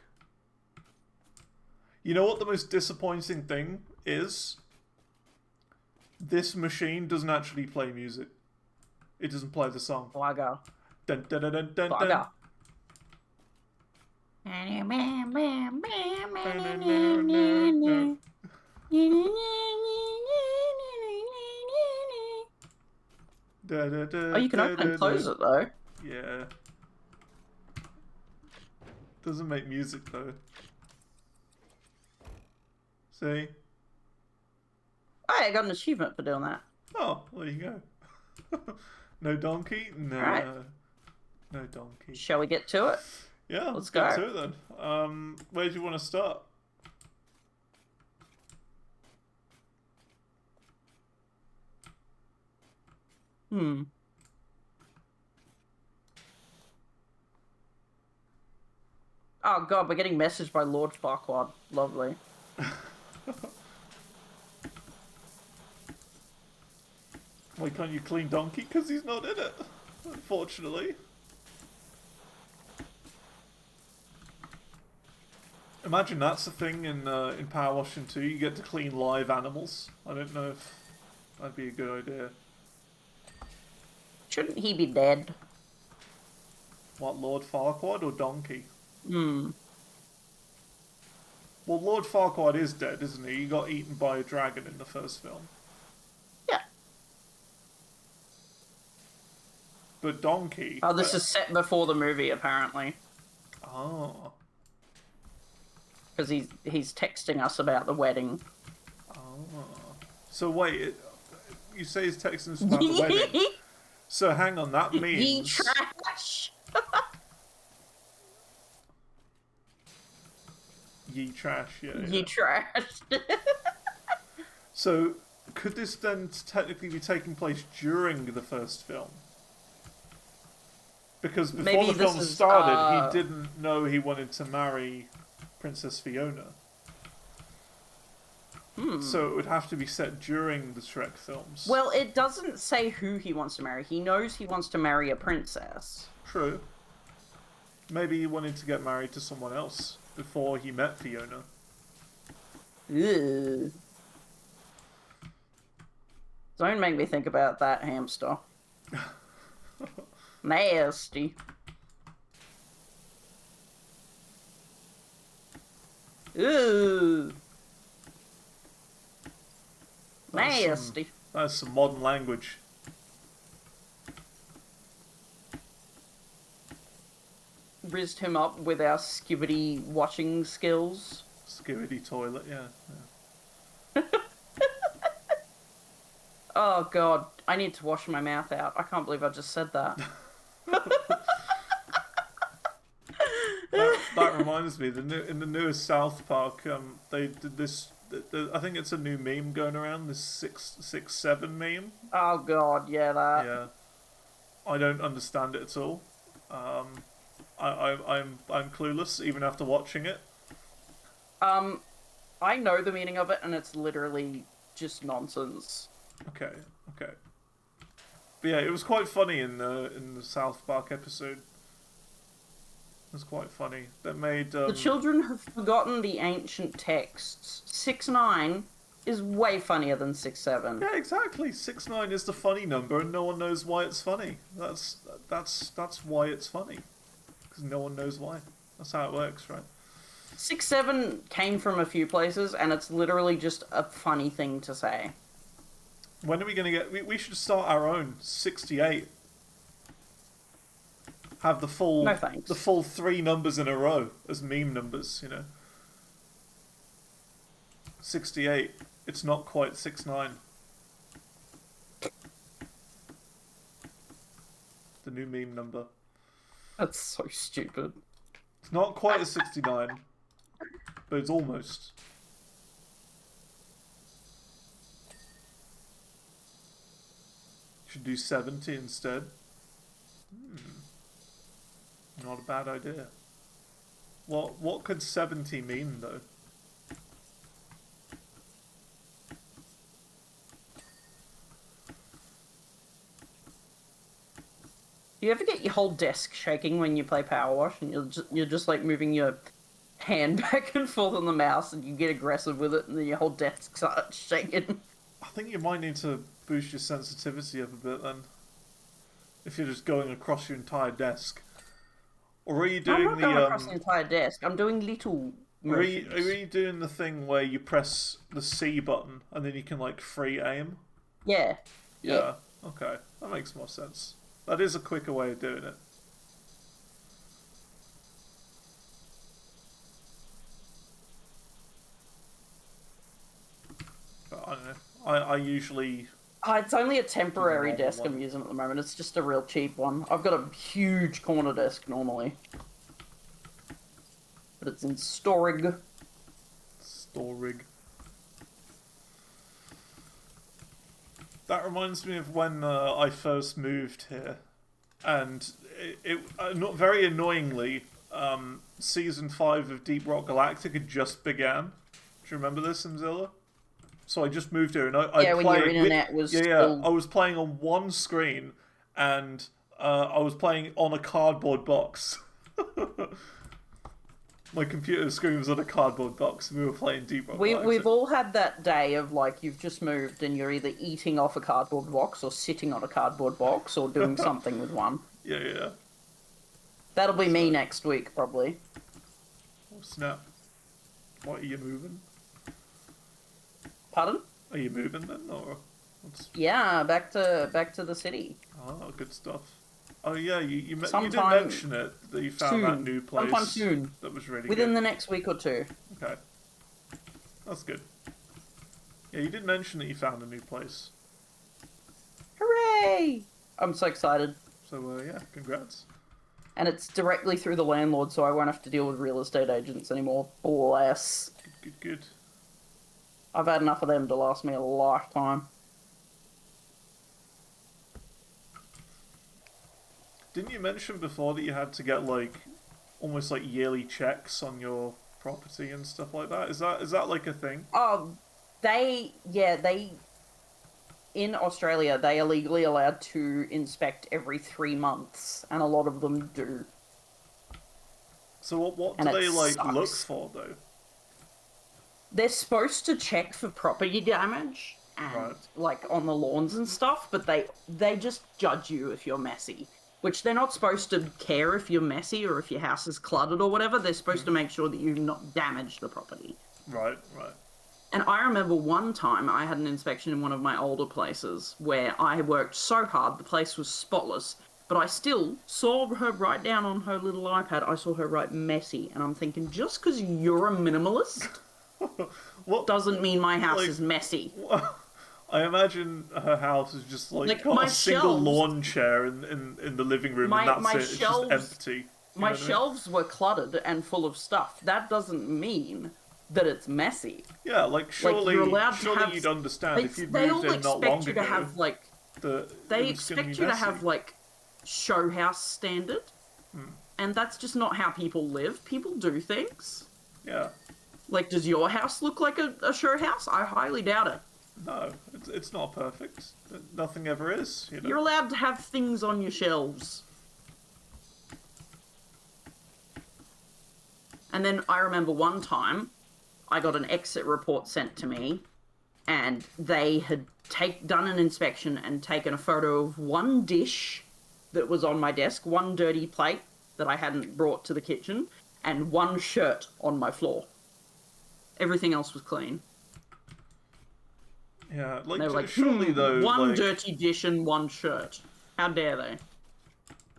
You know what the most disappointing thing is? This machine doesn't actually play music. It doesn't play the song. Flagger. Dun, dun, dun, dun, dun, Flagger. dun. Oh, you can open and close it though. Yeah. Doesn't make music though. See? Hey, I got an achievement for doing that. Oh, there you go. No donkey? No. Alright. No donkey. Shall we get to it? Yeah, Let's get go. to it then. Where do you want to start? Oh god, we're getting messaged by Lord Farquaad. Lovely. Why can't you clean donkey? Because he's not in it, unfortunately. Imagine that's the thing in Power Washing 2. You get to clean live animals. I don't know if that'd be a good idea. Shouldn't he be dead? What, Lord Farquaad or Donkey? Hmm. Well, Lord Farquaad is dead, isn't he? He got eaten by a dragon in the first film. Yeah. But Donkey... Oh, this is set before the movie, apparently. Oh. Because he's texting us about the wedding. Oh. So wait, you say he's texting us about the wedding. So hang on, that means... Ye trash! Ye trash, yeah. Ye trash. So, could this then technically be taking place during the first film? Because before Maybe the film this is, started, he didn't know he wanted to marry Princess Fiona. So it would have to be set during the Shrek films. Well, it doesn't say who he wants to marry. He knows he wants to marry a princess. True. Maybe he wanted to get married to someone else before he met Fiona. Ugh. Don't make me think about that, hamster. Nasty. Ooh. Nasty. That's some modern language. Rizzed him up with our skivvity washing skills. Skivvity toilet, yeah. Oh god, I need to wash my mouth out. I can't believe I just said that. That reminds me, in the newest South Park, they did this. I think it's a new meme going around. This 667 meme. Oh god, yeah, that. Yeah, I don't understand it at all. I'm clueless even after watching it. I know the meaning of it, and it's literally just nonsense. Okay. But yeah, it was quite funny in the South Park episode. was quite funny. They made The children have forgotten the ancient texts. 6'9" is way funnier than 6'7". Yeah, exactly. 6'9" is the funny number, and no one knows why it's funny. That's why it's funny, because no one knows why. That's how it works, right? 6'7" came from a few places, and it's literally just a funny thing to say. When are we going to get... We should start our own 68. Have the full... No thanks. The full 3 numbers in a row as meme numbers, you know. 68. It's not quite 6'9". The new meme number. That's so stupid. It's not quite a 69, but it's almost. Should do 70 instead. Not a bad idea. What could 70 mean, though? Do you ever get your whole desk shaking when you play Power Wash, and you're just like moving your hand back and forth on the mouse, and you get aggressive with it, and then your whole desk starts shaking? I think you might need to boost your sensitivity up a bit then. If you're just going across your entire desk. Or are you doing I'm not going across the entire desk. I'm doing little motions. Are you doing the thing where you press the C button and then you can like free aim? Yeah. Yeah. Okay. That makes more sense. That is a quicker way of doing it. But I don't know. I usually... It's only a temporary Normal desk one. I'm using at the moment. It's just a real cheap one. I've got a huge corner desk normally. But it's in Storig. Storig. That reminds me of when I first moved here. And it not very annoyingly, Season 5 of Deep Rock Galactic had just began. Do you remember this, Emzilla? So I just moved here, and I when played, your internet was still... I was playing on one screen, and I was playing on a cardboard box. My computer screen was on a cardboard box, and we were playing Deep Rock Galactic. We've all had that day of, like, you've just moved and you're either eating off a cardboard box or sitting on a cardboard box or doing something with one. Yeah. That'll be me next week, probably. Oh, snap. What, are you moving? Pardon? Are you moving then, or what's... Yeah, back to the city. Oh, good stuff. Oh yeah, you didn't Sometime mention it, that you found that new place. Sometime soon. That was really Within good. the next week or two. Okay. That's good. Yeah, you did mention that you found a new place. Hooray! I'm so excited. So, yeah, congrats. And it's directly through the landlord, so I won't have to deal with real estate agents anymore. Bless. Good. I've had enough of them to last me a lifetime. Didn't you mention before that you had to get, like, almost like yearly checks on your property and stuff like that? Is that like a thing? In Australia, they are legally allowed to inspect every 3 months, and a lot of them do. So what And do they, it like, sucks. look for, though? They're supposed to check for property damage and Right. like on the lawns and stuff, but they just judge you if you're messy. Which they're not supposed to care if you're messy or if your house is cluttered or whatever. They're supposed to make sure that you've not damaged the property. Right. And I remember one time I had an inspection in one of my older places where I worked so hard, the place was spotless, but I still saw her write down on her little iPad, I saw her write messy, and I'm thinking, just because you're a minimalist What doesn't mean my house like, is messy. I imagine her house is just like got my a single shelves- lawn chair in the living room, and that's my it. It's shelves- just empty. You know My what I mean? shelves were cluttered and full of stuff. That doesn't mean that it's messy. Yeah, like surely, you're allowed to surely have- you'd understand if you'd They moved all in not long expect you ago. to have like that they it was gonna expect be you to messy. have like show house standard, and that's just not how people live. People do things. Yeah, Like, does your house look like a show house? I highly doubt it. no, it's not perfect. Nothing ever is. You know. You're allowed to have things on your shelves. And then I remember one time I got an exit report sent to me, and they had done an inspection and taken a photo of one dish that was on my desk, one dirty plate that I hadn't brought to the kitchen, and one shirt on my floor. Everything else was clean. Yeah, like, They were like, surely though, one like, dirty dish and one shirt. How dare they?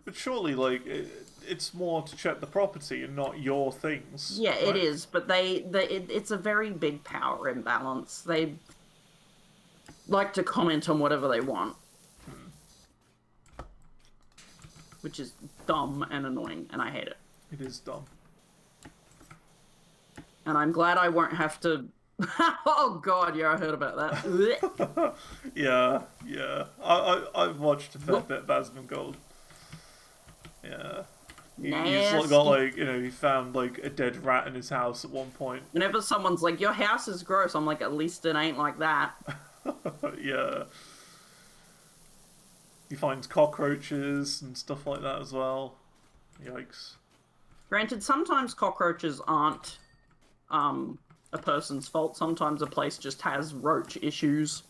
but surely, like, it's more to check the property and not your things. Yeah, right? it is, but it's a very big power imbalance. They like to comment on whatever they want. Which is dumb and annoying, and I hate it. It is dumb. And I'm glad I won't have to... Oh god, yeah, I heard about that. Yeah. I've watched a fair bit of Asmongold. Yeah. He's Nasty. got, like, you know, he found, like, a dead rat in his house at one point. Whenever someone's like, your house is gross, I'm like, at least it ain't like that. Yeah. He finds cockroaches and stuff like that as well. Yikes. Granted, sometimes cockroaches aren't a person's fault. Sometimes a place just has roach issues.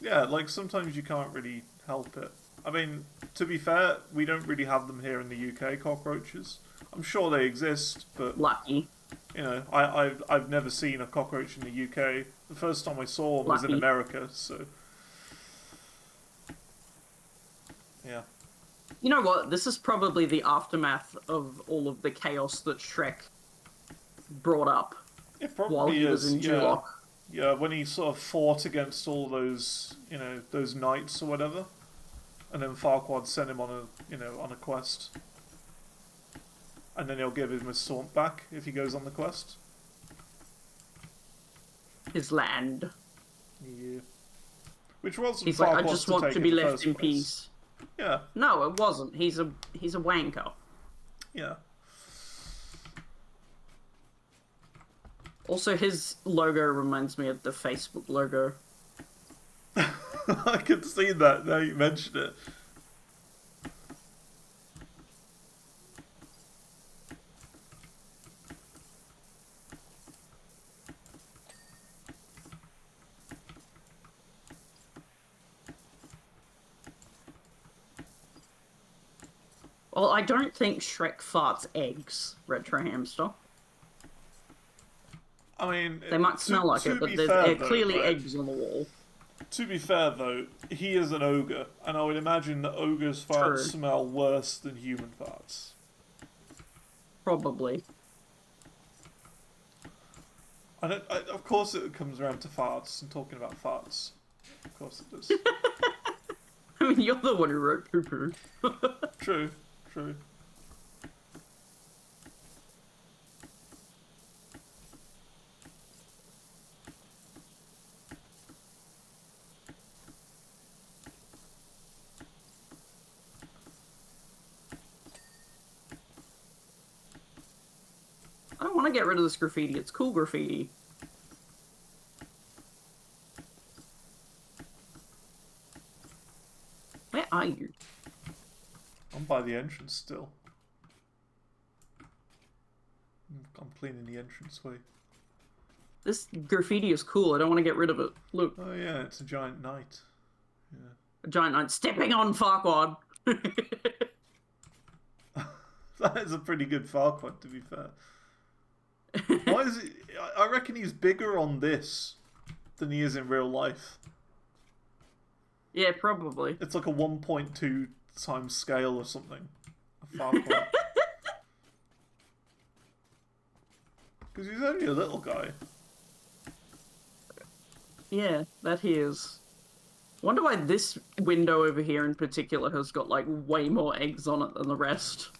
Yeah, like, sometimes you can't really help it. I mean, to be fair, we don't really have them here in the UK, cockroaches. I'm sure they exist, but, Lucky. you know, I've never seen a cockroach in the UK. The first time I saw one was in Lucky. America, so... Yeah. You know what? This is probably the aftermath of all of the chaos that Shrek brought up It while probably he is, was in yeah. Julock. Yeah, when he sort of fought against all those, you know, those knights or whatever. And then Farquaad sent him on a, you know, on a quest. And then he'll give him his sword back if he goes on the quest. His land. Yeah. Which wasn't He's like, I Farquaad's just want take to be in the left first in place. peace. Yeah, No, it wasn't. He's a wanker. yeah. Also, his logo reminds me of the Facebook logo. I could see that now you mentioned it. Well, I don't think Shrek farts eggs, Retro Hamster. I mean, They might smell like it, but there's clearly right? eggs on the wall. To be fair, though, he is an ogre, and I would imagine that ogres' farts True. smell worse than human farts. Probably. Of course it comes around to farts and talking about farts. Of course it does. I mean, you're the one who wrote poo-poo. True, true. I don't want to get rid of this graffiti. It's cool graffiti. Where are you? I'm by the entrance still. I'm cleaning the entranceway. This graffiti is cool. I don't want to get rid of it. Look, Oh yeah, it's a giant knight. Yeah. a giant knight stepping on Farquaad. That is a pretty good Farquaad, to be fair. Why is it? I reckon he's bigger on this than he is in real life. Yeah, probably. It's like a 1.2 times scale or something. A Farquaad. Because he's only a little guy. Yeah, that he is. Wonder why this window over here in particular has got like way more eggs on it than the rest.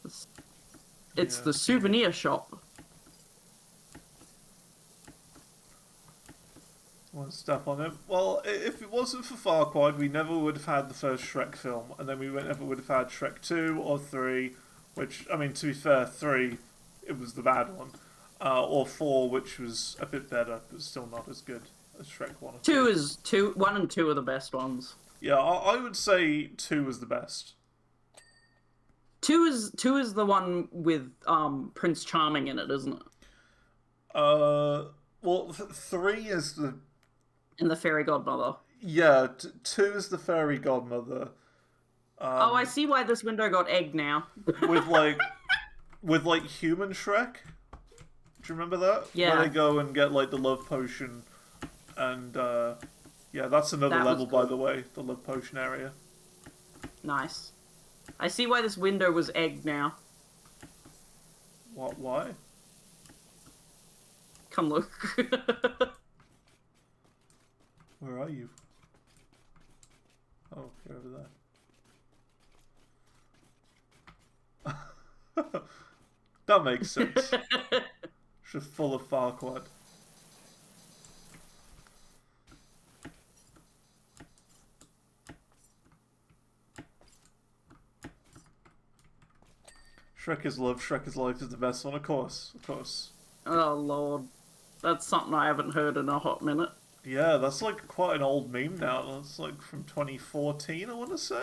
It's Yeah. the souvenir shop. One step on it. Well, if it wasn't for Farquaad, we never would have had the first Shrek film, and then we never would have had Shrek 2 or 3, which, I mean, to be fair, 3, it was the bad one, or 4, which was a bit better, but still not as good as Shrek 1 or 2. 1 and 2 are the best ones. Yeah, I would say 2 was the best. Two is the one with Prince Charming in it, isn't it? Well, 3 is the... And the fairy godmother. Yeah, 2 is the fairy godmother. Oh, I see why this window got egged now. with human Shrek. Do you remember that? Yeah. Where they go and get like the love potion, and yeah, that's another That was level, by cool. the way. The love potion area. Nice. I see why this window was egged now. What? Why? Come look. Where are you? Oh, you're over there. That makes sense. Just full of Farquaad. Shrek is love, Shrek is life is the best one, of course. Oh lord, that's something I haven't heard in a hot minute. Yeah, that's like quite an old meme now. That's like from 2014, I want to say.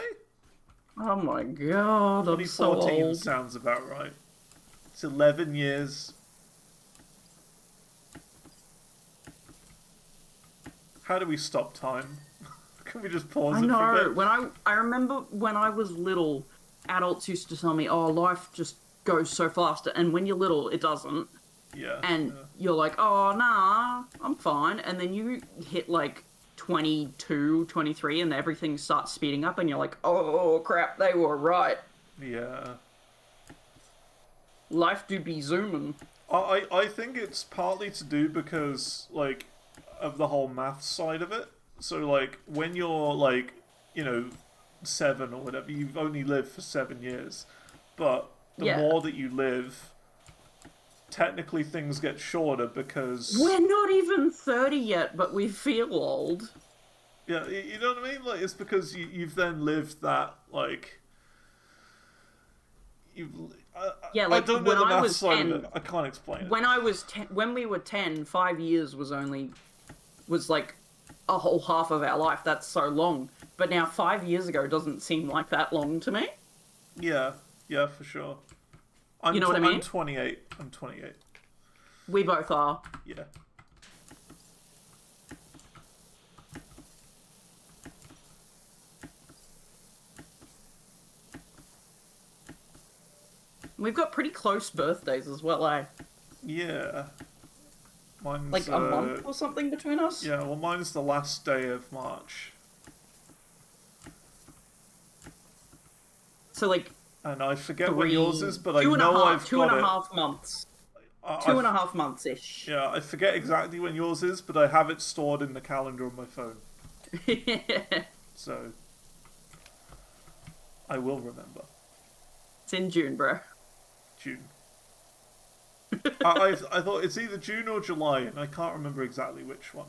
Oh my god, I'm so 2014 old. sounds about right. It's 11 years. How do we stop time? Can we just pause I it for a know. bit? When I remember when I was little, adults used to tell me, "Oh, life just goes so fast," and when you're little, it doesn't. Yeah. And yeah. you're like, "Oh, nah, I'm fine," and then you hit like 22, 23, and everything starts speeding up, and you're like, "Oh crap, they were right. Yeah. Life do be zooming." I think it's partly to do because, like, of the whole math side of it. So, like, when you're, like, 7 or whatever, you've only lived for 7 years. But the Yeah. more that you live, technically things get shorter because... We're not even 30 yet, but we feel old. Yeah, you know what I mean? Like, it's because you've then lived that, like... Yeah, I like don't know when the I math was side 10, of it. I can't explain it. when we were 10, 5 years was like a whole half of our life. That's so long. But now 5 years ago doesn't seem like that long to me. Yeah, for sure. You know what I mean? I'm 28. I'm 28. We both are. Yeah. We've got pretty close birthdays as well, eh? Yeah. Mine's Like a month or something between us? Yeah, well, mine's the last day of March. So like And I forget when yours is, but I two and a know half- I've two got and a it. half months. I- Two I've- and a half months-ish. Yeah, I forget exactly when yours is, but I have it stored in the calendar on my phone. So, I will remember. It's in June, bro. June. I thought it's either June or July, and I can't remember exactly which one.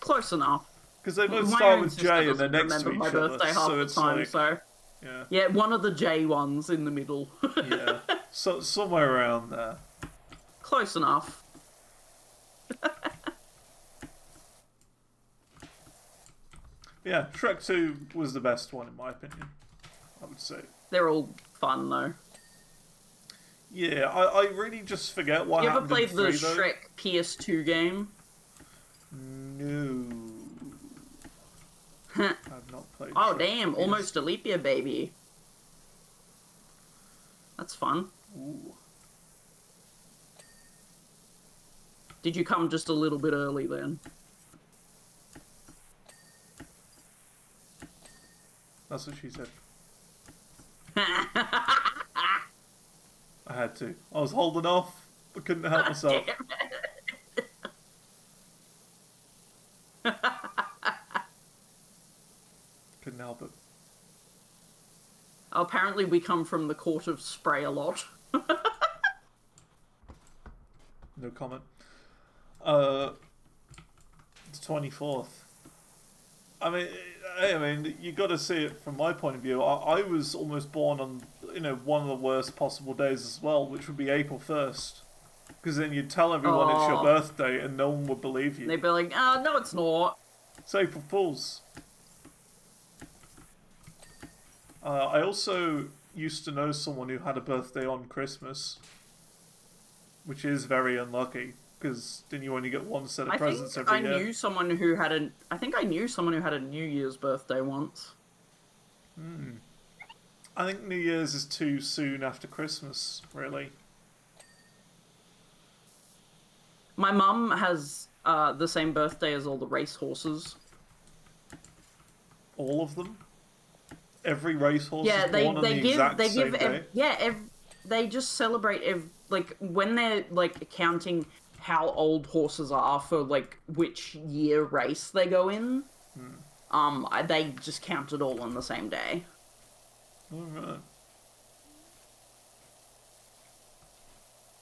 Close enough. Because they both My start own with sister J and they're doesn't next to remember each my other, birthday half so the it's time, like, so yeah, yeah, one of the J ones in the middle. yeah, so somewhere around there. Close enough. Yeah, Shrek 2 was the best one in my opinion, I would say. They're all fun though. Yeah, I really just forget what You ever happened played in the 3, though. Shrek PS2 game? No. I've not played Oh Shrek damn, PS2. almost a leap year, baby. That's fun. Ooh. Did you come just a little bit early then? That's what she said. I had to. I was holding off, but couldn't help myself. Couldn't help it. Apparently we come from the court of spray a lot. No comment. The 24th. I mean, you got to see it from my point of view. I was almost born on, one of the worst possible days as well, which would be April 1st. Because then you'd tell everyone it's your Oh. birthday and no one would believe you. They'd be like, no it's not. It's April Fool's. I also used to know someone who had a birthday on Christmas, which is very unlucky because then you only get one set of presents every year. I knew someone who had a. I think I knew someone who had a New Year's birthday once. I think New Year's is too soon after Christmas, really. My mum has the same birthday as all the racehorses. All of them? Every racehorse Yeah, is born on the exact same day? They just celebrate like when they're like counting how old horses are for like which year race they go in. They just count it all on the same day. Alright.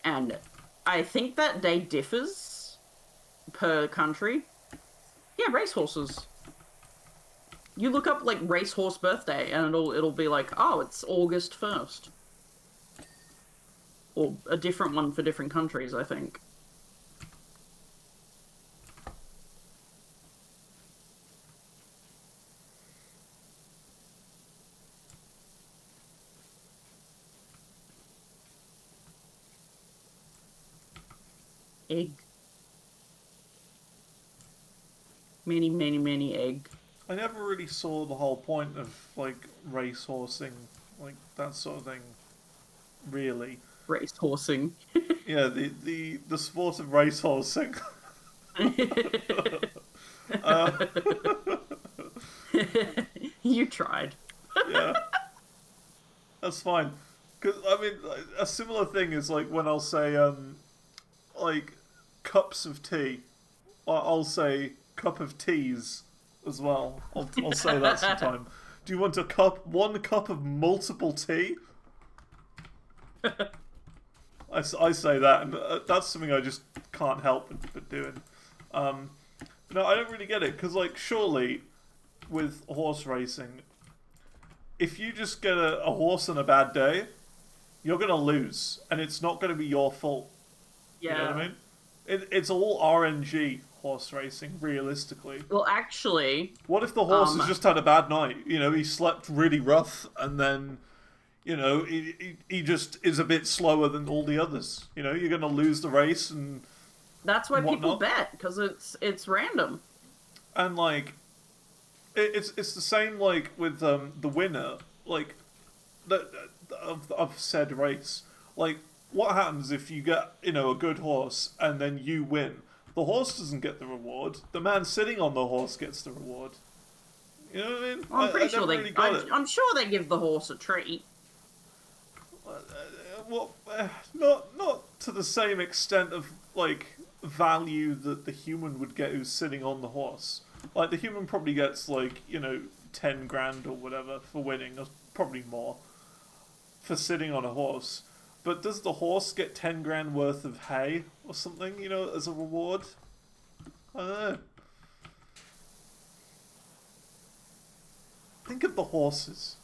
And I think that day differs per country. Yeah, racehorses. You look up like racehorse birthday and it'll be like, oh, it's August 1st. Or a different one for different countries, I think. Egg. Many egg. I never really saw the whole point of, like, racehorsing, like, that sort of thing, really. Racehorsing. Yeah, the sport of racehorsing. You tried. Yeah. That's fine. Because, I mean, a similar thing is, like, when I'll say, like, cups of tea. I'll say cup of teas as well. I'll say that sometime. Do you want one cup of multiple tea? I say that, and that's something I just can't help but doing. No, I don't really get it, because, like, surely, with horse racing, if you just get a horse on a bad day, you're going to lose, and it's not going to be your fault. Yeah. You know what I mean? It's all RNG, horse racing, realistically. Well, actually... What if the horse has just had a bad night? You know, he slept really rough, and then, you know, he just is a bit slower than all the others. You know, you're going to lose the race, and that's why people whatnot. bet, because it's random. And, like, it's the same, like, with the winner, like, of said race. Like, what happens if you get, you know, a good horse and then you win? The horse doesn't get the reward. The man sitting on the horse gets the reward. You know what I mean? Well, I'm pretty sure really got it. I'm sure they give the horse a treat. Well, not to the same extent of, like, value that the human would get who's sitting on the horse. Like, the human probably gets, like, you know, 10 grand or whatever for winning, or probably more, for sitting on a horse. But does the horse get 10 grand worth of hay or something, you know, as a reward? I don't know. Think of the horses.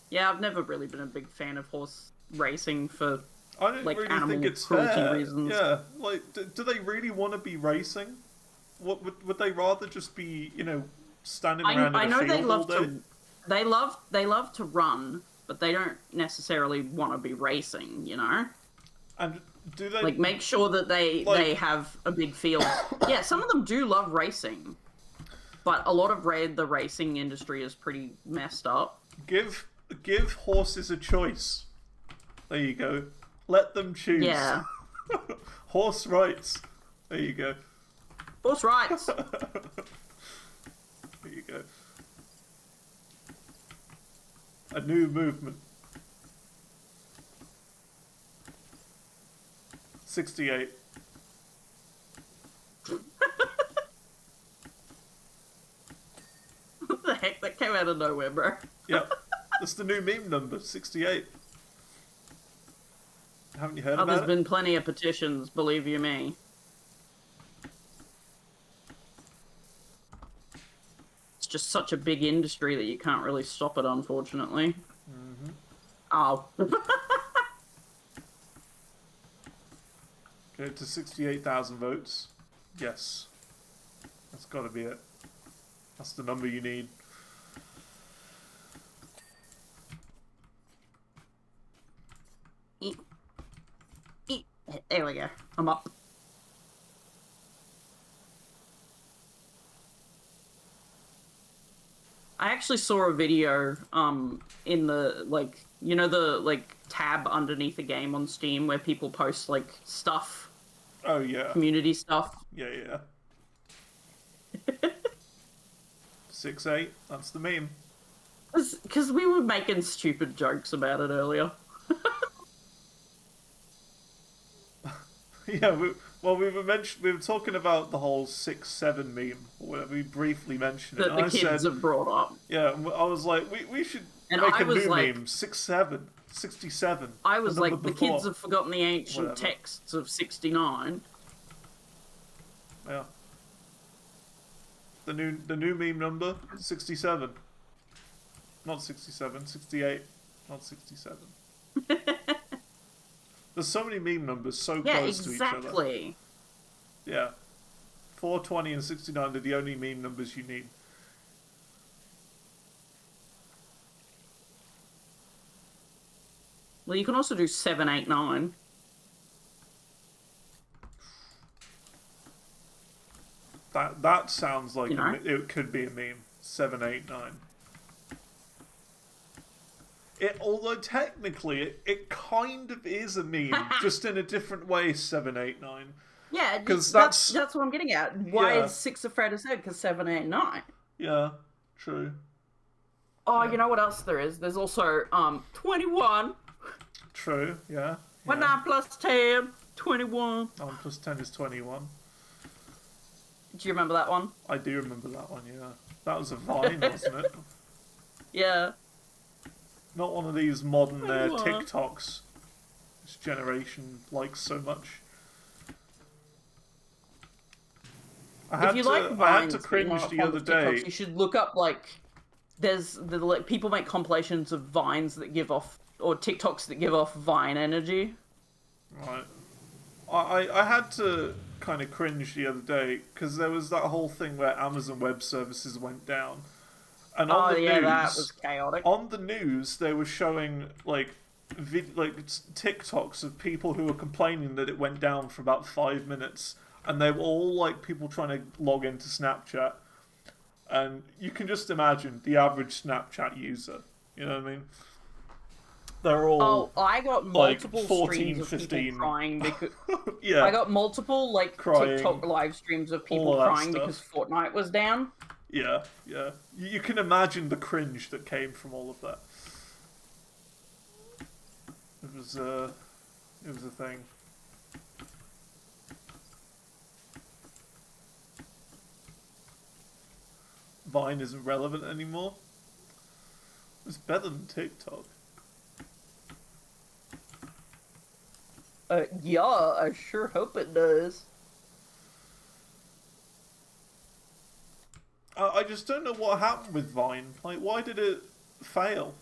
Yeah, I've never really been a big fan of horse racing for I don't like really animal think it's cruelty fair. reasons. Yeah, like, do they really want to be racing? What would they rather just be, you know, standing around in a field they love all day? they love to run, but they don't necessarily want to be racing, you know? And do they Like, make sure that they have a big field. Yeah, some of them do love racing, but a lot of the racing industry is pretty messed up. give horses a choice? There you go. Let them choose. Yeah. Horse rights. There you go. Horse rights. There you go. A new movement. 68. What the heck? That came out of nowhere, bro. Yep. That's the new meme number, 68. Haven't you heard Oh, about there's it? been plenty of petitions, believe you me. It's just such a big industry that you can't really stop it, unfortunately. Mm-hmm. Oh. Go to 68,000 votes. Yes. That's gotta be it. That's the number you need. There we go. I'm up. I actually saw a video in the the tab underneath a game on Steam where people post stuff, Oh yeah. community stuff. Yeah. 6'8", that's the meme. Because we were making stupid jokes about it earlier. Yeah, we were talking about the whole 6'7" meme, or whatever. We briefly mentioned it. That the kids have brought up. Yeah, I was like, we should make a new meme. 6'7", 67. I was like, the kids have forgotten the ancient texts of 69. Yeah. The new meme number, 67. Not 67, 68. Not 67. There's so many meme numbers so close to each other. Yeah, exactly. Yeah. 420 and 69 are the only meme numbers you need. Well, you can also do 789. That sounds like it could be a meme. 789. Although technically it kind of is a meme, just in a different way. 789. Yeah, because that's what I'm getting at. Why is 6 afraid to say it? Because 789. Yeah, true. Oh, you know what else there is? There's also 21. True. Yeah. 9 plus 10, 21. 9 plus 10 is 21. Do you remember that one? I do remember that one. Yeah, that was a Vine, wasn't it? Yeah. Not one of these modern TikToks this generation likes so much. I had to cringe the other day. You should look up there's people make compilations of Vines that give off, or TikToks that give off Vine energy. Right. I had to kind of cringe the other day because there was that whole thing where Amazon Web Services went down. And on the news, that was chaotic. On the news, they were showing TikToks of people who were complaining that it went down for about 5 minutes, and they were all people trying to log into Snapchat, and you can just imagine the average Snapchat user. You know what I mean? They're all. Oh, I got multiple 14, streams 15. of people crying because. Yeah. I got multiple crying, TikTok live streams of people crying because Fortnite was down. Yeah. You can imagine the cringe that came from all of that. It was a thing. Vine isn't relevant anymore. It's better than TikTok. Yeah, I sure hope it does. I just don't know what happened with Vine. Why did it fail?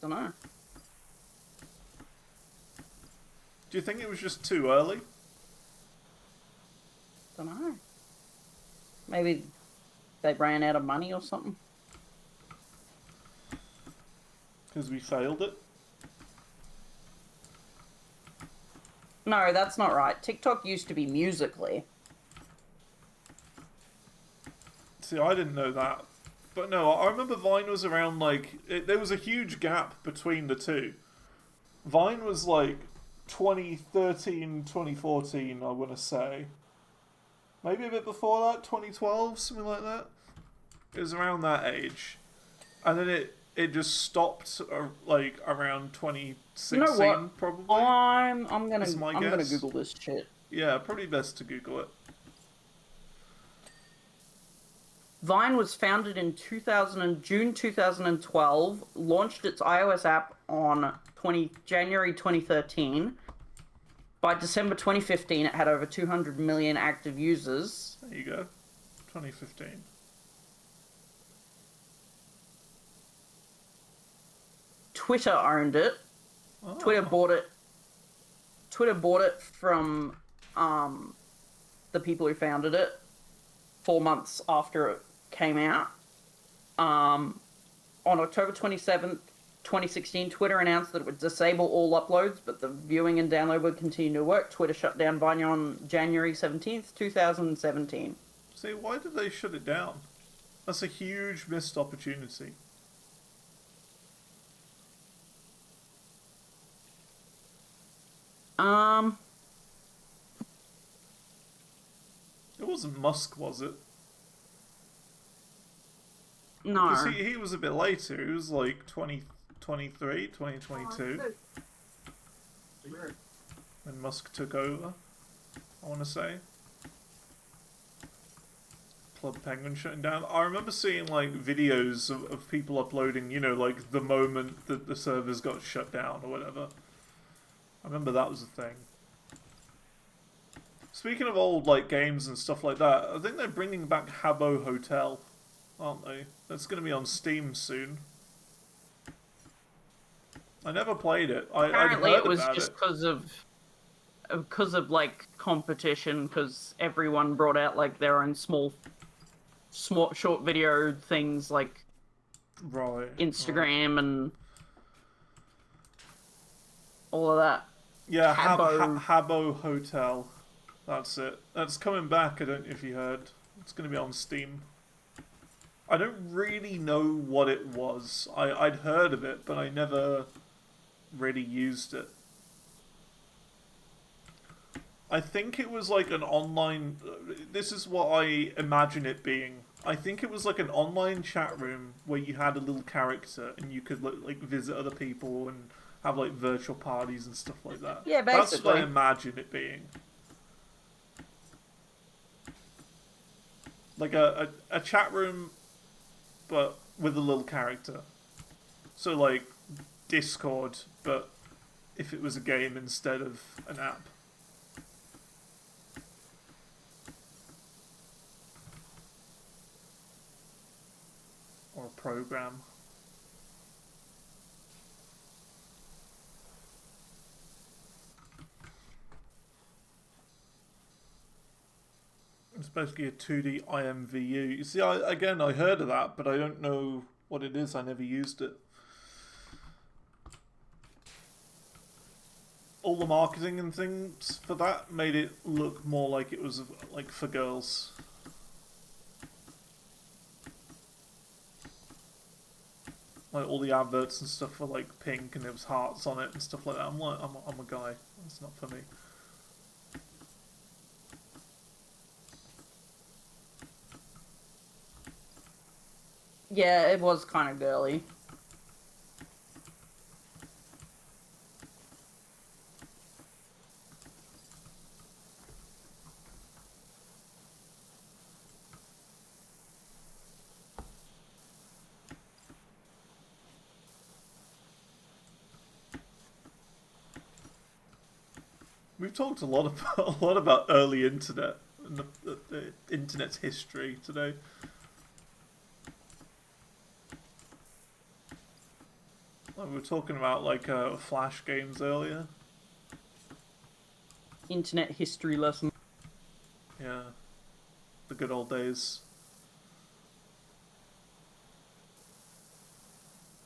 Don't know. Do you think it was just too early? Don't know. Maybe they ran out of money or something. Because we failed it? No, that's not right. TikTok used to be Musical.ly. See, I didn't know that. But no, I remember Vine was around, there was a huge gap between the two. Vine was, 2013, 2014, I want to say. Maybe a bit before that, 2012, something like that. It was around that age. And then it just stopped, around 2016, you know what? probably. I'm gonna Google this shit. Yeah, probably best to Google it. Vine was founded in June 2012, launched its iOS app on January 2013. By December 2015, it had over 200 million active users. There you go. 2015. Twitter owned it. Oh. Twitter bought it. Twitter bought it from the people who founded it 4 months after it came out. On October 27th, 2016, Twitter announced that it would disable all uploads, but the viewing and download would continue to work. Twitter shut down Vine on January 17th, 2017. See, why did they shut it down? That's a huge missed opportunity. It wasn't Musk, was it? No. Because he was a bit later. He was like 2023, 2022. When Musk took over, I want to say. Club Penguin shutting down. I remember seeing like videos of people uploading, you know, like the moment that the servers got shut down or whatever. I remember that was a thing. Speaking of old like games and stuff like that, I think they're bringing back Habbo Hotel, aren't they? That's going to be on Steam soon. I never played it. Apparently, I'd heard it was about just it. because of like competition, because everyone brought out like their own small short video things like Instagram and all of that. Yeah, Habbo. Habbo Hotel. That's it. That's coming back. I don't know if you heard. It's going to be on Steam. I don't really know what it was. I'd heard of it, but I never really used it. I think it was like an online... This is what I imagine it being. I think it was like an online chat room where you had a little character and you could like visit other people and have like virtual parties and stuff like that. Yeah, basically. That's what I imagine it being. Like a chat room, but with a little character. So like Discord, but if it was a game instead of an app. Or a program. It's basically a 2D IMVU. You see, again, I heard of that, but I don't know what it is. I never used it. All the marketing and things for that made it look more like it was like for girls. Like all the adverts and stuff were like pink and there was hearts on it and stuff like that. I'm a guy. That's not for me. Yeah, it was kind of girly. We've talked a lot about early internet and the internet's history today. Like we were talking about like Flash games earlier. Internet history lesson. Yeah, the good old days.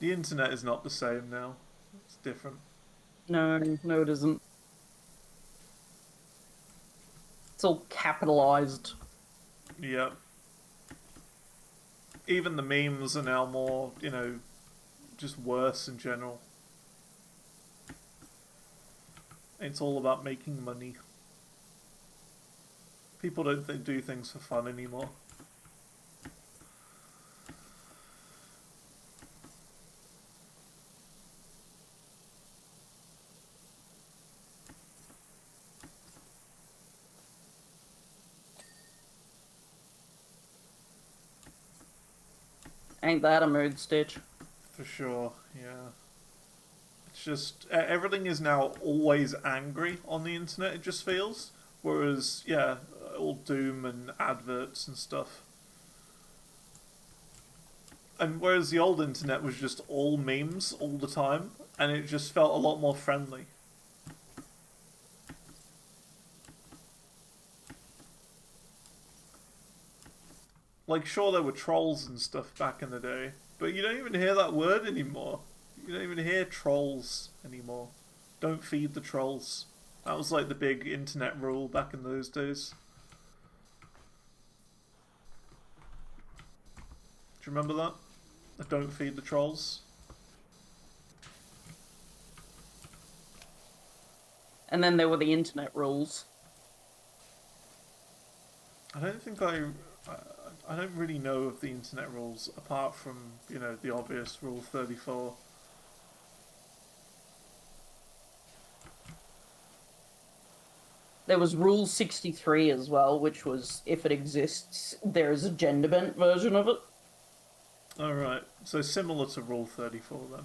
The internet is not the same now. It's different. No, it isn't. It's all capitalized. Yeah. Even the memes are now more, you know, just worse in general. It's all about making money. People don't do things for fun anymore. Ain't that a mood, Stitch? For sure, yeah. It's just, everything is now always angry on the internet, it just feels. Whereas, yeah, all doom and adverts and stuff. And whereas the old internet was just all memes all the time, and it just felt a lot more friendly. Like, sure, there were trolls and stuff back in the day, but you don't even hear that word anymore. You don't even hear trolls anymore. Don't feed the trolls. That was like the big internet rule back in those days. Do you remember that? Don't feed the trolls. And then there were the internet rules. I don't think I don't really know of the internet rules apart from, you know, the obvious Rule 34. There was Rule 63 as well, which was, if it exists, there is a gender-bent version of it. Alright, so similar to Rule 34 then.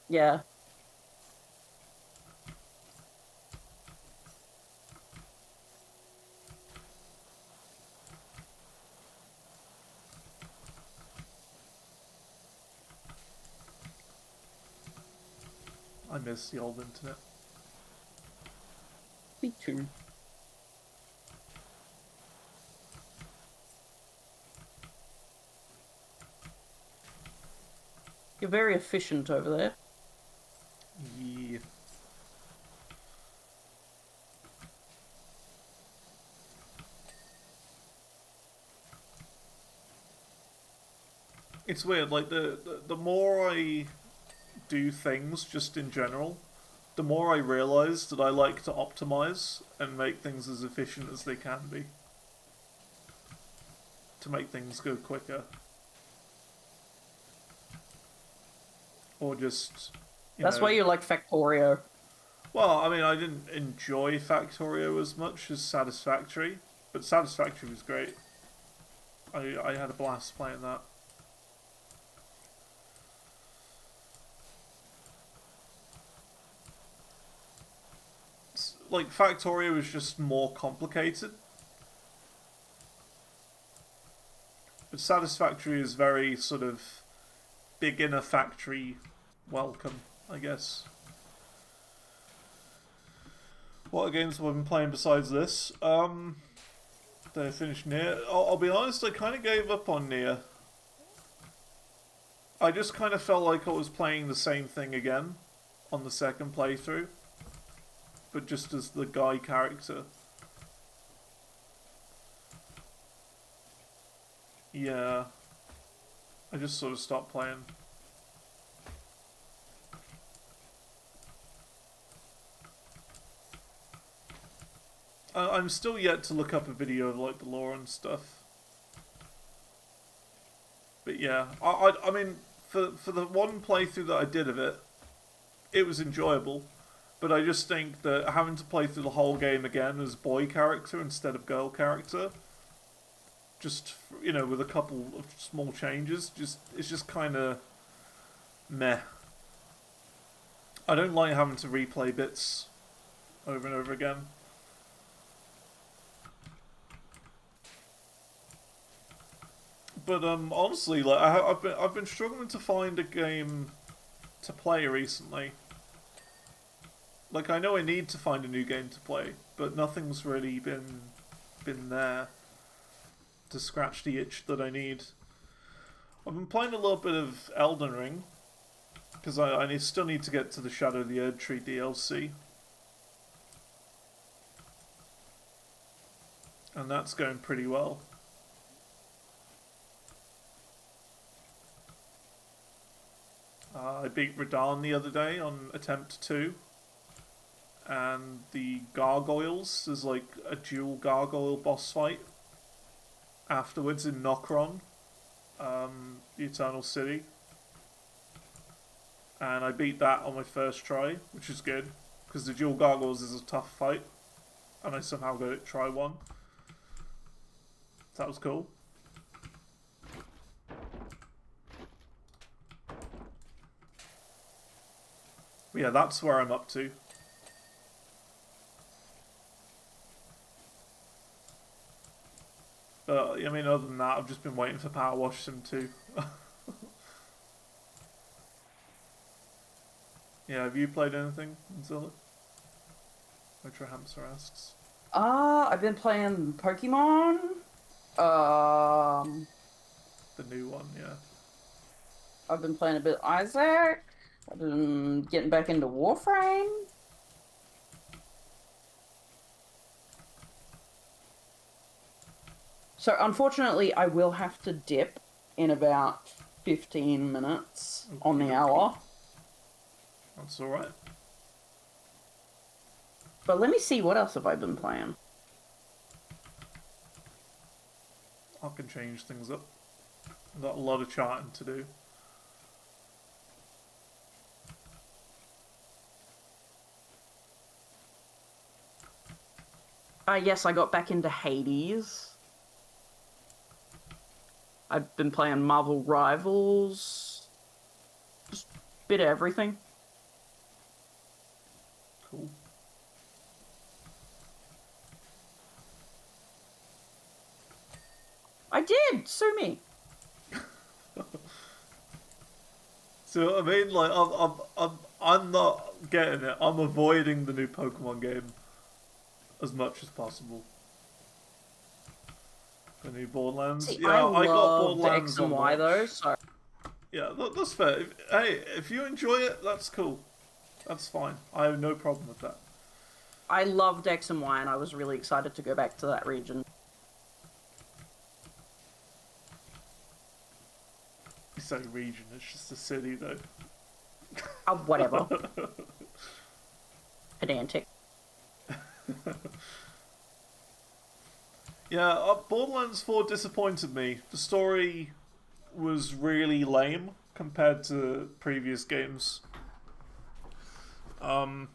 Yeah. I miss the old internet. Me too. You're very efficient over there. Yeah. It's weird, like the more I do things just in general, the more I realise that I like to optimise and make things as efficient as they can be. To make things go quicker. Or just, That's why you like Factorio. Well, I mean, I didn't enjoy Factorio as much as Satisfactory, but Satisfactory was great. I had a blast playing that. Like, Factorio is just more complicated. But Satisfactory is very sort of beginner factory welcome, I guess. What games have I been playing besides this? Did I finish Nier? I'll be honest, I kind of gave up on Nier. I just kind of felt like I was playing the same thing again on the second playthrough. But just as the guy character. Yeah. I just sort of stopped playing. I'm still yet to look up a video of like the lore and stuff. But yeah, I mean, for the one playthrough that I did of it, it was enjoyable. But I just think that having to play through the whole game again as boy character instead of girl character, just, you know, with a couple of small changes, it's just kind of meh. I don't like having to replay bits over and over again. But honestly, like I've been struggling to find a game to play recently. Like, I know I need to find a new game to play, but nothing's really been there to scratch the itch that I need. I've been playing a little bit of Elden Ring, because I still need to get to the Shadow of the Erdtree DLC. And that's going pretty well. I beat Radahn the other day on attempt 2. And the gargoyles, there's like a dual gargoyle boss fight afterwards in Nokron, the Eternal City. And I beat that on my first try, which is good, because the dual gargoyles is a tough fight, and I somehow got it try 1. That was cool. But yeah, that's where I'm up to. I mean, other than that, I've just been waiting for Power Wash Sim 2. Yeah, have you played anything, Emzilla? Retro Hamster asks. I've been playing Pokemon. Um, The new one, yeah. I've been playing a bit Isaac. I've been getting back into Warframe. So unfortunately, I will have to dip in about 15 minutes on the Okey-dokey. hour. That's alright. But let me see, what else have I been playing? I can change things up. I've got a lot of charting to do. Yes, I got back into Hades. I've been playing Marvel Rivals. Just a bit of everything. Cool. I did! Sue me! So I mean, like, I'm not getting it. I'm avoiding the new Pokemon game as much as possible. The new Borderlands. See, Yeah, I got love the Borderlands X and on Y launch. though, so... Yeah, that's fair. If you enjoy it, that's cool. That's fine. I have no problem with that. I loved X and Y, and I was really excited to go back to that region. You say region, it's just a city though. Whatever. Pedantic. Yeah, Borderlands 4 disappointed me. The story was really lame compared to previous games. I'm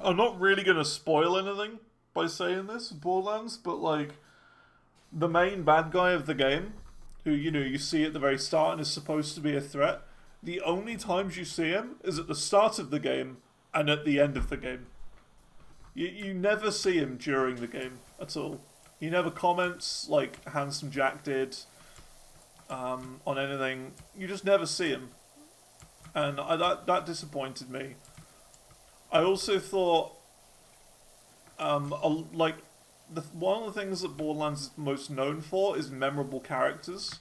not really going to spoil anything by saying this, Borderlands, but like, the main bad guy of the game, who, you see at the very start and is supposed to be a threat, the only times you see him is at the start of the game and at the end of the game. You never see him during the game at all. He never comments like Handsome Jack did on anything. You just never see him. And that disappointed me. I also thought, one of the things that Borderlands is most known for is memorable characters.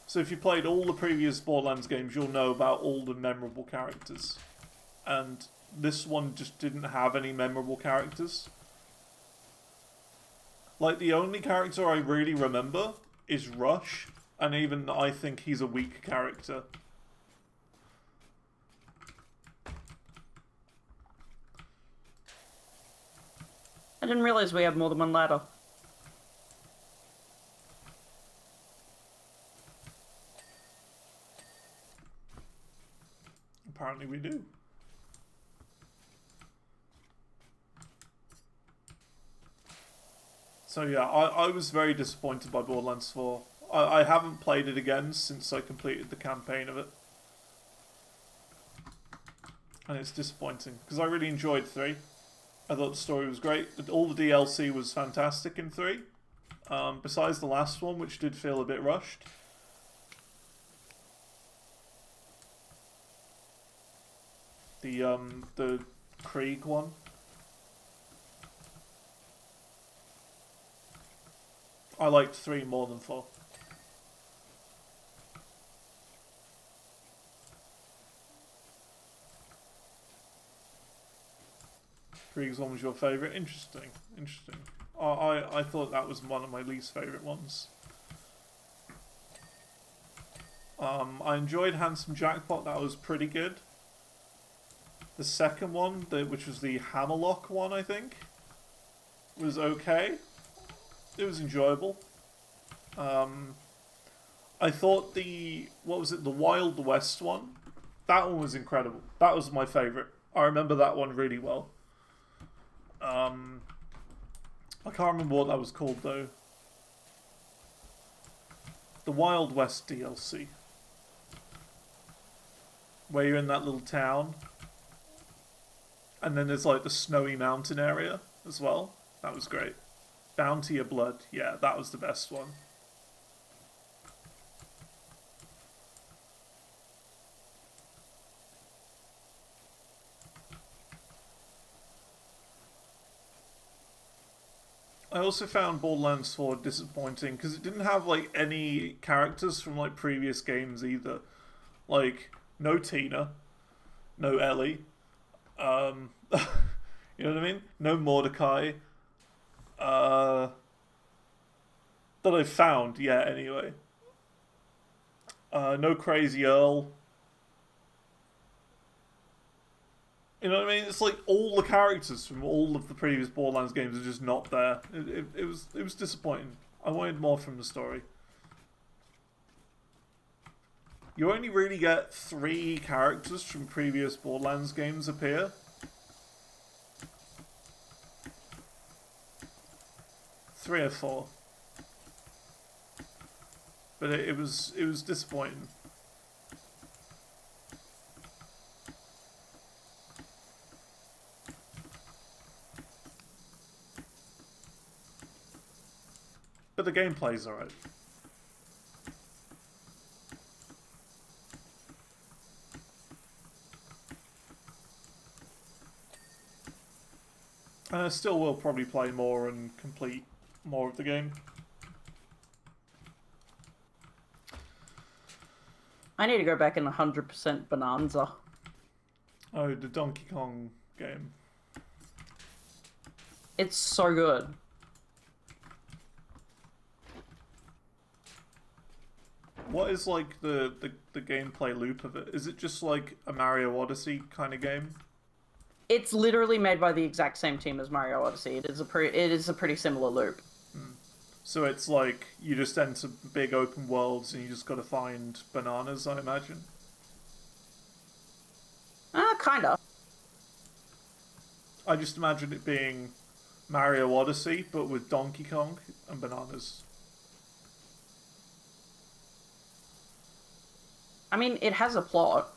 So if you played all the previous Borderlands games, you'll know about all the memorable characters. And this one just didn't have any memorable characters. Like, the only character I really remember is Rush, and even I think he's a weak character. I didn't realize we had more than one ladder. Apparently we do. So yeah, I was very disappointed by Borderlands 4. I haven't played it again since I completed the campaign of it. And it's disappointing, because I really enjoyed 3. I thought the story was great. All the DLC was fantastic in 3. Besides the last one, which did feel a bit rushed. The Krieg one. I liked 3 more than 4. Krieg's one was your favourite? Interesting. Interesting. I thought that was one of my least favourite ones. I enjoyed Handsome Jackpot, that was pretty good. The second one, which was the Hammerlock one, I think, was okay. It was enjoyable. I thought the Wild West one? That one was incredible. That was my favourite. I remember that one really well. I can't remember what that was called though. The Wild West DLC. Where you're in that little town. And then there's like the snowy mountain area as well. That was great. Bounty of Blood. Yeah, that was the best one. I also found Borderlands 4 disappointing because it didn't have like any characters from like previous games either. Like no Tina, no Ellie, you know what I mean? No Mordecai. That I've found yet anyway. No Crazy Earl. You know what I mean? It's like all the characters from all of the previous Borderlands games are just not there. It was disappointing. I wanted more from the story. You only really get 3 characters from previous Borderlands games appear. 3 or 4. But it was disappointing. But the gameplay's alright. And I still will probably play more and complete more of the game. I need to go back in 100% Bonanza. Oh, the Donkey Kong game. It's so good. What is like the gameplay loop of it? Is it just like a Mario Odyssey kind of game? It's literally made by the exact same team as Mario Odyssey. It is a pretty similar loop. So it's like you just enter big open worlds and you just got to find bananas, I imagine. Kinda. I just imagine it being Mario Odyssey, but with Donkey Kong and bananas. I mean, it has a plot.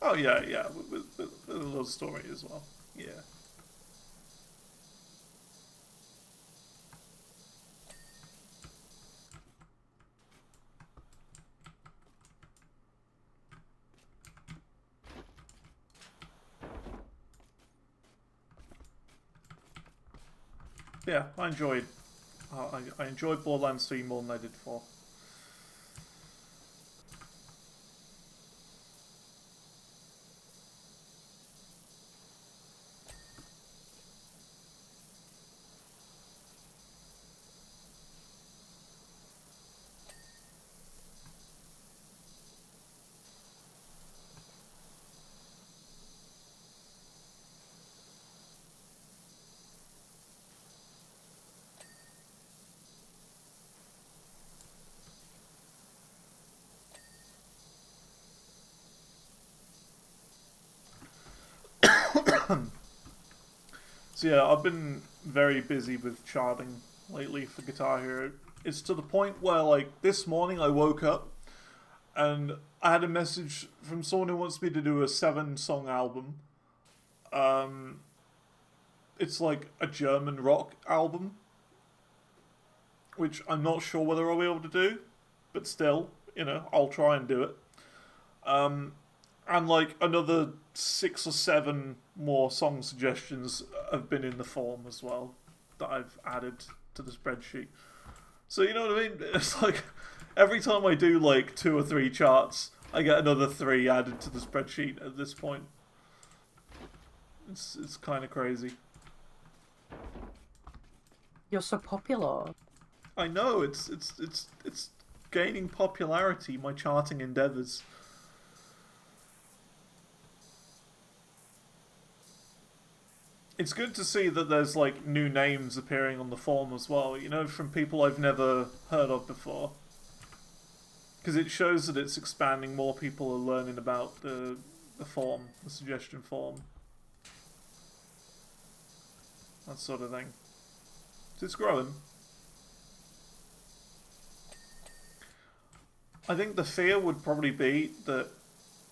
Oh yeah, yeah, with a little story as well. Yeah. Yeah, I enjoyed Borderlands 3 more than I did 4. So yeah, I've been very busy with charting lately for Guitar Hero. It's to the point where, like, this morning I woke up and I had a message from someone who wants me to do a 7-song album. It's like a German rock album, which I'm not sure whether I'll be able to do, but still, you know, I'll try and do it. And like another 6 or 7 more song suggestions have been in the form as well that I've added to the spreadsheet. So you know what I mean? It's like every time I do like 2 or 3 charts, I get another 3 added to the spreadsheet at this point. It's kind of crazy. You're so popular. I know it's gaining popularity. My charting endeavors. It's good to see that there's like new names appearing on the form as well, you know, from people I've never heard of before. Because it shows that it's expanding, more people are learning about the form, the suggestion form. That sort of thing. So it's growing. I think the fear would probably be that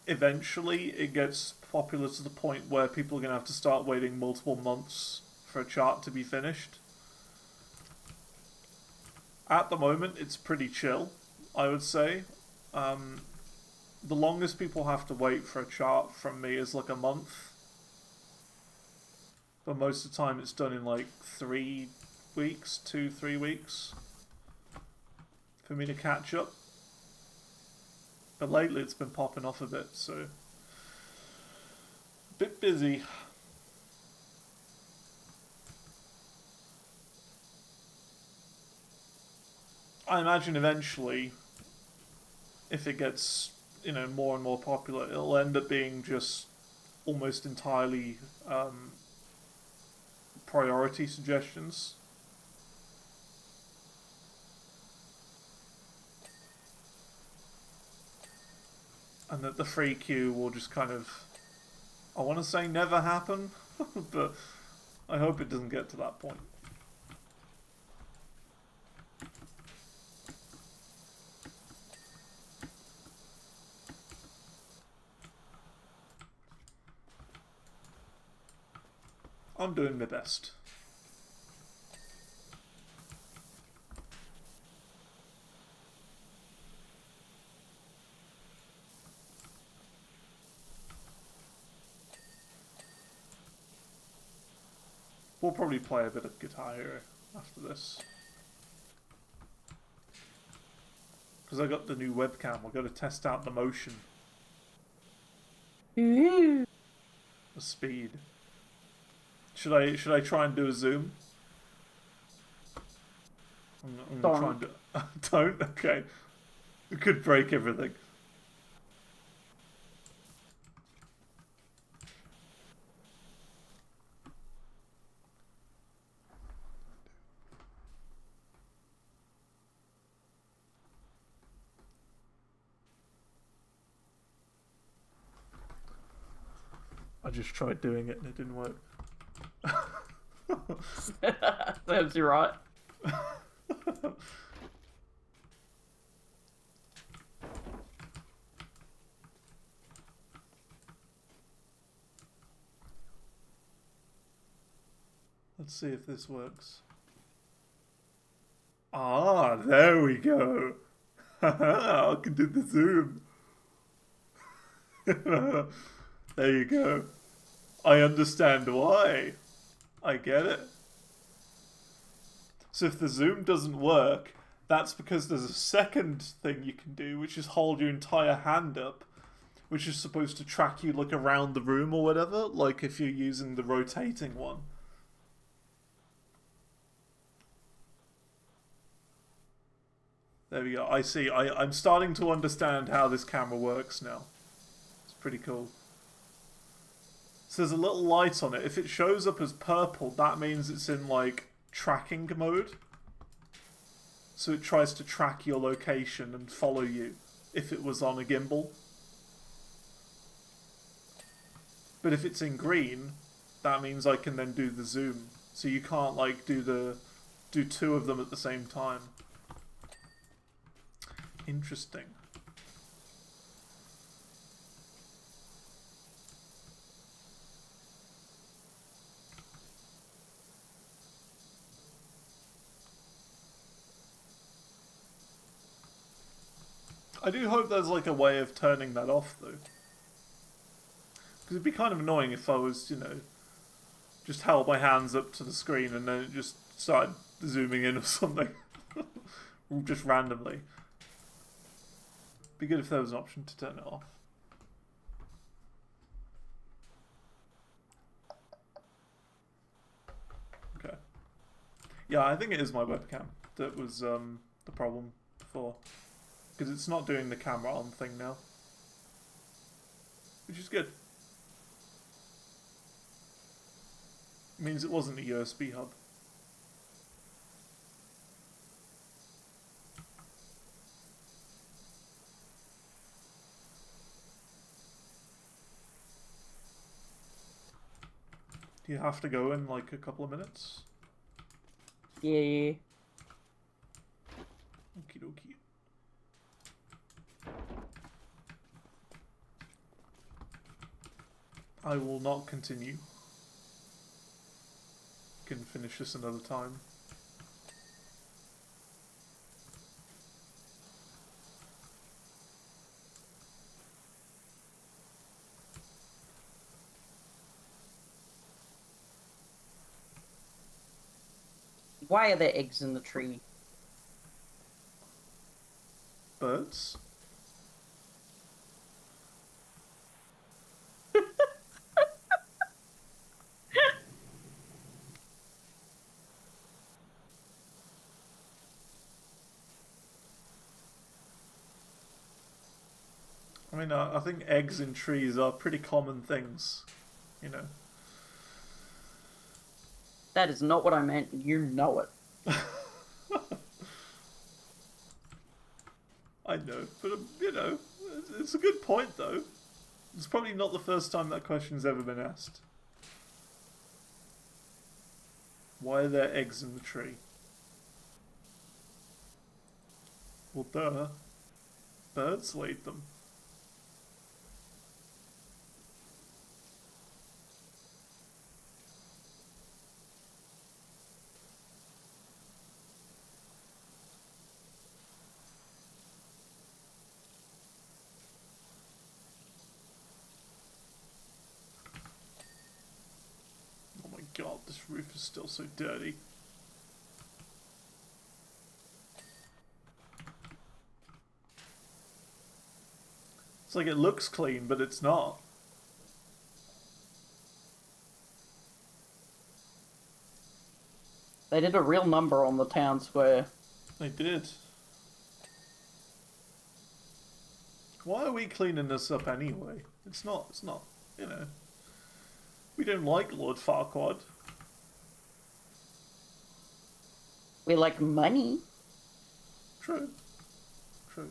eventually it gets popular to the point where people are going to have to start waiting multiple months for a chart to be finished. At the moment, it's pretty chill, I would say. The longest people have to wait for a chart from me is like a month. But most of the time it's done in like 3 weeks, 2-3 weeks, for me to catch up. But lately it's been popping off a bit, so a bit busy. I imagine eventually, if it gets, you know, more and more popular, it'll end up being just almost entirely priority suggestions. And that the free queue will just kind of, I want to say never happen, but I hope it doesn't get to that point. I'm doing my best. We'll probably play a bit of Guitar Hero after this. Because I got the new webcam, we're going to test out the motion. The speed. Should I try and do a zoom? I'm gonna try and do... Don't? Okay. It could break everything. I just tried doing it and it didn't work. Serves you right. Let's see if this works. Ah, there we go. I can do the zoom. There you go. I understand why. I get it. So if the zoom doesn't work, that's because there's a second thing you can do, which is hold your entire hand up, which is supposed to track you like around the room or whatever, like if you're using the rotating one. There we go. I see. I'm starting to understand how this camera works now. It's pretty cool. So there's a little light on it. If it shows up as purple, that means it's in, like, tracking mode. So it tries to track your location and follow you if it was on a gimbal. But if it's in green, that means I can then do the zoom. So you can't, like, do two of them at the same time. Interesting. I do hope there's like a way of turning that off though. Because it'd be kind of annoying if I was, you know, just held my hands up to the screen and then it just started zooming in or something. Just randomly. Be good if there was an option to turn it off. Okay. Yeah, I think it is my webcam that was the problem before. Because it's not doing the camera on thing now. Which is good. It means it wasn't a USB hub. Do you have to go in like a couple of minutes? Yeah. Okie dokie. I will not continue. Can finish this another time. Why are there eggs in the tree? Birds? I mean, I think eggs in trees are pretty common things, you know. That is not what I meant. You know it. I know, but you know, it's a good point though. It's probably not the first time that question's ever been asked. Why are there eggs in the tree? Well, duh. Birds laid them. Oh my god, this roof is still so dirty. It's like it looks clean, but it's not. They did a real number on the town square. They did. Why are we cleaning this up anyway? It's not, you know. We don't like Lord Farquaad. We like money. True. True.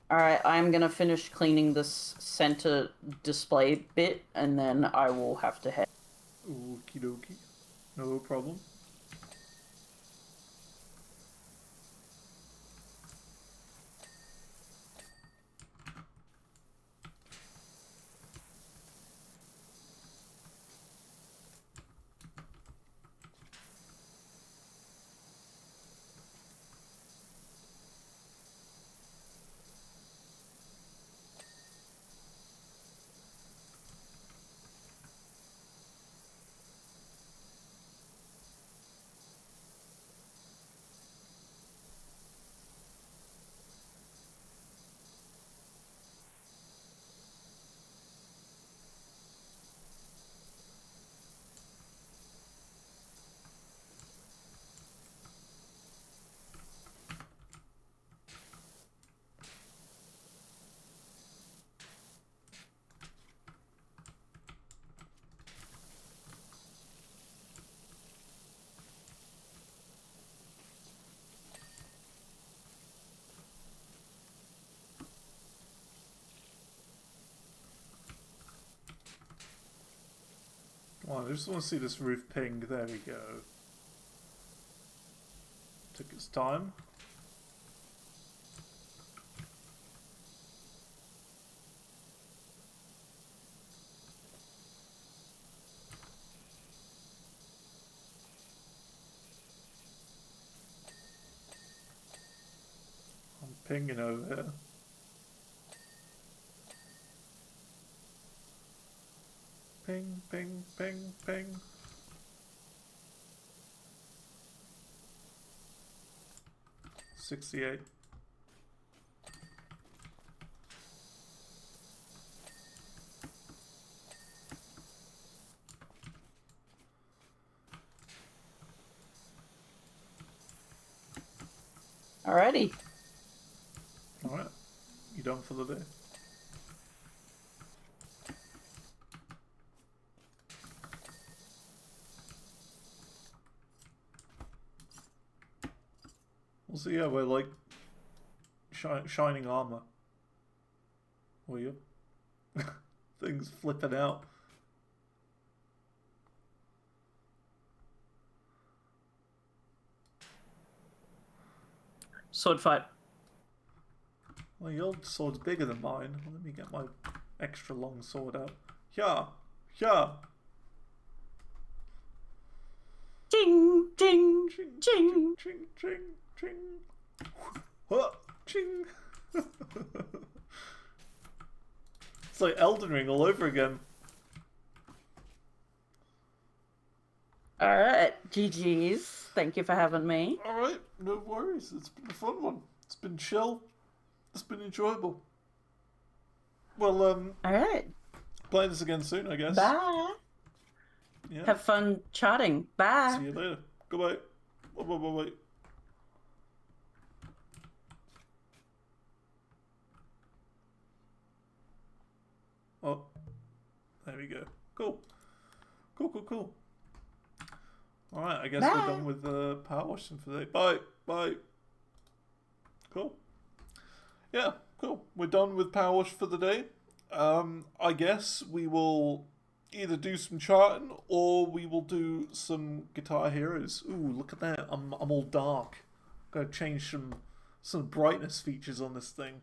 Alright, I'm gonna finish cleaning this center display bit, and then I will have to head. Okie dokie. No problem. Come on, I just want to see this roof ping. There we go. Took its time. I'm pinging over here. Ping, ping, ping, ping. $68. Alrighty. Alright. You done for the day? Well, so yeah, we're like shining armor. Oh, yep. Things flipping out. Sword fight. Well, your sword's bigger than mine. Let me get my extra long sword out. Yeah, Yeah. Ching, ching, Ching, ching. ching, ching, ching. Huh, ching. It's like Elden Ring all over again. All right, GG's. Thank you for having me. Alright, no worries. It's been a fun one. It's been chill. It's been enjoyable. Well, All right. playing this again soon, I guess. Bye. Yeah. Have fun chatting. Bye. See you later. Goodbye. Bye bye bye bye. Oh, there we go. Cool. Cool, cool, cool. Alright, I guess Bye. we're done with power washing for today. Bye. Bye. Cool. Yeah, cool. We're done with power wash for the day. I guess we will either do some charting or we will do some Guitar Heroes. Ooh, look at that. I'm all dark. Gotta change some brightness features on this thing.